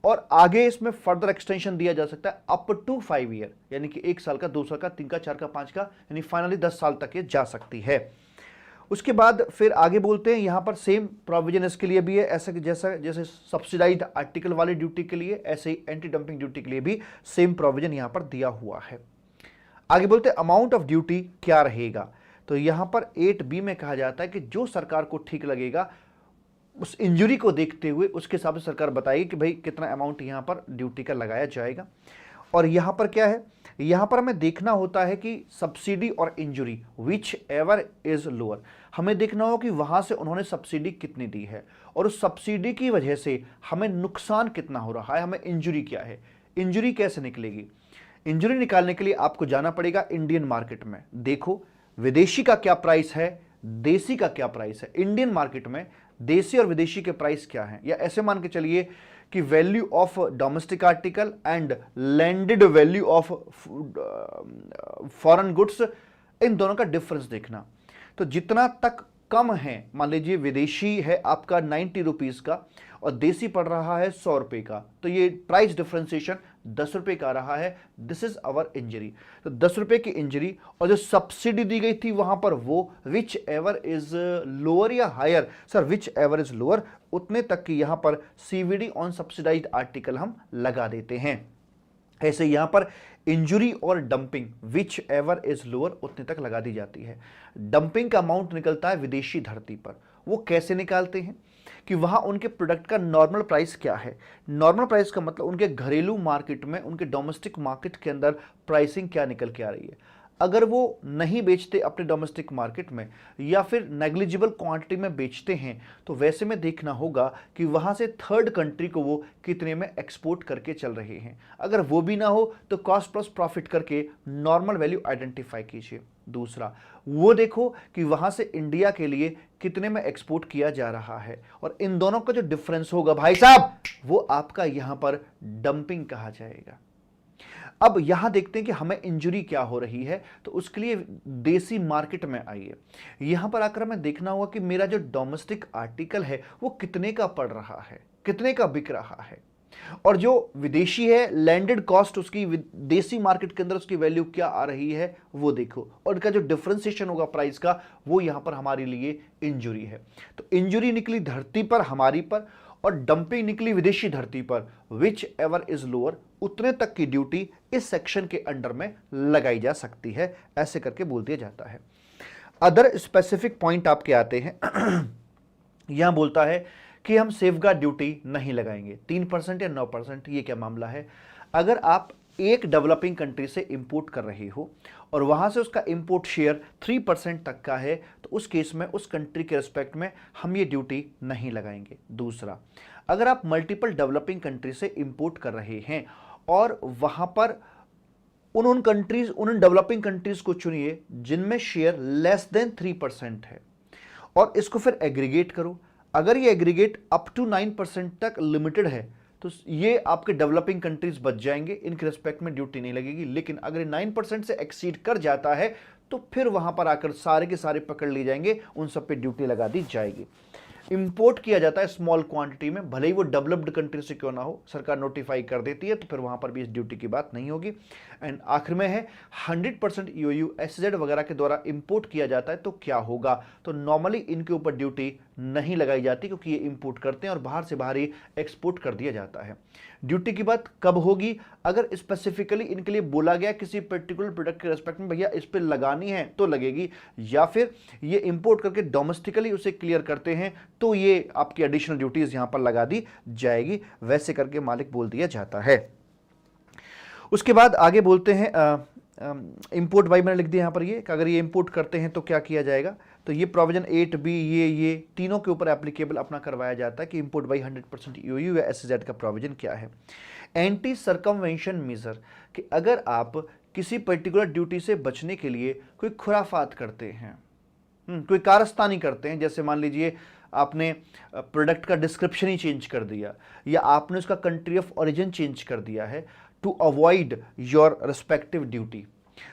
और आगे इसमें फर्दर एक्सटेंशन दिया जा सकता है अप टू 5 ईयर, यानी कि 1 साल का, 2 साल का, 3 का, 4 का, 5 का, यानी फाइनली 10 साल तक ये जा सकती है। उसके बाद फिर आगे बोलते हैं यहां पर सेम प्रोविजन इसके लिए भी है, ऐसा कि जैसे सब्सिडाइज्ड आर्टिकल वाली ड्यूटी के लिए, ऐसे ही एंटी डंपिंग ड्यूटी के लिए भी सेम प्रोविजन यहां पर दिया हुआ है। आगे बोलते हैं अमाउंट ऑफ ड्यूटी क्या रहेगा, तो यहां पर 8B में कहा जाता है कि जो सरकार को ठीक लगेगा उस इंजरी को देखते हुए उसके हिसाब से सरकार बताएगी कि भाई कितना अमाउंट यहां पर ड्यूटी का लगाया जाएगा। और यहां पर क्या है, यहां पर हमें देखना होता है कि सब्सिडी और injury which ever is lower, हमें देखना हो कि वहां से उन्होंने सब्सिडी कितनी दी है और उस सब्सिडी की वजह से हमें नुकसान कितना हो रहा है, हमें इंजरी क्या है। इंजरी कैसे निकलेगी? इंजरी निकालने के लिए आपको जाना पड़ेगा इंडियन मार्केट में, देखो विदेशी का क्या प्राइस है, देसी का क्या प्राइस है। इंडियन मार्केट में देसी और विदेशी के प्राइस क्या हैं, या ऐसे मान के चलिए कि value of domestic article and landed value of foreign goods, इन दोनों का डिफरेंस देखना। तो जितना तक कम है, मान लीजिए विदेशी है आपका 90 रुपीज का और देसी पड़ रहा है 100 रुपए का, तो ये प्राइस डिफरेंशिएशन 10 रुपए का रहा है, दिस इज अवर इंजरी। तो 10 रुपए की इंजरी, और जो सब्सिडी दी गई थी वहां पर वो विच एवर इज लोअर या higher, sir which ever is lower, उतने तक की यहां पर सीवीडी ऑन सब्सिडाइज्ड आर्टिकल हम लगा देते हैं। ऐसे यहां पर इंजरी और dumping which ever is lower उतने तक लगा दी जाती है। डंपिंग का अमाउंट निकलता है विदेशी धरती पर, वो कैसे निकालते हैं कि वहां उनके प्रोडक्ट का नॉर्मल प्राइस क्या है। नॉर्मल प्राइस का मतलब उनके घरेलू मार्केट में, उनके डोमेस्टिक मार्केट के अंदर प्राइसिंग क्या निकल के आ रही है। अगर वो नहीं बेचते अपने डोमेस्टिक मार्केट में या फिर नेग्लिजिबल क्वांटिटी में बेचते हैं, तो वैसे में देखना होगा कि वहां से थर्ड कंट्री को वो कितने में एक्सपोर्ट करके चल रहे हैं। अगर वो भी ना हो तो कॉस्ट प्लस प्रॉफिट करके नॉर्मल वैल्यू आइडेंटिफाई कीजिए। दूसरा, वो देखो कि वहां से इंडिया के लिए कितने में एक्सपोर्ट किया जा रहा है, और इन दोनों का जो डिफरेंस होगा भाई साहब, वो आपका यहां पर डंपिंग कहा जाएगा। अब यहां देखते हैं कि हमें इंजरी क्या हो रही है, तो उसके लिए देसी मार्केट में आइए। यहां पर आकर हमें देखना होगा कि मेरा जो डोमेस्टिक आर्टिकल है वो कितने का पड़ रहा है, कितने का बिक रहा है, और जो विदेशी है लैंडेड कॉस्ट उसकी देसी मार्केट के अंदर उसकी वैल्यू क्या आ रही है वो देखो, और इनका जो डिफरेंशिएशन होगा प्राइस का वो यहां पर हमारे लिए इंजरी है। तो इंजरी निकली धरती पर हमारी पर, और डंपिंग निकली विदेशी धरती पर, विच एवर इज लोअर, उतने तक की ड्यूटी इस सेक्शन के अंडर में लगाई जा सकती है, ऐसे करके बोल दिया जाता है। अदर स्पेसिफिक पॉइंट आपके आते हैं यहां बोलता है कि हम सेफगार्ड ड्यूटी नहीं लगाएंगे 3% या 9%, ये क्या मामला है। अगर आप एक डेवलपिंग कंट्री से इंपोर्ट कर रहे हो और वहां से उसका इंपोर्ट शेयर 3% तक का है, तो उस केस में उस कंट्री के रिस्पेक्ट में हम ये ड्यूटी नहीं लगाएंगे। दूसरा, अगर आप मल्टीपल डेवलपिंग कंट्री से इंपोर्ट कर रहे हैं और वहां पर उन डेवलपिंग कंट्रीज को चुनिए जिनमें शेयर लेस देन 3% है, और इसको फिर एग्रीगेट करो। अगर ये एग्रीगेट अप टू 9% तक लिमिटेड है तो ये आपके डेवलपिंग कंट्रीज बच जाएंगे, इनके रिस्पेक्ट में ड्यूटी नहीं लगेगी। लेकिन अगर ये 9% से एक्सीड कर जाता है तो फिर वहां पर आकर सारे के सारे पकड़ लिए जाएंगे, उन सब पे ड्यूटी लगा दी जाएगी। इंपोर्ट किया जाता है स्मॉल क्वांटिटी में, भले ही वो डेवलप्ड कंट्री से क्यों ना हो, सरकार नोटिफाई कर देती है तो फिर वहां पर भी इस ड्यूटी की बात नहीं होगी। एंड आखिर में है 100% ईओयू एसजेड वगैरह के द्वारा इंपोर्ट किया जाता है तो क्या होगा, तो नॉर्मली इनके ऊपर ड्यूटी नहीं लगाई जाती क्योंकि ये इंपोर्ट करते हैं और बाहर से बाहर ही एक्सपोर्ट कर दिया जाता है। ड्यूटी की बात कब होगी, अगर स्पेसिफिकली इनके लिए बोला गया किसी पर्टिकुलर प्रोडक्ट के रेस्पेक्ट में भैया इस पे लगानी है तो लगेगी, या फिर ये इंपोर्ट करके डोमेस्टिकली उसे क्लियर करते हैं तो ये आपकी एडिशनल ड्यूटीज यहां पर लगा दी जाएगी, वैसे करके मालिक बोल दिया जाता है। उसके बाद आगे बोलते हैं इंपोर्ट बाई, मैंने लिख दिया यहां पर ये, अगर ये इंपोर्ट करते हैं तो क्या किया जाएगा, तो ये प्रोविजन 8B ये तीनों के ऊपर एप्लीकेबल अपना करवाया जाता है कि इंपोर्ट बाई 100% ईओयू या एसजेड का प्रोविजन क्या है। एंटी सर्कमवेंशन मेजर, कि अगर आप किसी पर्टिकुलर ड्यूटी से बचने के लिए कोई खुराफात करते हैं, कोई कारस्तानी करते हैं, जैसे मान लीजिए आपने प्रोडक्ट का डिस्क्रिप्शन ही चेंज कर दिया या आपने उसका कंट्री ऑफ ओरिजिन चेंज कर दिया है to avoid your respective duty,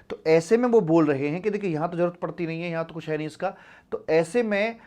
तो ऐसे में वो बोल रहे हैं कि देखिए यहां तो जरूरत पड़ती नहीं है, यहां तो कुछ है नहीं इसका, तो ऐसे में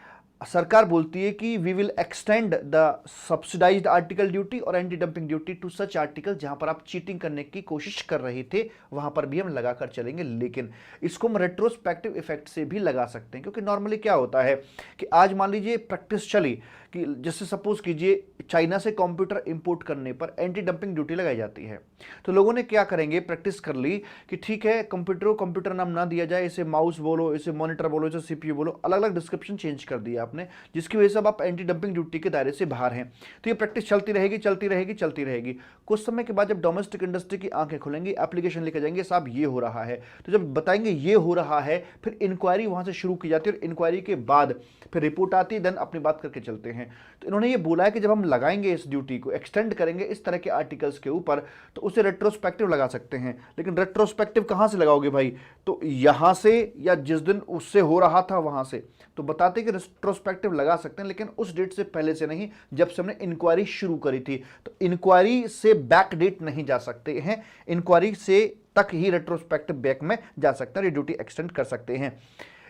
सरकार बोलती है कि we will extend the subsidised article duty और anti dumping duty to such article जहां पर आप चीटिंग करने की कोशिश कर रहे थे, वहां पर भी हम लगाकर चलेंगे। लेकिन इसको हम रेट्रोस्पेक्टिव इफेक्ट से भी लगा सकते हैं, क्योंकि नॉर्मली क्या होता है कि आज मान लीजिए प्रैक्टिस चली कि जैसे सपोज कीजिए चाइना से कंप्यूटर इंपोर्ट करने पर एंटी डंपिंग ड्यूटी लगाई जाती है, तो लोगों ने क्या करेंगे, प्रैक्टिस कर ली कि ठीक है कंप्यूटर को कंप्यूटर नाम ना दिया जाए, इसे माउस बोलो, इसे मॉनिटर बोलो, इसे सीपीयू बोलो, अलग अलग डिस्क्रिप्शन चेंज कर दिया आपने, जिसकी वजह से अब आप एंटी डंपिंग ड्यूटी के दायरे से बाहर हैं। तो ये प्रैक्टिस चलती रहेगी चलती रहेगी चलती रहेगी। कुछ समय के बाद जब डोमेस्टिक इंडस्ट्री की आंखें खुलेंगी, एप्लीकेशन लेके जाएंगे साहब ये हो रहा है, तो जब बताएंगे ये हो रहा है फिर इंक्वायरी वहां से शुरू की जाती है और इंक्वायरी के बाद फिर रिपोर्ट आती है, देन अपनी बात करके चलते हैं। तो इन्होंने ये बोला है कि जब हम लगाएंगे इस ड्यूटी को, एक्सटेंड करेंगे इस तरह के आर्टिकल्स के ऊपर, तो उसे रेट्रोस्पेक्टिव लगा सकते हैं। लेकिन रेट्रोस्पेक्टिव कहां से लगाओगे भाई, तो यहां से या जिस दिन उससे हो रहा था वहां से, तो बताते कि रेट्रोस्पेक्टिव लगा सकते हैं लेकिन उस डेट से पहले से नहीं, जब से हमने इंक्वायरी शुरू करी थी। तो इंक्वायरी से बैक डेट नहीं जा सकते हैं, इंक्वायरी से तक ही रेट्रोस्पेक्टिव बैक में जा सकते हैं, ड्यूटी एक्सटेंड कर सकते हैं।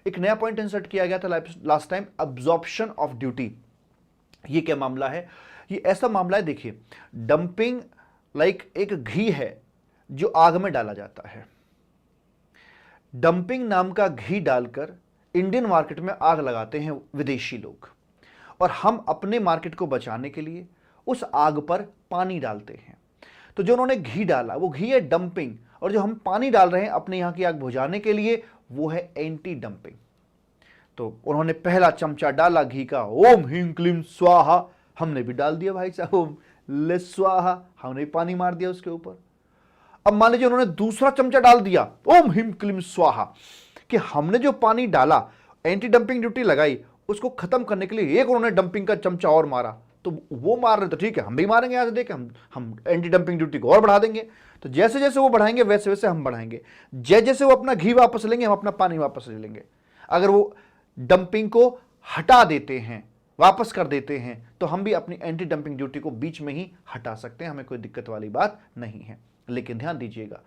एक नया पॉइंट इंसर्ट किया गया था last time, absorption of duty. ये क्या मामला है, ये ऐसा मामला है, देखिए डंपिंग लाइक एक घी है जो आग में डाला जाता है। डंपिंग नाम का घी डालकर इंडियन मार्केट में आग लगाते हैं विदेशी लोग, और हम अपने मार्केट को बचाने के लिए उस आग पर पानी डालते हैं। तो जो उन्होंने घी डाला वो घी है डंपिंग, और जो हम पानी डाल रहे हैं अपने यहां की आग बुझाने के लिए वो है एंटी डंपिंग। तो उन्होंने पहला चमचा डाला घी का, ओम ह्रीं क्लीं स्वाहा, हमने भी डाल दिया भाई साहब ओम ले स्वाहा, हमने पानी मार दिया उसके ऊपर। अब मान लीजिए उन्होंने दूसरा चमचा डाल दिया ओम ह्रीं क्लीं स्वाहा, कि हमने जो पानी डाला एंटी डंपिंग ड्यूटी लगाई उसको खत्म करने के लिए एक उन्होंने डंपिंग का चमचा और मारा, तो वो मार रहे तो ठीक है हम भी मारेंगे, यहां से देख हम एंटी डंपिंग ड्यूटी को और बढ़ा देंगे। तो जैसे जैसे वो बढ़ाएंगे वैसे वैसे हम बढ़ाएंगे, जैसे जैसे वो अपना घी वापस लेंगे हम अपना पानी वापस ले लेंगे। अगर वो डंपिंग को हटा देते हैं, वापस कर देते हैं, तो हम भी अपनी एंटी डंपिंग ड्यूटी को बीच में ही हटा सकते हैं, हमें कोई दिक्कत वाली बात नहीं है। लेकिन ध्यान दीजिएगा,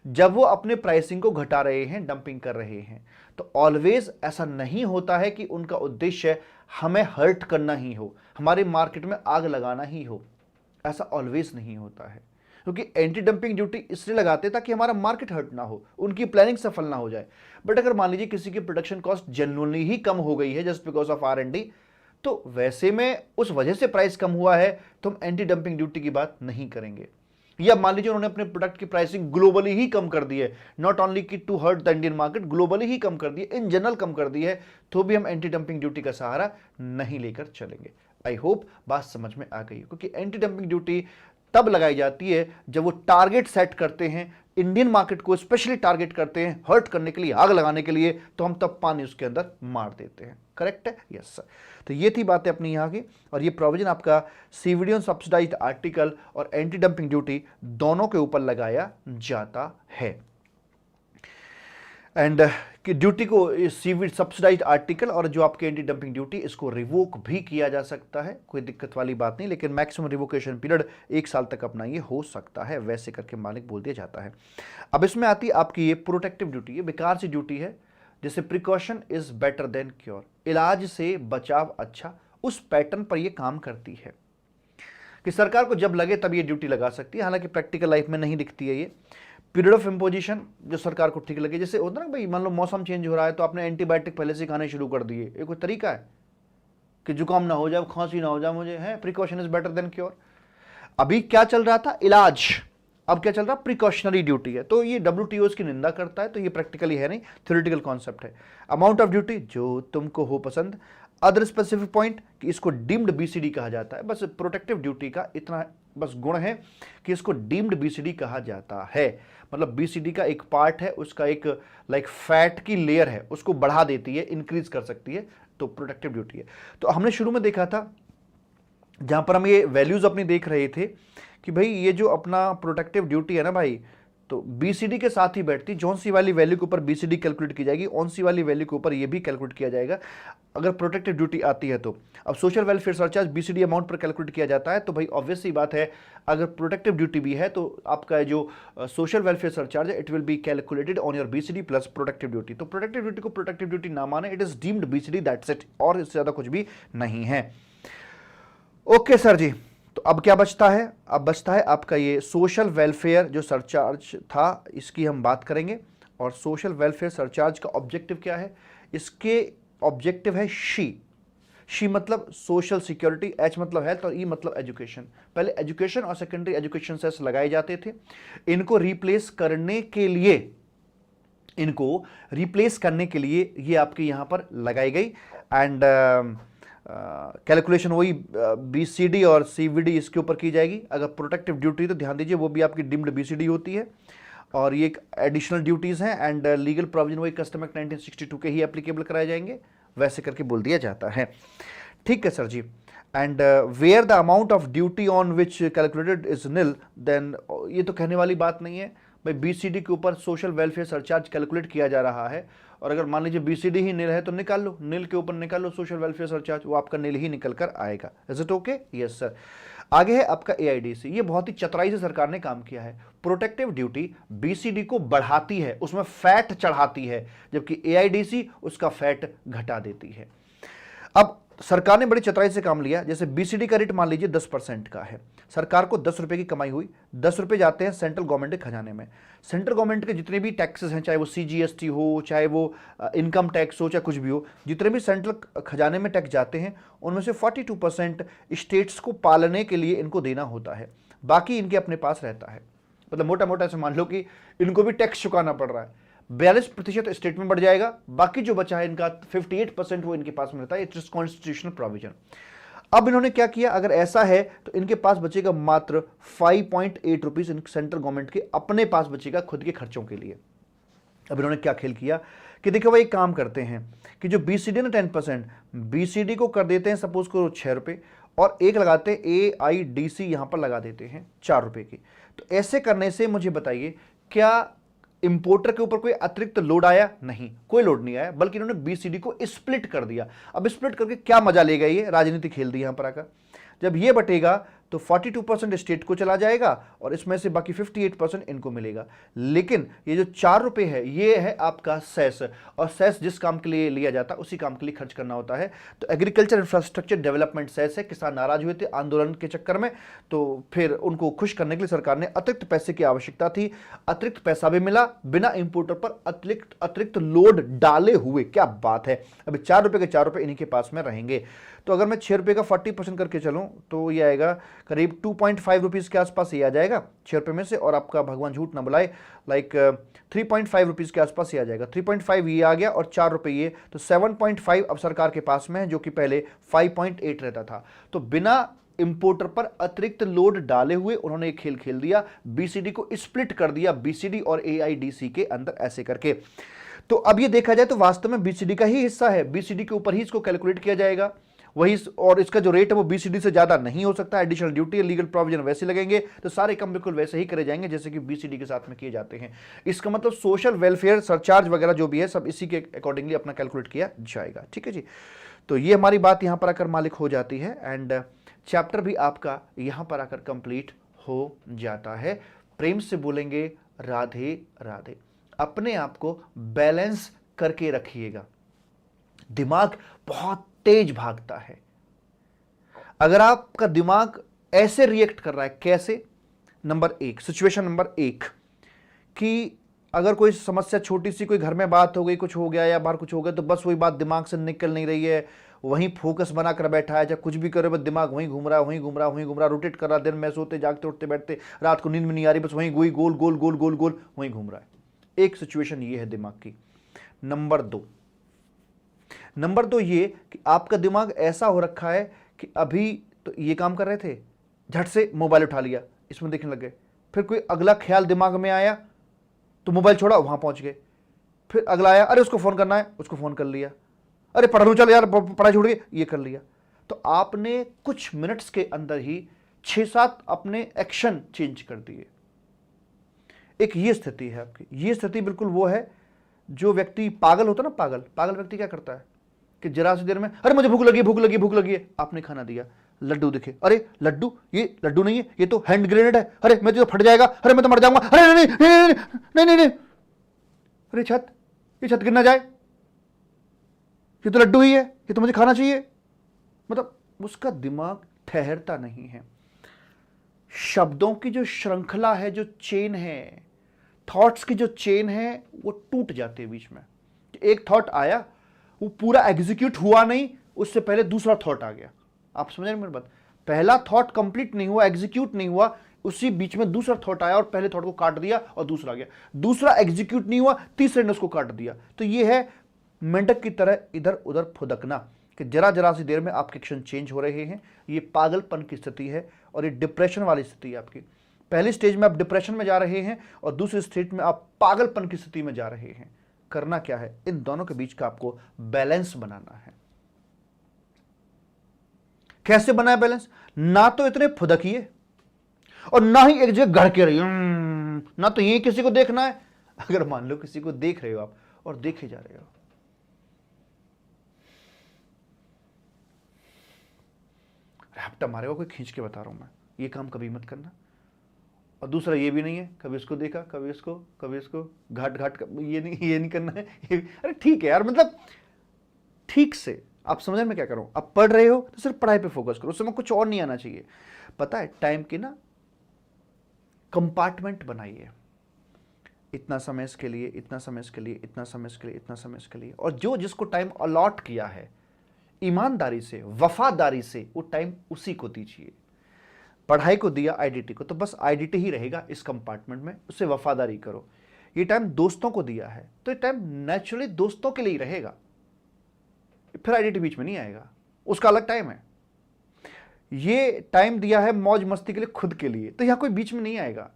जब वो अपने प्राइसिंग को घटा रहे हैं, डंपिंग कर रहे हैं, तो ऑलवेज ऐसा नहीं होता है कि उनका उद्देश्य हमें हर्ट करना ही हो, हमारे मार्केट में आग लगाना ही हो, ऐसा ऑलवेज नहीं होता है। क्योंकि एंटी डंपिंग ड्यूटी इसलिए लगाते ताकि हमारा मार्केट हर्ट ना हो, उनकी प्लानिंग सफल ना हो जाए। बट अगर मान लीजिए किसी की प्रोडक्शन कॉस्ट जेन्युइनली ही कम हो गई है जस्ट बिकॉज ऑफ R&D, तो वैसे में उस वजह से प्राइस कम हुआ है तो हम एंटी डंपिंग ड्यूटी की बात नहीं करेंगे। या मान लीजिए उन्होंने अपने प्रोडक्ट की प्राइसिंग ग्लोबली ही कम कर दी है, नॉट ओनली कि to hurt the Indian market, globally ही कम कर दी है, इन जनरल कम कर दी है, तो भी हम एंटी डंपिंग ड्यूटी का सहारा नहीं लेकर चलेंगे। आई होप बात समझ में आ गई है, क्योंकि एंटी डंपिंग ड्यूटी तब लगाई जाती है जब वो टारगेट सेट करते हैं, इंडियन मार्केट को स्पेशली टारगेट करते हैं हर्ट करने के लिए, आग लगाने के लिए, तो हम तब पानी उसके अंदर मार देते हैं। करेक्ट है? Yes sir. तो ये थी बातें अपनी यहाँ की, और ये प्रोविजन आपका CVD ऑन सब्सिडाइज्ड आर्टिकल और एंटी डंपिंग ड्यूटी दोनों के ऊपर लगाया जाता है। एंड कि ड्यूटी को सीवी सब्सिडाइज्ड आर्टिकल और जो आपके एंटी डंपिंग ड्यूटी इसको रिवोक भी किया जा सकता है, कोई दिक्कत वाली बात नहीं, लेकिन मैक्सिमम रिवोकेशन पीरियड 1 साल तक अपना ये हो सकता है, वैसे करके मालिक बोल दिया जाता है। अब इसमें आती है आपकी ये प्रोटेक्टिव ड्यूटी, ये बेकार सी ड्यूटी है, जैसे precaution is better than cure, इलाज से बचाव अच्छा, उस पैटर्न पर ये काम करती है कि सरकार को जब लगे तब ये ड्यूटी लगा सकती है, हालांकि प्रैक्टिकल लाइफ में नहीं दिखती है ये। पीरियड ऑफ इम्पोजिशन जो सरकार को ठीक लगे, जैसे होता है ना भाई, मान लो मौसम चेंज हो रहा है तो आपने एंटीबायोटिक पहले से खाने शुरू कर दिए, ये कोई तरीका है कि जुकाम ना हो जाए, खांसी ना हो जाए मुझे, है precaution is better than cure. अभी क्या चल रहा था, इलाज, अब क्या चल रहा, प्रिकॉशनरी ड्यूटी है, तो ये WTO की निंदा करता है, तो ये प्रैक्टिकली है नहीं, थ्योरेटिकल कॉन्सेप्ट है। अमाउंट ऑफ ड्यूटी जो तुमको हो पसंद, अदर स्पेसिफिक पॉइंट कि इसको डीम्ड BCD कहा जाता है, बस प्रोटेक्टिव ड्यूटी का इतना बस गुण है कि इसको डीम्ड BCD कहा जाता है, मतलब BCD का एक पार्ट है, उसका एक लाइक फैट की लेयर है, उसको बढ़ा देती है, इंक्रीज कर सकती है, तो प्रोटेक्टिव ड्यूटी है। तो हमने शुरू में देखा था जहां पर हम ये वैल्यूज अपनी देख रहे थे कि भाई ये जो अपना प्रोटेक्टिव ड्यूटी है ना भाई, तो BCD के साथ ही बैठती, जौन सी वाली वैल्यू के ऊपर BCD कैलकुलेट की जाएगी, ऑन सी वाली वैल्यू के ऊपर ये भी कैलकुलेट किया जाएगा अगर प्रोटेक्टिव ड्यूटी आती है तो। अब social welfare surcharge BCD amount पर कैलकुलेट किया जाता है, तो भाई ऑब्वियस सी बात है अगर प्रोटेक्टिव ड्यूटी भी है तो आपका जो सोशल वेलफेयर सरचार्ज है it will be calculated on your BCD plus protective duty. तो प्रोटेक्टिव ड्यूटी को प्रोटेक्टिव ड्यूटी ना माने, it is deemed BCD, that's it, और इससे ज्यादा कुछ भी नहीं है। ओके सर जी, तो अब क्या बचता है, अब बचता है आपका ये सोशल वेलफेयर जो सरचार्ज था, इसकी हम बात करेंगे। और सोशल वेलफेयर सरचार्ज का ऑब्जेक्टिव क्या है, इसके ऑब्जेक्टिव है शी मतलब सोशल सिक्योरिटी, H मतलब हेल्थ और E मतलब एजुकेशन। पहले एजुकेशन और सेकेंडरी एजुकेशन सेस लगाए जाते थे, इनको रिप्लेस करने के लिए ये आपके यहां पर लगाई गई। एंड कैलकुलेशन वही BCD और CVD इसके ऊपर की जाएगी। अगर प्रोटेक्टिव ड्यूटी तो ध्यान दीजिए वो भी आपकी डिम्ड BCD होती है, और ये एक एडिशनल ड्यूटीज हैं। एंड लीगल प्रोविजन वही कस्टम एक्ट 1962 के ही एप्लीकेबल कराए जाएंगे, वैसे करके बोल दिया जाता है। ठीक है sir ji. And where the amount of duty on which calculated is nil, then ये तो कहने वाली बात नहीं है भाई, BCD के ऊपर सोशल वेलफेयर सरचार्ज कैलकुलेट किया जा रहा है, और अगर मान लीजिए BCD ही निल है तो निकाल लो, निल के ऊपर निकाल लो सोशल वेलफेयर सरचार्ज, वो आपका निल ही निकल कर आएगा। Is it okay? Yes sir. आगे है आपका AIDC, ये बहुत ही चतुराई से सरकार ने काम किया है। प्रोटेक्टिव ड्यूटी BCD को बढ़ाती है, उसमें फैट चढ़ाती है, जबकि AIDC उसका फैट घटा देती है। अब सरकार ने बड़ी चतुराई से काम लिया, जैसे BCD का रेट मान लीजिए 10% का है, सरकार को 10 रुपए की कमाई हुई, 10 रुपए जाते हैं सेंट्रल गवर्नमेंट के खजाने में। सेंट्रल गवर्नमेंट के जितने भी टैक्सेस हैं, चाहे वो CGST हो, चाहे वो इनकम टैक्स हो, चाहे कुछ भी हो, जितने भी सेंट्रल खजाने में टैक्स जाते हैं उनमें से 42% स्टेट्स को पालने के लिए इनको देना होता है, बाकी इनके अपने पास रहता है। मतलब मोटा मोटा ऐसे मान लो कि इनको भी टैक्स चुकाना पड़ रहा है, 42% स्टेट में बढ़ जाएगा, बाकी जो बचा है इनका 58% वो इनके पास में रहता है। It is constitutional provision. अब इन्होंने क्या किया, अगर ऐसा है तो इनके पास बचेगा मात्र 5.8 रुपीज सेंट्रल गवर्नमेंट के अपने पास बचेगा खुद के खर्चों के लिए। अब इन्होंने क्या खेल किया कि देखो भाई, काम करते हैं कि जो BCD ना 10%, BCD को कर देते हैं सपोज करो 6 रुपए, और एक लगाते हैं AIDC यहां पर लगा देते हैं 4 रुपए की। तो ऐसे करने से मुझे बताइए क्या इंपोर्टर के ऊपर कोई अतिरिक्त लोड आया? नहीं, कोई लोड नहीं आया, बल्कि इन्होंने BCD को स्प्लिट कर दिया। अब स्प्लिट करके क्या मजा ले गई, ये राजनीति खेल दी यहां पर आकर। जब ये बटेगा तो 42% स्टेट को चला जाएगा और इसमें से बाकी 58% इनको मिलेगा। लेकिन ये जो 4 रुपए है ये है आपका सेस, और सेस जिस काम के लिए लिया जाता है उसी काम के लिए खर्च करना होता है। तो एग्रीकल्चर इंफ्रास्ट्रक्चर डेवलपमेंट सेस है। किसान नाराज हुए थे आंदोलन के चक्कर में, तो फिर उनको खुश करने के लिए सरकार ने अतिरिक्त पैसे की आवश्यकता थी, अतिरिक्त पैसा भी मिला बिना इंपोर्टर पर अतिरिक्त लोड डाले हुए। क्या बात है। अभी 4 रुपए के 4 रुपए इन्हीं के पास में रहेंगे। तो अगर मैं 6 रुपए का 40% करके चलूं तो ये आएगा करीब 2.5 रुपीज़ के आसपास ये आ जाएगा 6 रुपये में से, और आपका भगवान झूठ ना बुलाए लाइक 3.5 रुपीज़ के आसपास ये आ जाएगा। 3.5 ये आ गया और 4 रुपये ये, तो 7.5 अब सरकार के पास में है, जो कि पहले 5.8 रहता था। तो बिना इंपोर्टर पर अतिरिक्त लोड डाले हुए उन्होंने एक खेल खेल दिया, BCD को स्प्लिट कर दिया BCD और AIDC के अंदर ऐसे करके। तो अब ये देखा जाए तो वास्तव में BCD का ही हिस्सा है, BCD के ऊपर ही इसको कैलकुलेट किया जाएगा। वही, और इसका जो रेट है वो बीसीडी से ज्यादा नहीं हो सकता। एडिशनल ड्यूटी, लीगल प्रोविजन वैसे लगेंगे, तो सारे काम बिल्कुल वैसे ही करे जाएंगे जैसे कि बीसीडी के साथ में किए जाते हैं। इसका मतलब सोशल वेलफेयर सरचार्ज वगैरह जो भी है सब इसी के अकॉर्डिंगली अपना कैलकुलेट किया जाएगा। ठीक है जी, तो ये हमारी बात यहां पर आकर मालिक हो जाती है एंड चैप्टर भी आपका यहां पर आकर कंप्लीट हो जाता है। प्रेम से बोलेंगे राधे राधे। अपने आप को बैलेंस करके रखिएगा। दिमाग बहुत तेज भागता है। अगर आपका दिमाग ऐसे रिएक्ट कर रहा है, कैसे? नंबर एक, सिचुएशन नंबर एक, कि अगर कोई समस्या छोटी सी, कोई घर में बात हो गई, कुछ हो गया या बाहर कुछ हो गया, तो बस वही बात दिमाग से निकल नहीं रही है, वहीं फोकस बना कर बैठा है, चाहे कुछ भी करे बस दिमाग वहीं घूम रहा है, वहीं घूम रहा है, वहीं घूम रहा है, रोटेट कर रहा है, दिन में सोते जागते उठते बैठते, रात को नींद में नहीं आ रही, बस वहीं गोल गोल गोल गोल गोल गोल वहीं घूम रहा है। एक सिचुएशन ये है दिमाग की। नंबर दो ये कि आपका दिमाग ऐसा हो रखा है कि अभी तो ये काम कर रहे थे, झट से मोबाइल उठा लिया, इसमें देखने लग गए, फिर कोई अगला ख्याल दिमाग में आया तो मोबाइल छोड़ा, वहां पहुंच गए, फिर अगला आया, अरे उसको फोन करना है, उसको फोन कर लिया, अरे पढ़ लूं चल यार, पढ़ाई छोड़ गई, ये कर लिया। तो आपने कुछ मिनट्स के अंदर ही 6-7 अपने एक्शन चेंज कर दिए। एक ये स्थिति है आपकी। ये स्थिति बिल्कुल वो है जो व्यक्ति पागल होता है ना, पागल व्यक्ति क्या करता है कि जरा सी देर में, अरे मुझे भूख लगी है, आपने खाना दिया, लड्डू दिखे, अरे लड्डू, ये लड्डू नहीं है, ये तो हैंड ग्रेनेड है, अरे मैं तो फट जाएगा, अरे मैं तो मर जाऊंगा, अरे नहीं नहीं नहीं नहीं नहीं नहीं, अरे ये छत गिर ना जाए, ये तो लड्डू ही है, ये तो मुझे खाना चाहिए। मतलब उसका दिमाग ठहरता नहीं है। शब्दों की जो श्रृंखला है, जो चेन है, थॉट्स की जो चेन है, वो टूट जाती है बीच में। एक थॉट आया, वो पूरा एग्जीक्यूट हुआ नहीं, उससे पहले दूसरा थॉट आ गया। आप समझ रहे हैं मेरी बात? पहला थॉट कंप्लीट नहीं हुआ, एग्जीक्यूट नहीं हुआ, उसी बीच में दूसरा थॉट आया और पहले थॉट को काट दिया और दूसरा आ गया, दूसरा एग्जीक्यूट नहीं हुआ, तीसरे ने उसको काट दिया। तो ये है मेंढक की तरह इधर उधर फुदकना, कि जरा सी देर में आपके एक्शन चेंज हो रहे हैं। ये पागलपन की स्थिति है और ये डिप्रेशन वाली स्थिति है आपकी। पहली स्टेज में आप डिप्रेशन में जा रहे हैं और दूसरी स्टेज में आप पागलपन की स्थिति में जा रहे हैं। करना क्या है? इन दोनों के बीच का आपको बैलेंस बनाना है। कैसे बनाए बैलेंस? ना तो इतने फुदकिए और ना ही एक जगह गड़ के रहिए, ना तो ये किसी को देखना है। अगर मान लो किसी को देख रहे हो आप और देखे जा रहे हो, रैप्टा मारेगा कोई, खींच के बता रहा हूं मैं, ये काम कभी मत करना। और दूसरा ये भी नहीं है, कभी इसको देखा, कभी इसको घाट ये नहीं करना है, अरे ठीक है यार, मतलब ठीक से आप समझ में क्या करो। आप पढ़ रहे हो तो सिर्फ पढ़ाई पे फोकस करो, उसमें कुछ और नहीं आना चाहिए। पता है, टाइम की ना कंपार्टमेंट बनाइए, इतना समय इसके लिए, इतना समय इसके लिए, इतना समय इसके लिए, इतना समय इसके लिए, और जो जिसको टाइम अलॉट किया है ईमानदारी से, वफादारी से वो टाइम उसी को दीजिए। पढ़ाई को दिया आईडीटी को, तो बस आईडीटी ही रहेगा इस कंपार्टमेंट में, उससे वफादारी करो। ये टाइम दोस्तों को दिया है तो ये टाइम नेचुरली दोस्तों के लिए ही रहेगा, फिर आईडीटी बीच में नहीं आएगा, उसका अलग टाइम है। ये टाइम दिया है मौज मस्ती के लिए, खुद के लिए, तो यहां कोई बीच में नहीं आएगा।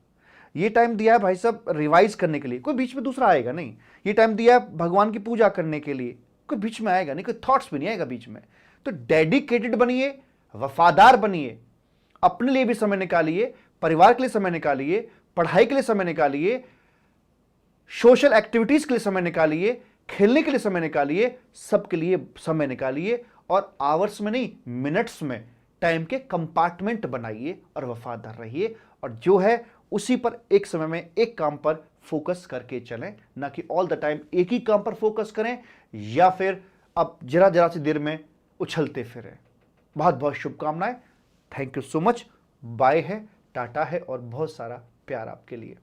ये टाइम दिया है भाई साहब रिवाइज करने के लिए, कोई बीच में दूसरा आएगा नहीं। ये टाइम दिया है भगवान की पूजा करने के लिए, कोई बीच में आएगा नहीं, कोई थॉट्स भी नहीं आएगा बीच में। तो डेडिकेटेड बनिए, वफादार बनिए, अपने लिए भी समय निकालिए, परिवार के लिए समय निकालिए, पढ़ाई के लिए समय निकालिए, सोशल एक्टिविटीज के लिए समय निकालिए, खेलने के लिए समय निकालिए, सबके लिए समय निकालिए, और आवर्स में नहीं, मिनट्स में टाइम के कंपार्टमेंट बनाइए और वफादार रहिए। और जो है उसी पर एक समय में एक काम पर फोकस करके चलें, ना कि ऑल द टाइम एक ही काम पर फोकस करें या फिर अब जरा सी देर में उछलते फिरें। बहुत बहुत शुभकामनाएं। Thank you so much. Bye है, टाटा है और बहुत सारा प्यार आपके लिए।